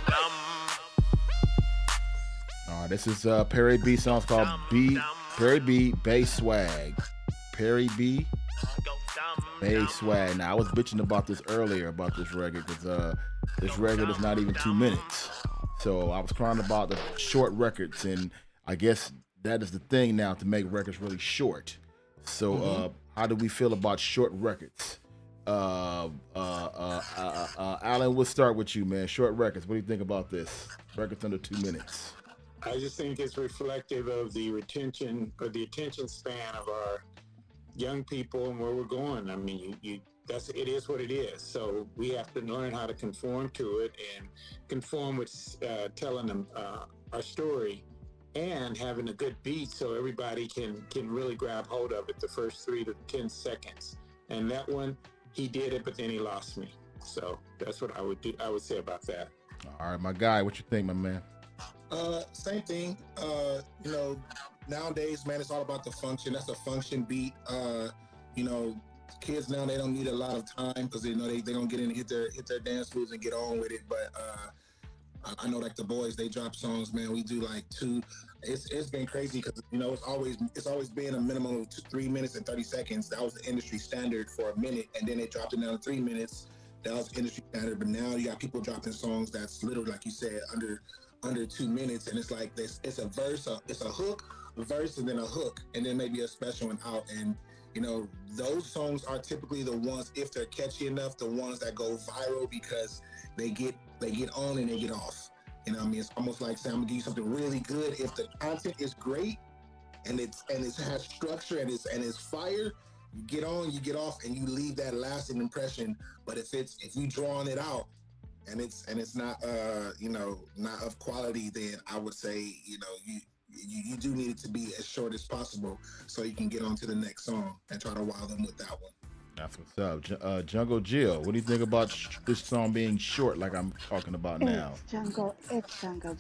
This is Perry B. Song's called Perry B. Bay Swag. Perry B. Bay Swag. Now I was bitching about this earlier about this record because this record is not even 2 minutes. So I was crying about the short records, and I guess that is the thing now to make records really short. So how do we feel about short records? Alan, we'll start with you, man. Short records. What do you think about this? Records under 2 minutes. I just think it's reflective of the retention or the attention span of our young people and where we're going. I mean, it is what it is. So we have to learn how to conform to it and conform with telling them our story and having a good beat so everybody can really grab hold of it the first 3 to 10 seconds. And that one, he did it, but then he lost me. So that's what I would say about that. All right, my guy, what you think, my man? Same thing. Nowadays, man, it's all about the function. That's a function beat. Kids now, they don't need a lot of time because they know they don't get in and hit their dance moves and get on with it. But I know like the boys, they drop songs, man. We do like 2. It's been crazy because it's always been a minimum of 3 minutes and 30 seconds. That was the industry standard for a minute, and then they dropped it down to 3 minutes. That was industry standard. But now you got people dropping songs that's literally, like you said, under 2 minutes, and it's like this. It's a verse, it's a hook, a verse, and then a hook, and then maybe a special one out. And those songs are typically the ones, if they're catchy enough, the ones that go viral because they get on and they get off. You know what I mean? It's almost like saying, I'm gonna give you something really good. If the content is great and it has structure and it's fire, you get on, you get off, and you leave that lasting impression. But if you drawing it out and it's not not of quality, then I would say you do need it to be as short as possible so you can get on to the next song and try to wow them with that one. That's what's up. Jungle Jill, what do you think about this song being short like I'm talking about now? It's Jungle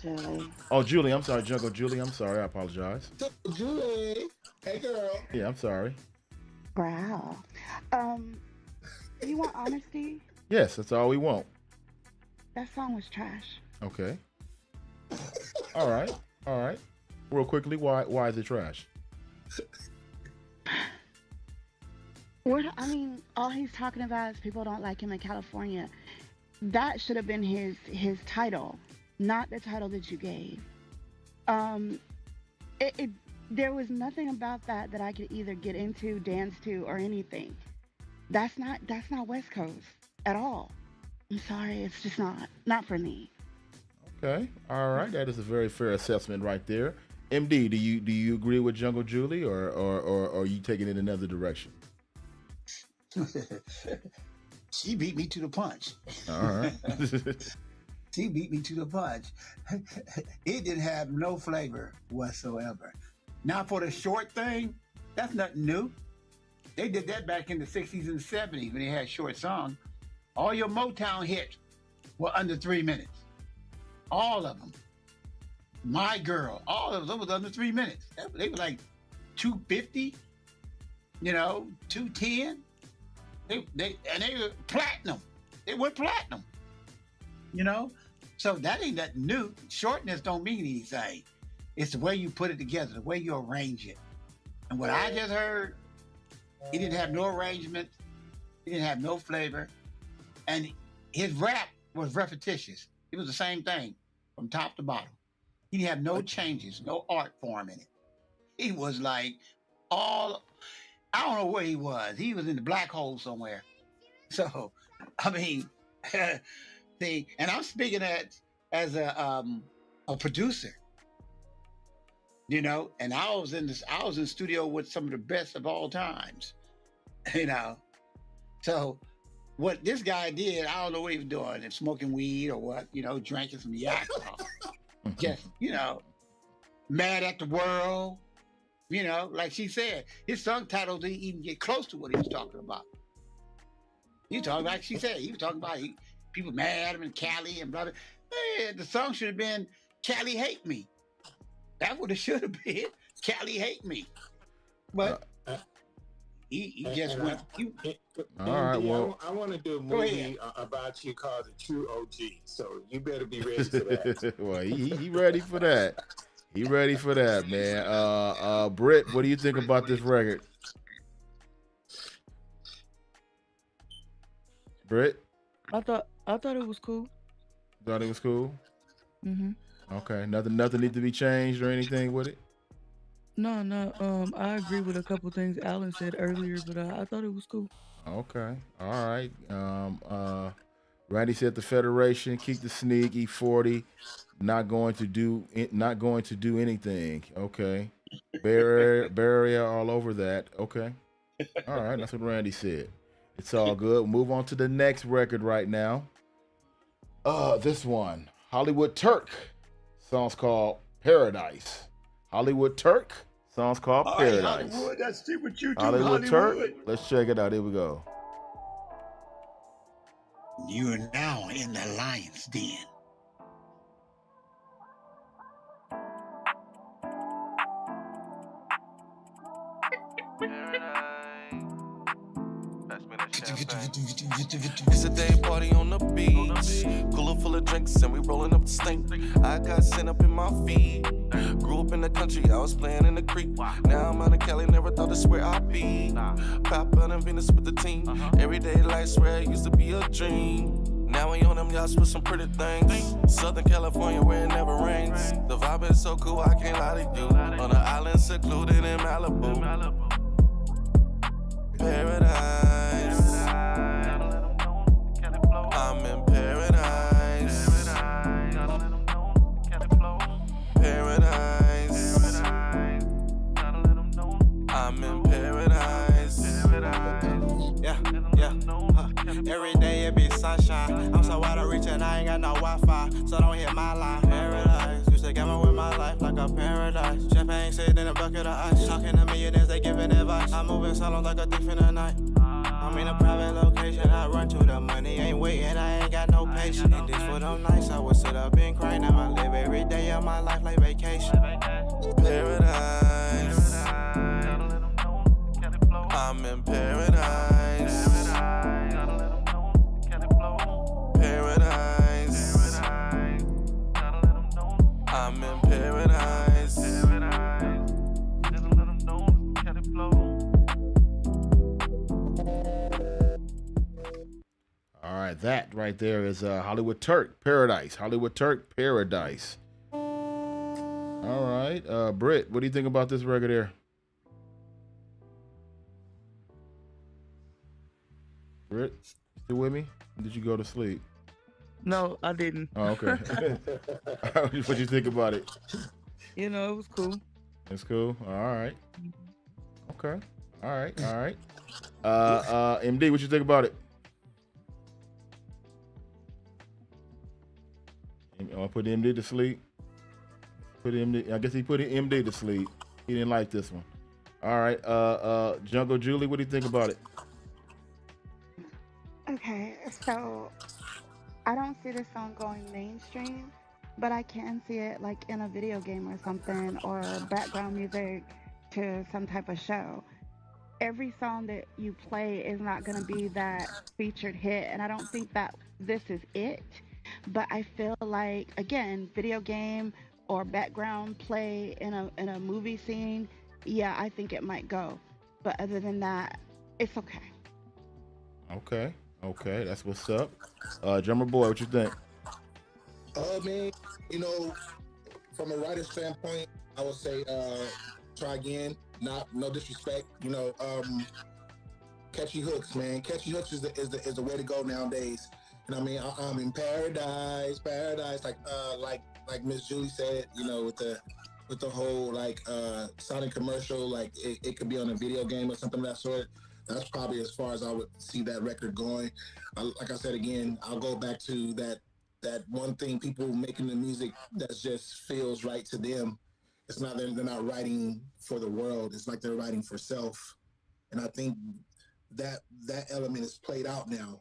Julie. Oh, Julie, I'm sorry. Jungle Julie, I'm sorry. I apologize. Julie, hey girl. Yeah, I'm sorry. Wow. You want honesty? Yes, that's all we want. That song was trash. Okay. All right. Real quickly, why is it trash? All he's talking about is people don't like him in California. That should have been his title, not the title that you gave. There was nothing about that I could either get into, dance to, or anything. That's not West Coast at all. I'm sorry, it's just not for me. Okay, all right, that is a very fair assessment right there. MD, do you agree with Jungle Julie, or are you taking it another direction? She beat me to the punch. All right. She beat me to the punch. It didn't have no flavor whatsoever. Now for the short thing, that's nothing new. They did that back in the 60s and 70s when they had short songs. All your Motown hits were under 3 minutes. All of them. My Girl, all of them was under 3 minutes. They were like 250, 210. They were platinum. They went platinum. So that ain't nothing new. Shortness don't mean anything. It's the way you put it together, the way you arrange it. And what I just heard, he didn't have no arrangement. He didn't have no flavor. And his rap was repetitious. It was the same thing from top to bottom. He didn't have no changes, no art form in it. He was like I don't know where he was. He was in the black hole somewhere. So, see, and I'm speaking as a producer, and I was in the studio with some of the best of all times, So what this guy did, I don't know what he was doing, if smoking weed or what, drinking some yak, just, mad at the world, like she said, his song title didn't even get close to what he was talking about. He was talking like she said, he was talking about people mad at him in Cali and blah, blah. Hey, the song should have been Cali Hate Me. That's what it should have been. Cali Hate Me. But he just went. All right, well, I want to do a movie about you called The True OG. So you better be ready for that. Well, he ready for that. He ready for that, man. Britt, what do you think about this record? Britt? I thought it was cool. Thought it was cool? Mm-hmm. Okay. Nothing needs to be changed or anything with it? No. I agree with a couple things Alan said earlier, but I thought it was cool. Okay. All right. Randy said the Federation, keep the sneak, E40, not going to do anything. Okay. Barrier all over that. Okay. All right. That's what Randy said. It's all good. We'll move on to the next record right now. This one, Hollywood Turk. Song's called Paradise. Hollywood Turk. Song's called Paradise. Hollywood, let's see what you do. Hollywood Turk. Let's check it out. Here we go. You are now in the lion's den. It's a day party on the beach. Cooler full of drinks and we rolling up the stink. I got sent up in my feet. Grew up in the country, I was playing in the creek. Now I'm out of Cali, never thought that's where I'd be. Pop out and Venus with the team. Everyday life, swear it used to be a dream. Now we on them yachts with some pretty things. Southern California where it never rains. The vibe is so cool, I can't lie to you. On an island secluded in Malibu. Paradise. I'm in paradise. Paradise. I'm in paradise. Yeah. Every day it be sunshine. I'm so wide of reach and I ain't got no Wi-Fi, so don't hit my line. Paradise. Used to gamble with my life like a paradise. Champagne sitting in a bucket of ice. Talking to millionaires, they giving advice. I'm moving solo like a thief in the night. I'm in a private location, I run to the money, ain't waiting, I ain't got no patience. And this for them nights, I would sit up and cry. Now I live every day of my life like vacation. Paradise. I'm in paradise. Paradise. I'm in paradise. All right, that right there is Hollywood Turk, Paradise. Hollywood Turk, Paradise. All right, Britt, what do you think about this record here? Britt, still with me? Did you go to sleep? No, I didn't. Oh, okay. What you think about it? You know, it was cool. It's cool. All right. Okay. All right. All right. MD, what you think about it? I put MD to sleep. Put MD. I guess he put MD to sleep. He didn't like this one. All right. Jungle Julie, what do you think about it? Okay, so I don't see this song going mainstream, but I can see it like in a video game or something, or background music to some type of show. Every song that you play is not going to be that featured hit, and I don't think that this is it. But I feel like, again, video game or background play in a movie scene, yeah, I think it might go. But other than that, it's okay. Okay. Okay. That's what's up. Drummer Boy, what you think? Man, you know, from a writer standpoint, I would say try again. No disrespect, you know. Catchy hooks, man. Catchy hooks is the way to go nowadays. You know what I mean? I'm in paradise, like Miss Julie said. You know, with the whole like Sonic commercial, like it could be on a video game or something of that sort. That's probably as far as I would see that record going. Like I said again, I'll go back to that one thing: people making the music that just feels right to them. It's not they're not writing for the world. It's like they're writing for self. And I think that element is played out now,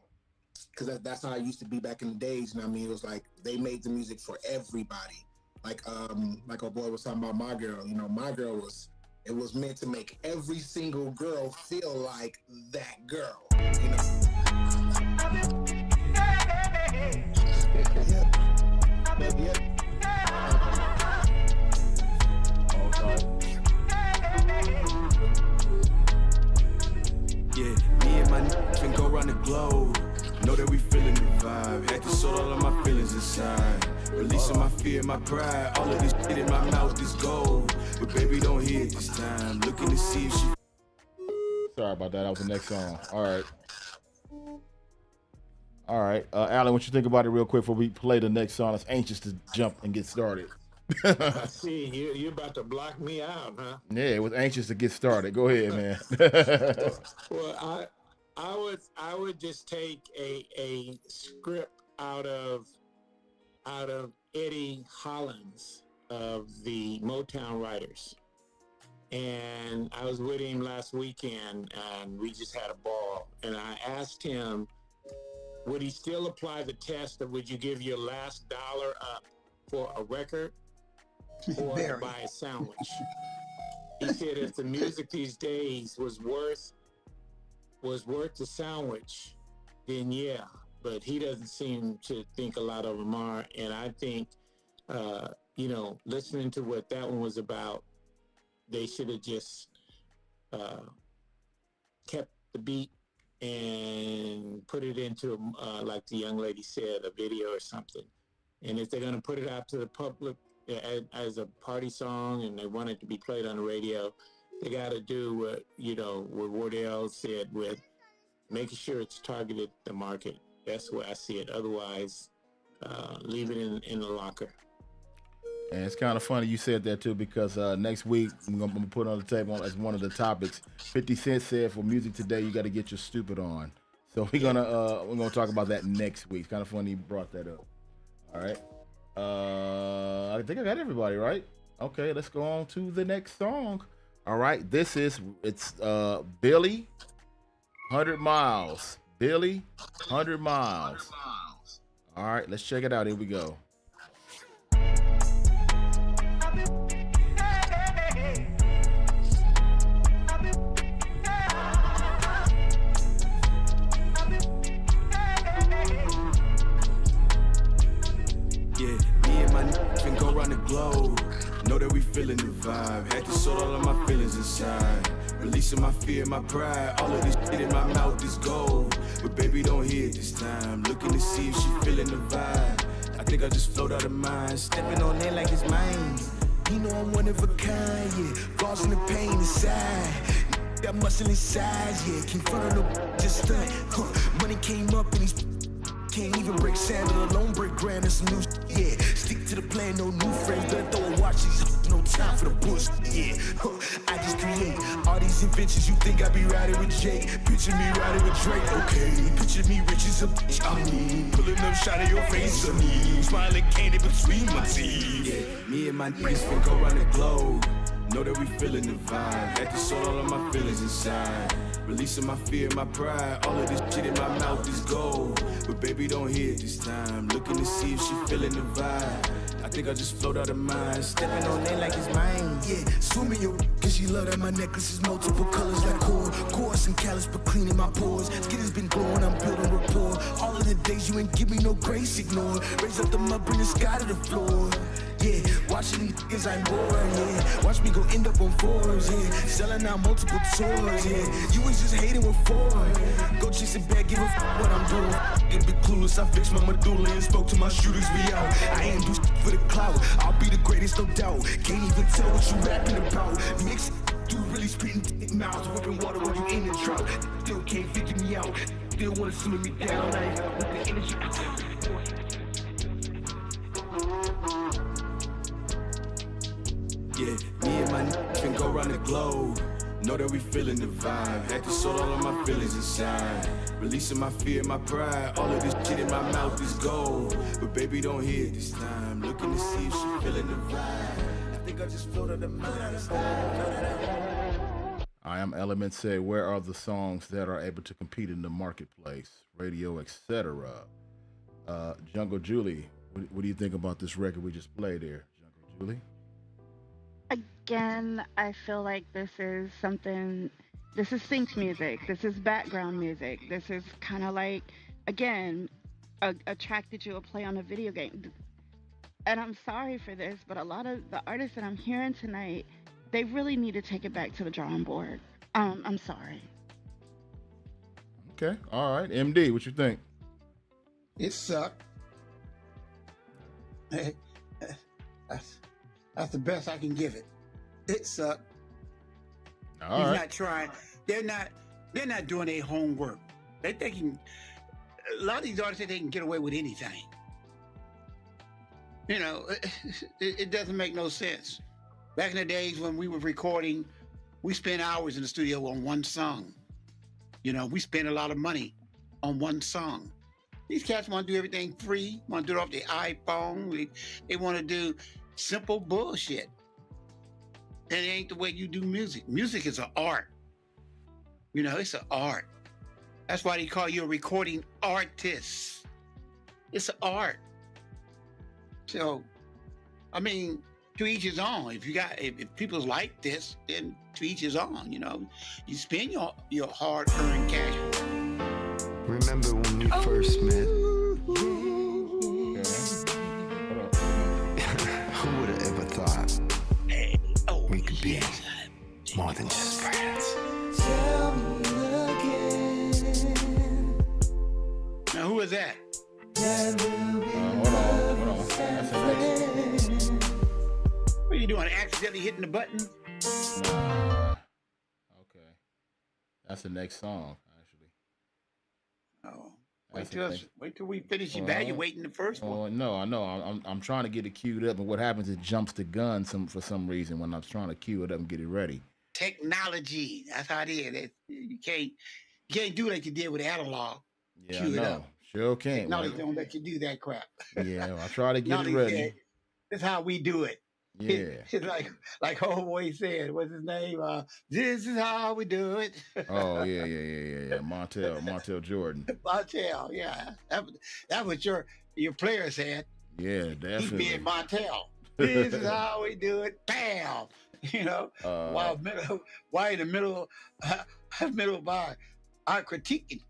because that's how it used to be back in the days. And I mean, it was like they made the music for everybody. Like our boy was talking about My Girl. You know, My Girl was meant to make every single girl feel like that girl. You know. Yeah, me and my niggas can go around the globe. Know that we feeling the vibe. Had to sort all of my feelings inside. Releasing my fear, my pride. All of this shit in my mouth is gold. But baby, don't hear it this time. Looking to see if she. Sorry about that. That was the next song. All right. All right. Alan, what you think about it real quick before we play the next song? I'm anxious to jump and get started. I see you're about to block me out, huh? Yeah, it was anxious to get started. Go ahead, man. Well, I would just take a script out of Eddie Hollins of the Motown Writers, and I was with him last weekend, and we just had a ball. And I asked him, would he still apply the test of would you give your last dollar up for a record or buy a sandwich? He said if the music these days was worth the sandwich, then yeah. But he doesn't seem to think a lot of them are. And I think, listening to what that one was about, they should have just kept the beat and put it into, like the young lady said, a video or something. And if they're going to put it out to the public as a party song and they want it to be played on the radio, they got to do what Wardell said with making sure it's targeted the market. That's the way I see it. Otherwise, leave it in the locker. And it's kind of funny you said that too, because next week I'm gonna put on the table as one of the topics. 50 Cent said for music today, you got to get your stupid on. So we're gonna talk about that next week. It's kind of funny you brought that up. All right. I think I got everybody right. Okay, let's go on to the next song. All right, it's Billy 100 Miles. Billy, 100 Miles. All right, let's check it out. Here we go. Yeah, me and my can go around the globe. Know that we feeling the vibe. Had to sort all of my feelings inside. Releasing my fear, my pride. All of this shit in my mouth is gold. But baby, don't hear it this time. Looking to see if she feeling the vibe. I think I just float out of mind. Stepping on it like it's mine. You know I'm one of a kind, yeah. Causing the pain inside. Got muscle inside, yeah. Can't front on no just stunt. Money came up and he's can't even break sandal alone, break grand, that's some new yeah. Stick to the plan, no new friends, better throw a watch, these no time for the bush, yeah. I just create all these inventions, you think I be riding with Jake. Picture me riding with Drake, okay. Picture me rich as a bitch, I mean. Pulling up shot of your face, I mean. Smiling candy between my teeth. Yeah, me and my niggas can go around the globe. Know that we feeling the vibe. Had to sort all of my feelings inside. Releasing my fear, my pride. All of this shit in my mouth is gold. But baby, don't hear it this time. Looking to see if she feeling the vibe. I think I just float out of mind. Stepping on it like it's mine. Yeah, swimming your cause she love that my necklace is multiple colors like cord. Coarse and callous, but cleaning my pores. Skin has been glowing, I'm building rapport. All of the days you ain't give me no grace, ignore. Raise up the mud, bring the sky to the floor. Yeah, watching these niggas, I'm bored, yeah. Watch me go end up on Forbes, yeah. Selling out multiple tours, yeah. You was just hating with Ford. Go chase it back, give a f what I'm doing. Get bit clueless, I fixed my medulla and spoke to my shooters, we out. I ain't do for the clout, I'll be the greatest, no doubt. Can't even tell what you rapping about. Mix you really spitting dick mouths, whipping water when you in the drought. Still can't figure me out, still wanna slow me down. I ain't with the energy. Yeah, me and my can go around the globe. Know that we feeling the vibe. Had to sort all of my feelings inside. Releasing my fear, my pride. All of this shit in my mouth is gold. But baby, don't hear it this time. Looking to see if she feeling the vibe. I think I just floated the mind. I Am Element said, where are the songs that are able to compete in the marketplace, radio, etc.? Jungle Julie, what do you think about this record we just played there, Jungle Julie? Again, I feel like this is sync music. This is background music. This is kind of like, again, a track that you will play on a video game. And I'm sorry for this, but a lot of the artists that I'm hearing tonight, they really need to take it back to the drawing board. I'm sorry. Okay, all right. MD, what you think? It sucked. That's the best I can give it. It sucked. All He's right. not trying. They're not doing their homework. They thinking a lot of these artists think they can get away with anything. You know, it doesn't make no sense. Back in the days when we were recording, we spent hours in the studio on one song. You know, we spent a lot of money on one song. These cats want to do everything free, want to do it off their iPhone. They want to do simple bullshit. And it ain't the way you do music. Music is an art. You know, it's an art. That's why they call you a recording artist. It's an art. So, I mean, to each his own. If people like this, then to each his own, you know. You spend your hard-earned cash. Remember when we first met? Who would have ever thought we could be more than just friends? Tell me again. Now, who is that? Hold on. That's the next. What are you doing? Accidentally hitting the button? Nah. Okay. That's the next song, actually. Oh. Wait till we finish evaluating the first one. Oh no, I know. I'm trying to get it queued up, and what happens is it jumps the gun for some reason when I'm trying to queue it up and get it ready. Technology. That's how it is. You can't do like you did with analog. Yeah, Cue I it know. up. Sure can't. Technology don't let you do that crap. Yeah, I try to get it ready. That's how we do it. Yeah. It's like homeboy said, what's his name? This is how we do it. Oh yeah. Montel Jordan. Montel, yeah. That was your player said. Yeah, He definitely. being Montel. This is how we do it. Bam. You know, while in the middle bar, I'm critiquing.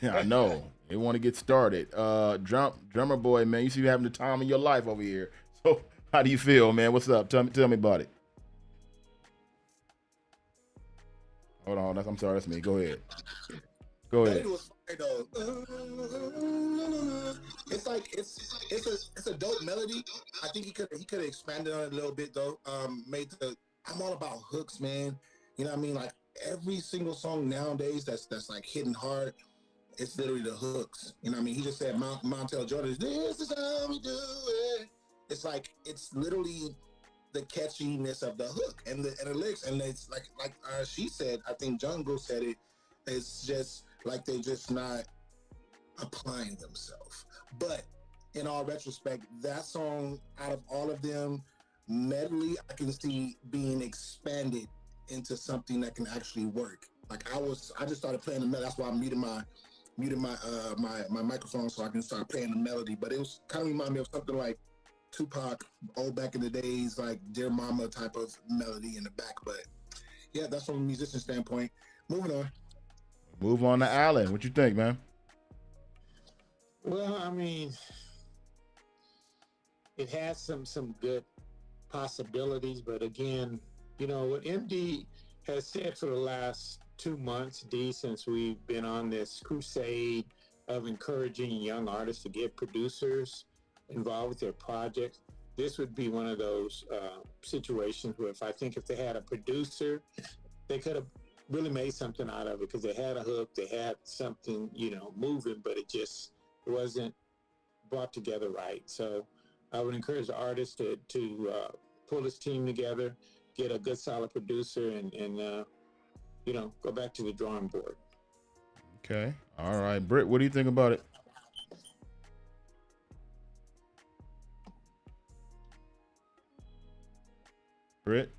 I know. They want to get started. Drummer boy, man, you see you having the time of your life over here. So how do you feel, man? What's up? Tell me about it. Hold on. I'm sorry. That's me. Go ahead. It was fire, though. It's like it's a dope melody. I think he could have expanded on it a little bit though. I'm all about hooks, man. You know what I mean? Like every single song nowadays that's like hitting hard. It's literally the hooks. You know what I mean? He just said Montel Jordan, this is how we do it. It's like, it's literally the catchiness of the hook and the lyrics. And it's like she said, I think Jungle said it, it's just like they just not applying themselves. But in all retrospect, that song, out of all of them, medley, I can see being expanded into something that can actually work. Like I just started playing the melody. That's why I muted my microphone so I can start playing the melody. But it was kind of remind me of something like Tupac, old back in the days, like Dear Mama type of melody in the back. But yeah, that's from a musician standpoint. Moving on. Move on to Allen. What you think, man? Well, I mean, it has some good possibilities, but again, you know what MD has said for the last 2 months, D, since we've been on this crusade of encouraging young artists to get producers involved with their projects. This would be one of those situations where if they had a producer, they could have really made something out of it because they had a hook, they had something, moving, but it wasn't brought together right. So I would encourage the artist to pull his team together, get a good solid producer, and go back to the drawing board. Okay. All right. Britt, what do you think about it? Britt?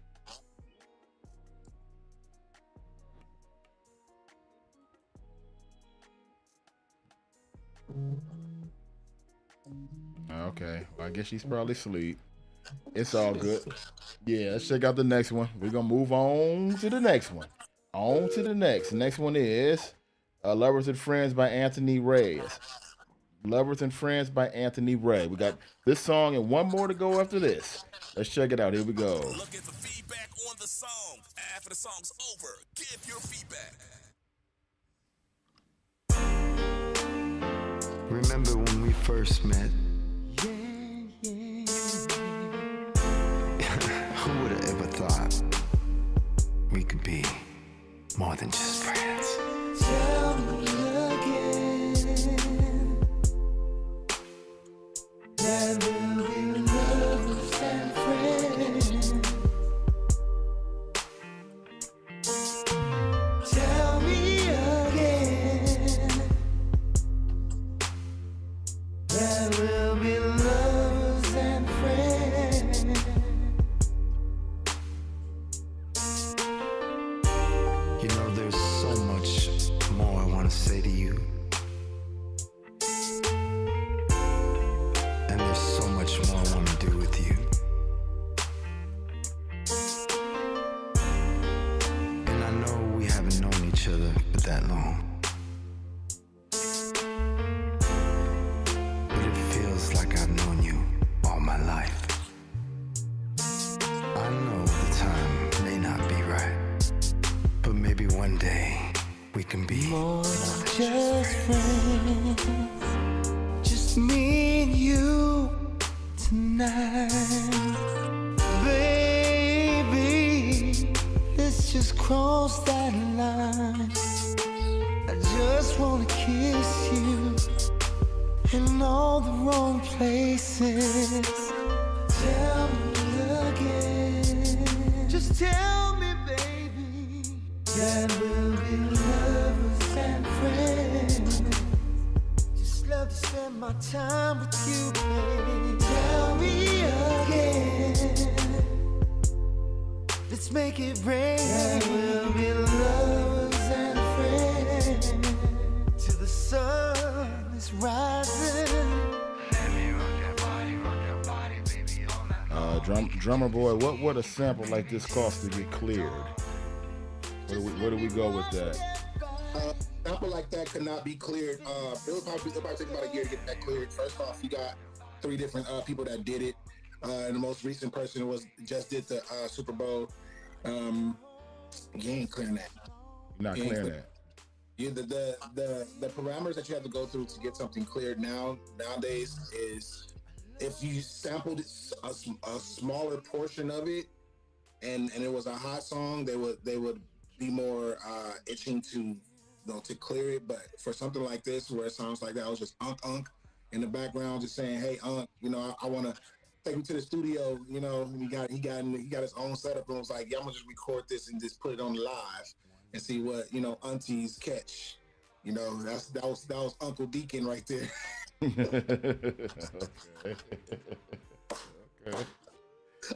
Okay. Well, I guess she's probably asleep. It's all good. Yeah, let's check out the next one. We're going to move on to the next one. On to the next. The next one is Lovers and Friends by Anthony Ray. Lovers and Friends by Anthony Ray. We got this song and one more to go after this. Let's check it out. Here we go. Looking for feedback on the song. After the song's over, give your feedback. Remember when we first met? Who would have ever thought we could be more than just friends? Tell me again that we'll be lovers and friends. Tell me again that we'll be lovers and friends. You know, there's so much more I want to say to you. And there's so much more I want to do with you. And I know we haven't known each other for that long. But it feels like I've known you all my life. I know the time may not be right. But maybe one day we can be more than just friends. Just me and you tonight. Baby, let's just cross that line. I just wanna kiss you in all the wrong places. Tell me again. Just tell me, baby, that we'll be lovers and friends. Just love to spend my time with you, baby. Tell me again make it rain. We'll be lovers and friends till the sun is rising. Drummer boy, what would a sample like this cost to get cleared? Where do we go with that? Sample like that could not be cleared. It'll probably take about a year to get that cleared. First off, you got 3 different people that did it. And the most recent person just did the Super Bowl. You ain't clearing that. You're not clearing that. Yeah, the parameters that you have to go through to get something cleared nowadays is if you sampled a smaller portion of it and it was a hot song, they would be more itching to clear it. But for something like this where it sounds like that was just unk in the background just saying, hey Unk, I want to take him to the studio, and he got his own setup and was like, yeah, I'm gonna just record this and just put it on live and see what aunties catch. That was Uncle Deacon right there. Okay.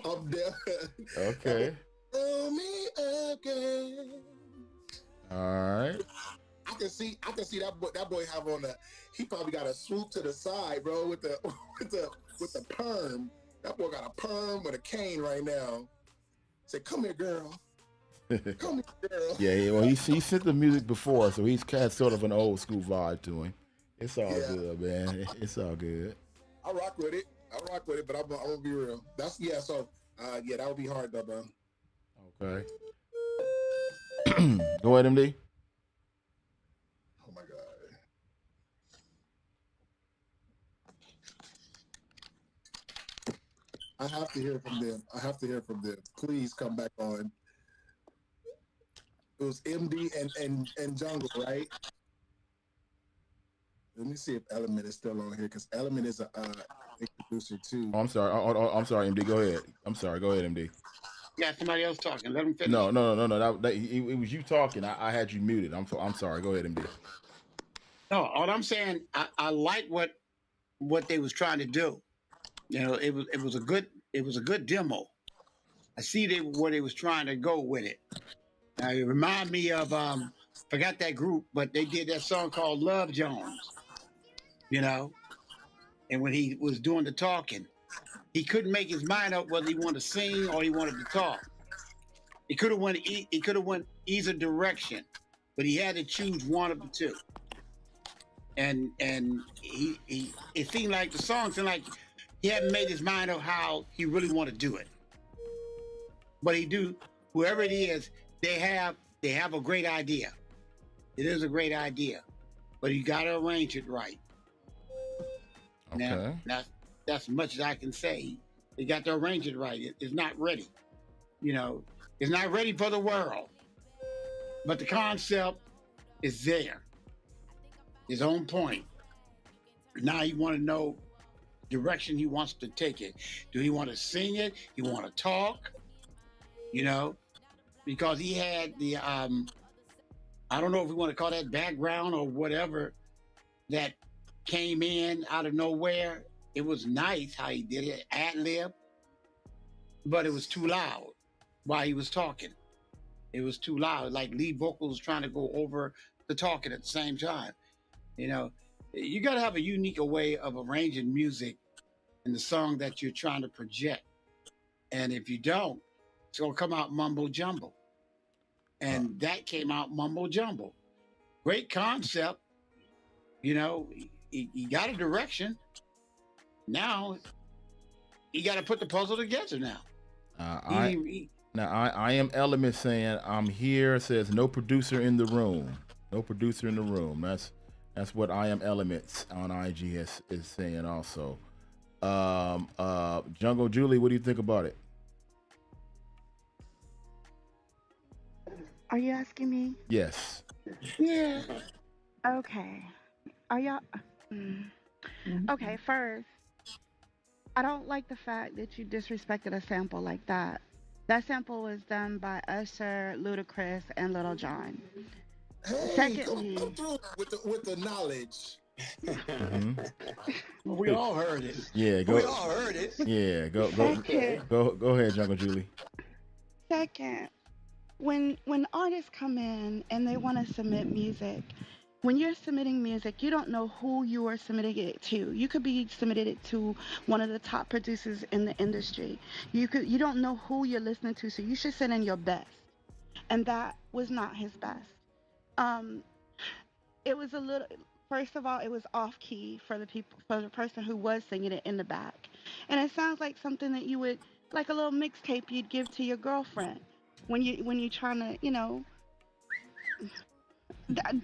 I'm there. Okay. Tell me again. All right. I can see that boy have on he probably got a swoop to the side, bro, with the perm. That boy got a perm with a cane right now. Say, come here, girl. Come here, girl. Yeah, well, he sent the music before, so he's got sort of an old school vibe to him. It's all good, man. It's all good. I rock with it, but I'm gonna be real. So that would be hard though, bro. Okay. Go ahead, MD. Oh my God. I have to hear from them. Please come back on. It was MD and Jungle, right? Let me see if Element is still on here, because Element is a producer too. Oh, I'm sorry. I'm sorry, MD. Go ahead. I'm sorry. Go ahead, MD. Yeah, somebody else talking. Let him finish. No. It was you talking. I had you muted. I'm sorry. Go ahead, MD. No, all I'm saying, I like what they was trying to do. It was a good demo. I see where they was trying to go with it. Now, it remind me of forgot that group, but they did that song called Love Jones. And when he was doing the talking, he couldn't make his mind up whether he wanted to sing or he wanted to talk. He could have went either direction, but he had to choose one of the two. And it seemed like the song seemed like he hadn't made his mind up how he really wanted to do it. But whoever it is, they have a great idea. It is a great idea, but you got to arrange it right. Okay. Now, that's as much as I can say. You got to arrange it right. It's not ready. It's not ready for the world. But the concept is there. It's on point. Now you want to know direction he wants to take it. Do he want to sing it? He want to talk? Because he had the I don't know if we want to call that background or whatever that came in out of nowhere. It was nice how he did it, ad-lib, but it was too loud while he was talking. It was too loud, like lead vocals trying to go over the talking at the same time. You got to have a unique way of arranging music in the song that you're trying to project. And if you don't, it's going to come out mumbo jumbo. And that came out mumbo jumbo. Great concept. He got a direction. Now, he got to put the puzzle together now. I am Element saying I'm here. Says no producer in the room. No producer in the room. That's what I am Elements on IG is saying also. Jungle Julie, what do you think about it? Are you asking me? Yes. Yeah. Okay. Are y'all? Okay, first, I don't like the fact that you disrespected a sample like that. That sample was done by Usher, Ludacris, and Little John. Hey, Secondly, come through with the knowledge. We all heard it. Yeah, We all heard it. Yeah, go ahead, Jungle Julie. Second, when artists come in and they want to submit music, when you're submitting music, you don't know who you are submitting it to. You could be submitted it to one of the top producers in the industry. You don't know who you're listening to, so you should send in your best. And that was not his best. Um, it was a little. First of all, it was off key for the person who was singing it in the back, and it sounds like something that you would like a little mixtape you'd give to your girlfriend when you're trying to, that,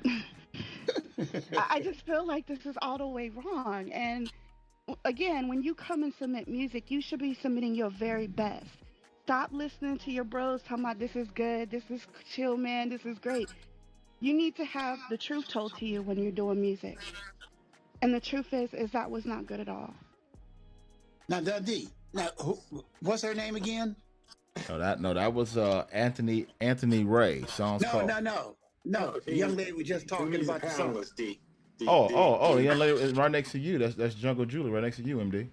I just feel like this is all the way wrong. And again, when you come and submit music, you should be submitting your very best. Stop listening to your bros talking about this is good, this is chill, man, this is great. You need to have the truth told to you when you're doing music. And the truth is that was not good at all. Now, Dundee. Now, what's her name again? No, that was Anthony Ray. Songs called. No. The young lady was just talking about the song. Oh, the young lady is right next to you. That's Jungle Julie right next to you, MD.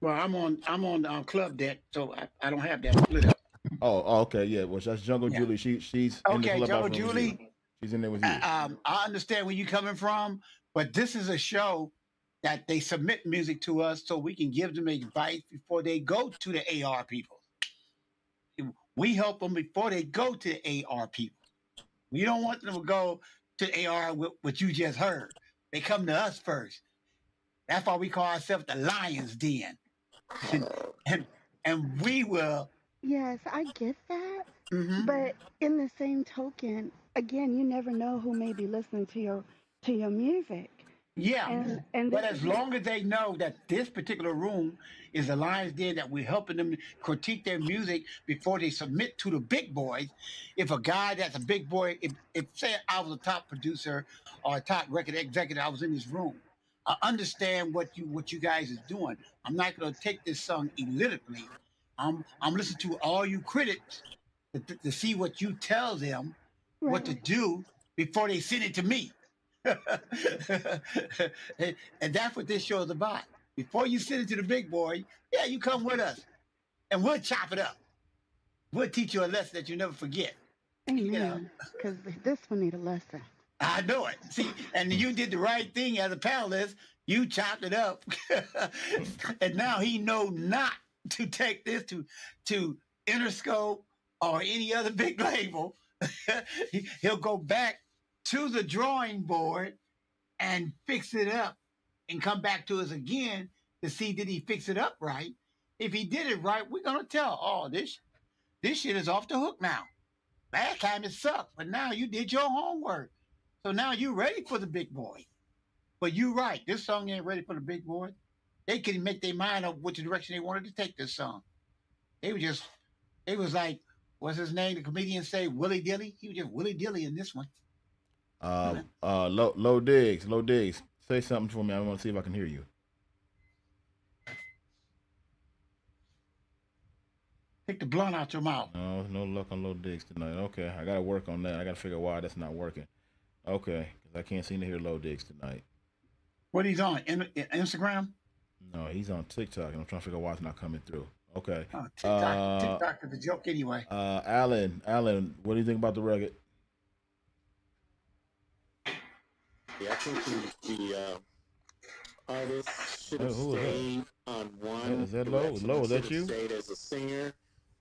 Well, I'm on club deck, so I don't have that split up. Oh, okay, yeah. Well, that's Jungle Julie. She's in the club. Jungle Julie. She's in there with you. I understand where you're coming from, but this is a show that they submit music to us so we can give them advice before they go to the AR people. We help them before they go to the AR people. We don't want them to go to AR with what you just heard. They come to us first. That's why we call ourselves the Lion's Den. And we will. Yes, I get that. Mm-hmm. But in the same token, again, you never know who may be listening to your music. Yeah, but as long as they know that this particular room is a Lion's Den, that we're helping them critique their music before they submit to the big boys. If a guy that's a big boy, if say I was a top producer or a top record executive, I was in this room, I understand what you guys is doing. I'm not going to take this song illiterally. I'm listening to all you critics to see what you tell them what to do before they send it to me. And that's what this show is about. Before you send it to the big boy, yeah, you come with us and we'll chop it up. We'll teach you a lesson that you never forget. Amen. Because this one need a lesson. I know it. See, and you did the right thing as a panelist. You chopped it up. And now he know not to take this to Interscope or any other big label. He'll go back to the drawing board and fix it up and come back to us again to see did he fix it up right. If he did it right, we're going to tell, this shit is off the hook now. Last time it sucked, but now you did your homework. So now you're ready for the big boy. But you're right, this song ain't ready for the big boy. They couldn't make their mind up which direction they wanted to take this song. It was like, what's his name? The comedian say Willie Dilly. He was just Willie Dilly in this one. Low Diggs, say something for me. I want to see if I can hear you. Take the blunt out your mouth. No luck on Low Diggs tonight. Okay, I got to work on that. I got to figure out why that's not working. Okay, because I can't seem to hear Low Diggs tonight. What he's on? Instagram? No, he's on TikTok, and I'm trying to figure out why it's not coming through. Okay. Oh, TikTok is a joke anyway. Alan, what do you think about the record? Yeah, I think the artist should have stayed on one. Is that Low? Low, is that you? Stayed as a singer,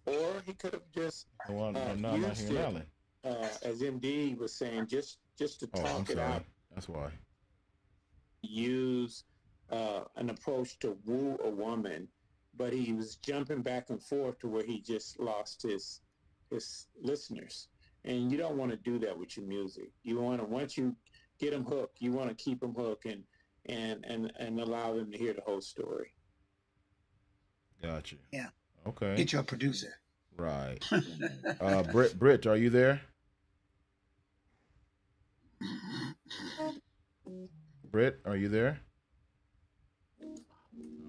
or he could have just I'm not used hearing it, Alan. as MD was saying, just to talk it out. That's why. Use an approach to woo a woman, but he was jumping back and forth to where he just lost his listeners. And you don't want to do that with your music. You want to, once you get them hooked, you want to keep them hooked and allow them to hear the whole story. Gotcha. Yeah. Okay. Get your producer. Right. Britt, are you there? Britt, are you there?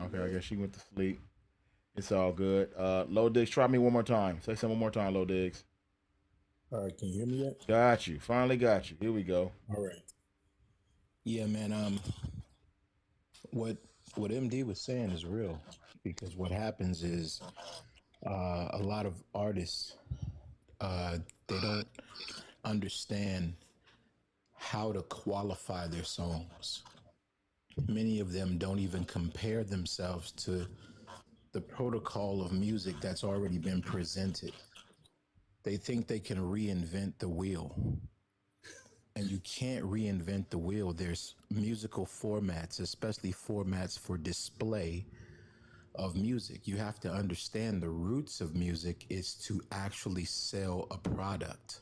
Okay, I guess she went to sleep. It's all good. Low Diggs, try me one more time. Say something one more time, Low Diggs. All right, can you hear me yet? Got you. Finally got you. Here we go. All right. Yeah, man. What MD was saying is real, because what happens is a lot of artists they don't understand how to qualify their songs. Many of them don't even compare themselves to the protocol of music that's already been presented. They think they can reinvent the wheel. And you can't reinvent the wheel. There's musical formats, especially formats for display of music. You have to understand the roots of music is to actually sell a product.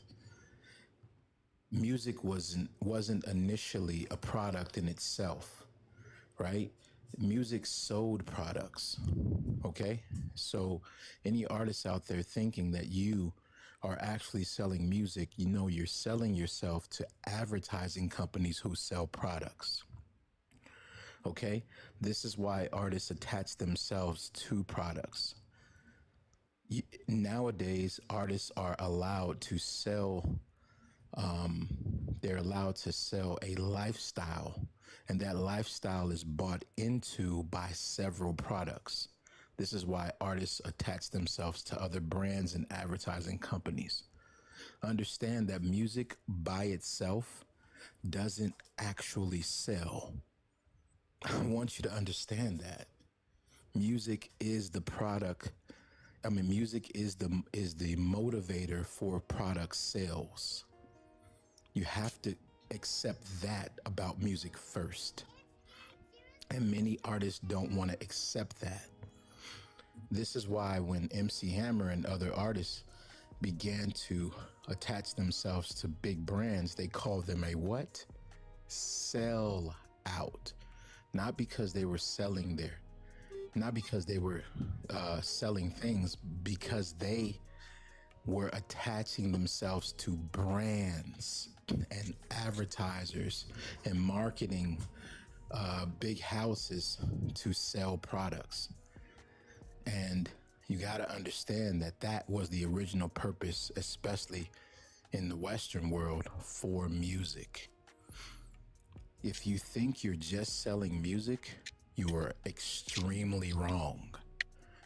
Music wasn't initially a product in itself, right? Music sold products, okay? So any artists out there thinking that you are actually selling music, you know you're selling yourself to advertising companies who sell products. Okay? This is why artists attach themselves to products. Nowadays, artists are allowed to sell, they're allowed to sell a lifestyle, and that lifestyle is bought into by several products. This is why artists attach themselves to other brands and advertising companies. Understand that music by itself doesn't actually sell. I want you to understand that. Music is the product. Music is the motivator for product sales. You have to accept that about music first. And many artists don't want to accept that. This is why when MC Hammer and other artists began to attach themselves to big brands, they call them a what? Sell out. Not because they were selling not because they were selling things, because they were attaching themselves to brands and advertisers and marketing big houses to sell products. And you got to understand that that was the original purpose, especially in the Western world, for music. If you think you're just selling music, you are extremely wrong.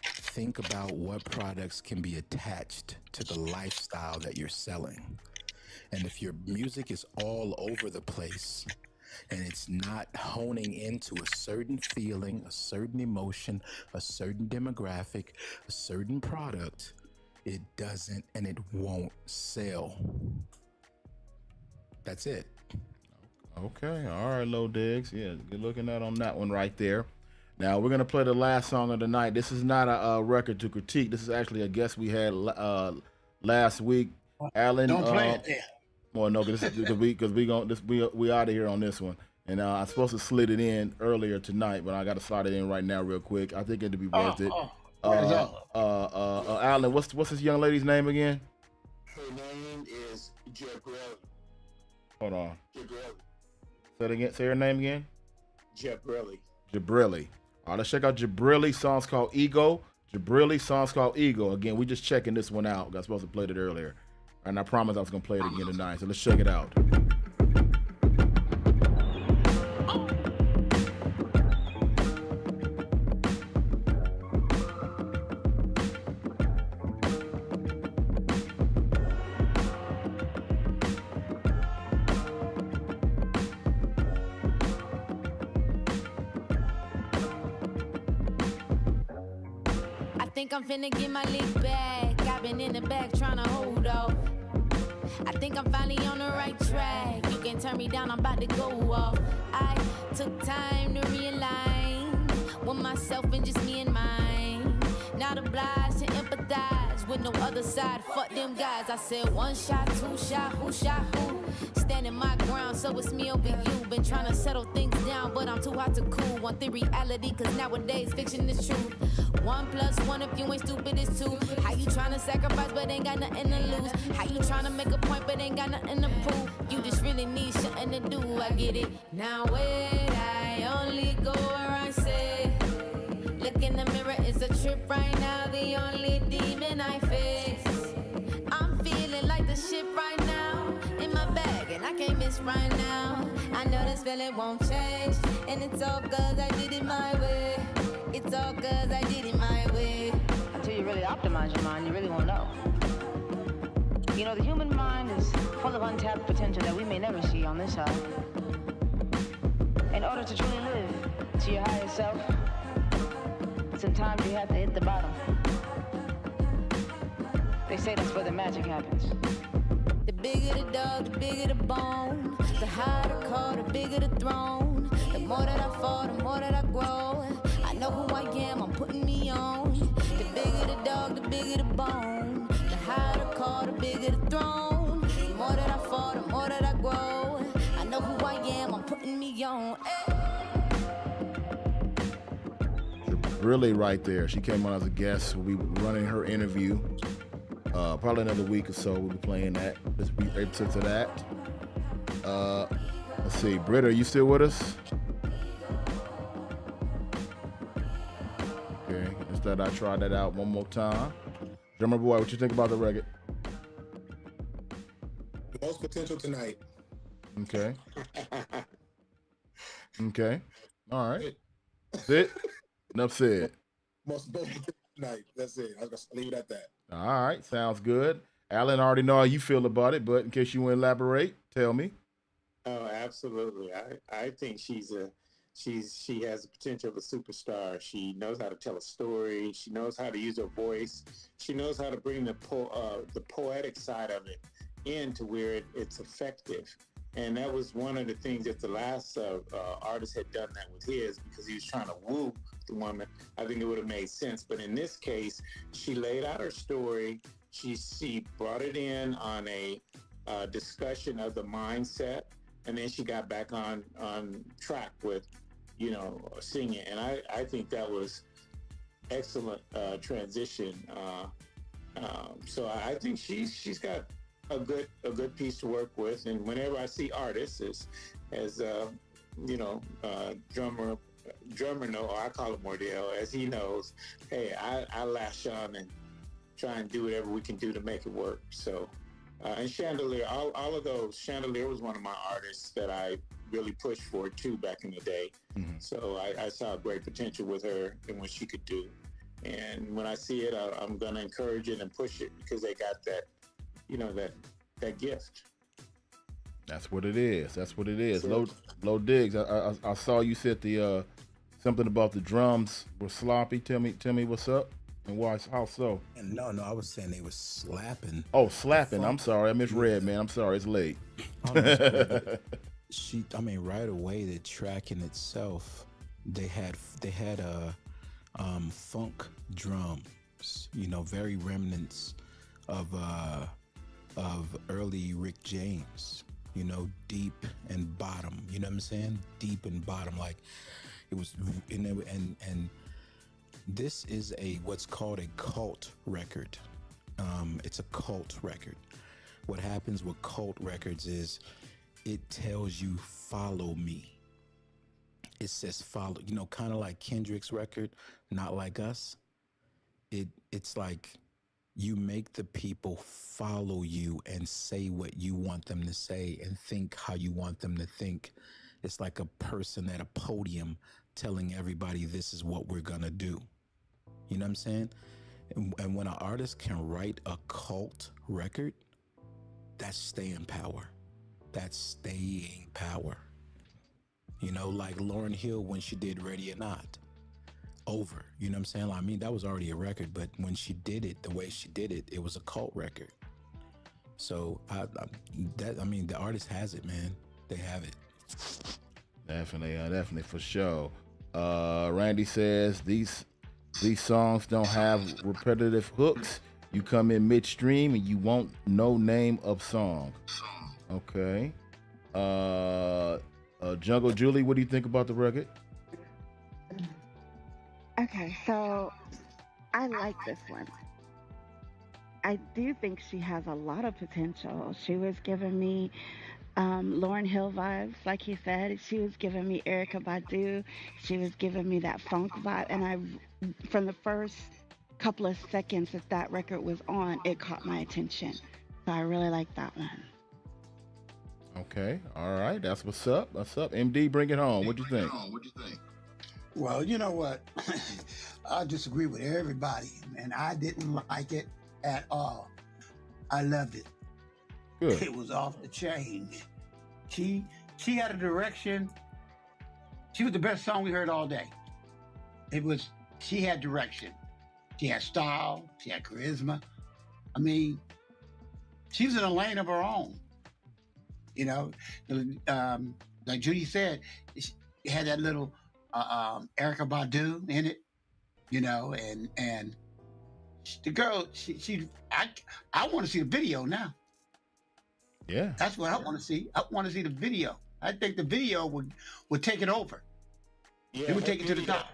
Think about what products can be attached to the lifestyle that you're selling. And if your music is all over the place, and it's not honing into a certain feeling, a certain emotion, a certain demographic, a certain product, it doesn't and it won't sell. That's it. Okay, all right, Low Diggs. Yeah, good looking at on that one right there. Now we're gonna play the last song of the night. This is not a record to critique. This is actually a guest we had last week, Alan. Don't play it there. Well, no, because we out of here on this one. And I'm supposed to slid it in earlier tonight, but I got to slide it in right now, real quick. I think it'd be worth it. Alan, what's this young lady's name again? Her name is Jabrelli. Hold on. Jabrelli. Say it again. Say her name again. Jabrelli. Jabrelli. All right, let's check out Jabrelli. Song's called Ego. Jabrelli. Song's called Ego. Again, we just checking this one out. I was supposed to play it earlier. And I promised I was going to play it again tonight. So let's check it out. I think I'm finna get my lick back. I've been in the back trying to hold off. I think I'm finally on the right track. You can turn me down, I'm about to go off. I took time to realign with myself and just me and mine. Not obliged to empathize with no other side. Fuck them guys. I said one shot, two shot, who shot who? Standing my ground, so it's me over you. Been trying to settle things down, but I'm too hot to cool. Want the reality, cause nowadays fiction is truth. 1 + 1 if you ain't stupid is 2. How you tryna sacrifice but ain't got nothing to lose? How you tryna make a point but ain't got nothing to prove? You just really need something to do, I get it. Now wait, I only go where I say. Look in the mirror, it's a trip right now. The only demon I face. I'm feeling like the shit right now. In my bag and I can't miss right now. I know this feeling won't change. And it's all cause I did it my way. It's all cause I did it my way. Until you really optimize your mind, you really won't know. You know, the human mind is full of untapped potential that we may never see on this side. In order to truly live to your higher self, sometimes you have to hit the bottom. They say that's where the magic happens. The bigger the dog, the bigger the bone. The higher the call, the bigger the throne. The more that I fall, the more that I grow. I know who I am, I'm putting me on. The bigger the dog, the bigger the bone. The higher the call, the bigger the throne. The more that I fall, the more that I grow. I know who I am, I'm putting me on. Really right there. She came on as a guest. We'll be running her interview. Probably another week or so we'll be playing that. Let's be able to that. Let's see. Britt, are you still with us? Okay. Instead, I try that out one more time. Drummer boy, what you think about the record? The most potential tonight. Okay. Okay. All right. That's it. Enough said. Most potential tonight. That's it. I'm gonna leave it at that. All right. Sounds good. Alan, I already know how you feel about it, but in case you want to elaborate, tell me. Oh, absolutely. I think she has the potential of a superstar. She knows how to tell a story. She knows how to use her voice. She knows how to bring the poetic side of it into where it's effective. And that was one of the things that the last artist had done that with his, because he was trying to woo the woman. I think it would have made sense. But in this case, she laid out her story. She brought it in on a discussion of the mindset, and then she got back on track with, singing. And I think that was excellent transition. So I think she's got a good piece to work with. And whenever I see artists as drummer know, or I call him Mordell, as he knows, hey, I lash on and try and do whatever we can do to make it work. So, and Chandelier, all of those. Chandelier was one of my artists that I really pushed for too back in the day. Mm-hmm. So I saw great potential with her and what she could do. And when I see it, I'm going to encourage it and push it, because they got that, that gift. That's what it is. That's what it is. Low Diggs. I saw you said the something about the drums were sloppy. Tell me what's up and why? How so? And no, I was saying they were slapping. Oh, slapping. I'm sorry, I misread, man. I'm sorry. It's late. Right away, the track in itself, they had funk drums. Very remnants of early Rick James. Deep and bottom. You know what I'm saying? Deep and bottom, like it was. And this is what's called a cult record. It's a cult record. What happens with cult records is it tells you follow me. It says follow. Kind of like Kendrick's record, Not Like Us. It's like you make the people follow you and say what you want them to say and think how you want them to think. It's like a person at a podium telling everybody this is what we're gonna do. You know what I'm saying? And when an artist can write a cult record, that's staying power. That's staying power. Like Lauryn Hill when she did Ready or Not. Over. You know what I'm saying? That was already a record, but when she did it, the way she did it, it was a cult record. So the artist has it, man. They have it. Definitely for sure. Randy says these songs don't have repetitive hooks. You come in midstream and you want no name of song. Okay. Jungle Julie, what do you think about the record? Okay, so I like this one. I do think she has a lot of potential. She was giving me Lauryn Hill vibes, like he said. She was giving me Erykah Badu. She was giving me that funk vibe. And from the first couple of seconds that record was on, it caught my attention. So I really like that one. Okay, all right, that's what's up. MD, bring it home. What do you think? Well, you know what? I disagree with everybody, and I didn't like it at all. I loved it. Good. It was off the chain. She had a direction. She was the best song we heard all day. She had direction. She had style. She had charisma. I mean, she was in a lane of her own. You know, like Judy said, she had that little Erica Badu in it. You know, and the girl, I want to see the video now. Yeah, that's what I want to see. I want to see the video. I think the video would take it over. Yeah, It would take it to the top.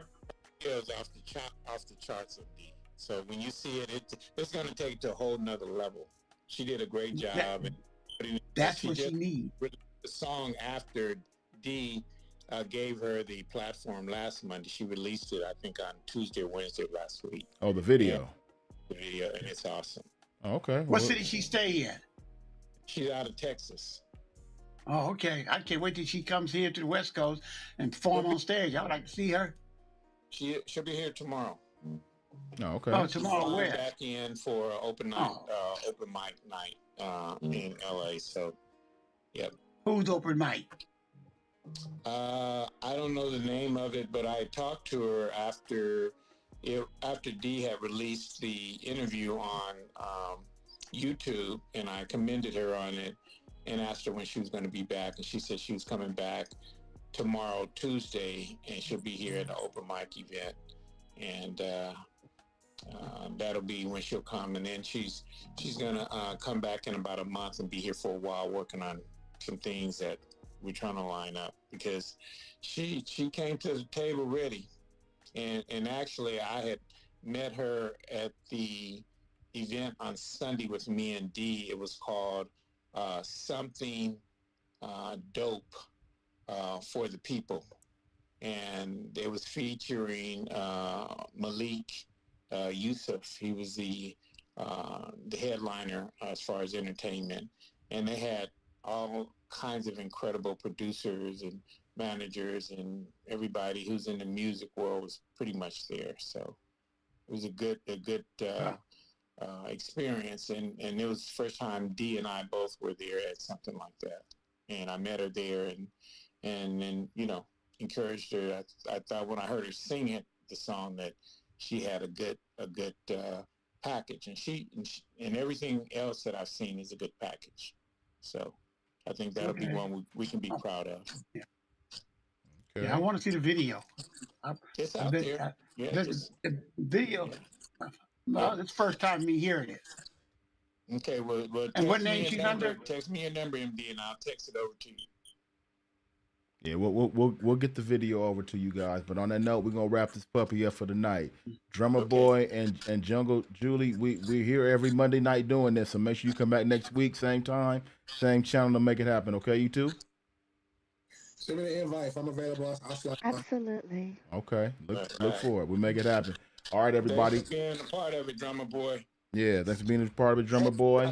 Video's off the charts of D. So when you see it, it's going to take it to a whole nother level. She did a great job. That's what she needs. The song after D gave her the platform last Monday. She released it, I think, on Tuesday or Wednesday last week. Oh, the video. The video, and it's awesome. Okay. What city she stay in? She's out of Texas. Oh, okay. I can't wait till she comes here to the West Coast and perform on stage. I would like to see her. She'll be here tomorrow. Oh, okay. Oh, tomorrow where? Back in for open night, open mic night in LA. So, yep. Who's open mic? I don't know the name of it, but I talked to her after D had released the interview on YouTube, and I commended her on it and asked her when she was going to be back, and she said she was coming back tomorrow, Tuesday, and she'll be here at the open mic event, and that'll be when she'll come, and then she's gonna come back in about a month and be here for a while working on some things that we're trying to line up, because she came to the table ready, and actually I had met her at the event on Sunday with me and D. It was called Something Dope for the People, and it was featuring Malik Yusuf. He was the headliner as far as entertainment, and they had all kinds of incredible producers and managers, and everybody who's in the music world was pretty much there. So it was a good experience, and it was the first time D and I both were there at something like that, and I met her there, and then encouraged her. I thought when I heard her sing it, the song, that she had a good package, and everything else that I've seen is a good package. So I think that'll be one we can be proud of. Yeah. Okay. Yeah, I want to see the video. It's out there. The video. Well, it's the first time me hearing it. Okay, well, and what name she's under? Text me your number, MD, and I'll text it over to you. Yeah, we'll get the video over to you guys. But on that note, we're gonna wrap this puppy up for the night. Drummer Boy and Jungle Julie, we're here every Monday night doing this. So make sure you come back next week, same time, same channel, to make it happen. Okay, you two? Send me the invite if I'm available. I'll slide by. Absolutely. Okay, look for it. We'll make it happen. All right, everybody. Thanks for being a part of it, Drummer Boy. Yeah, thanks for being a part of it, Drummer Boy.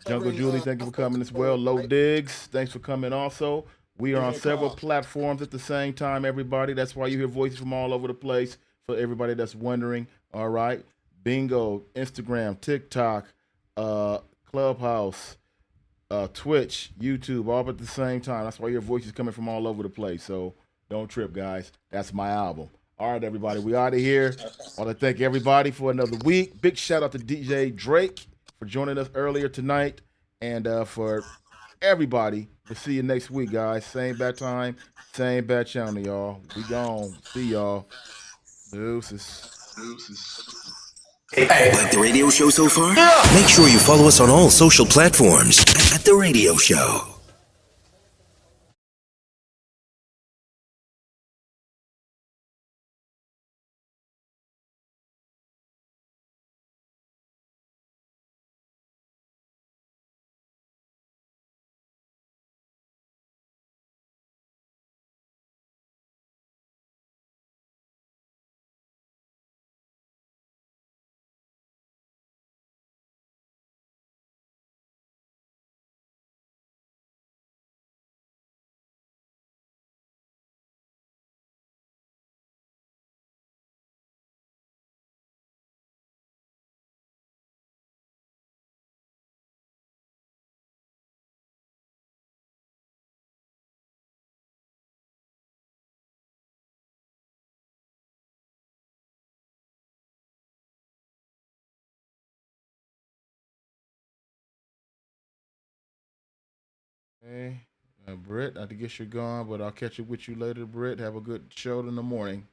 Jungle Julie, thank you for coming as well. Low Diggs, thanks for coming also. We are on several platforms at the same time, everybody. That's why you hear voices from all over the place, for everybody that's wondering. All right. Bingo, Instagram, TikTok, Clubhouse, Twitch, YouTube, all at the same time. That's why your voices coming from all over the place. So don't trip, guys. That's my album. All right, everybody. We out of here. I want to thank everybody for another week. Big shout out to DJ Drake for joining us earlier tonight. And for everybody, we'll see you next week, guys. Same bad time, same bad channel, y'all. We gone. See y'all. Deuces. Like the radio show so far? Make sure you follow us on all social platforms at The Radio Show. Britt, I guess you're gone, but I'll catch up with you later, Britt. Have a good show in the morning.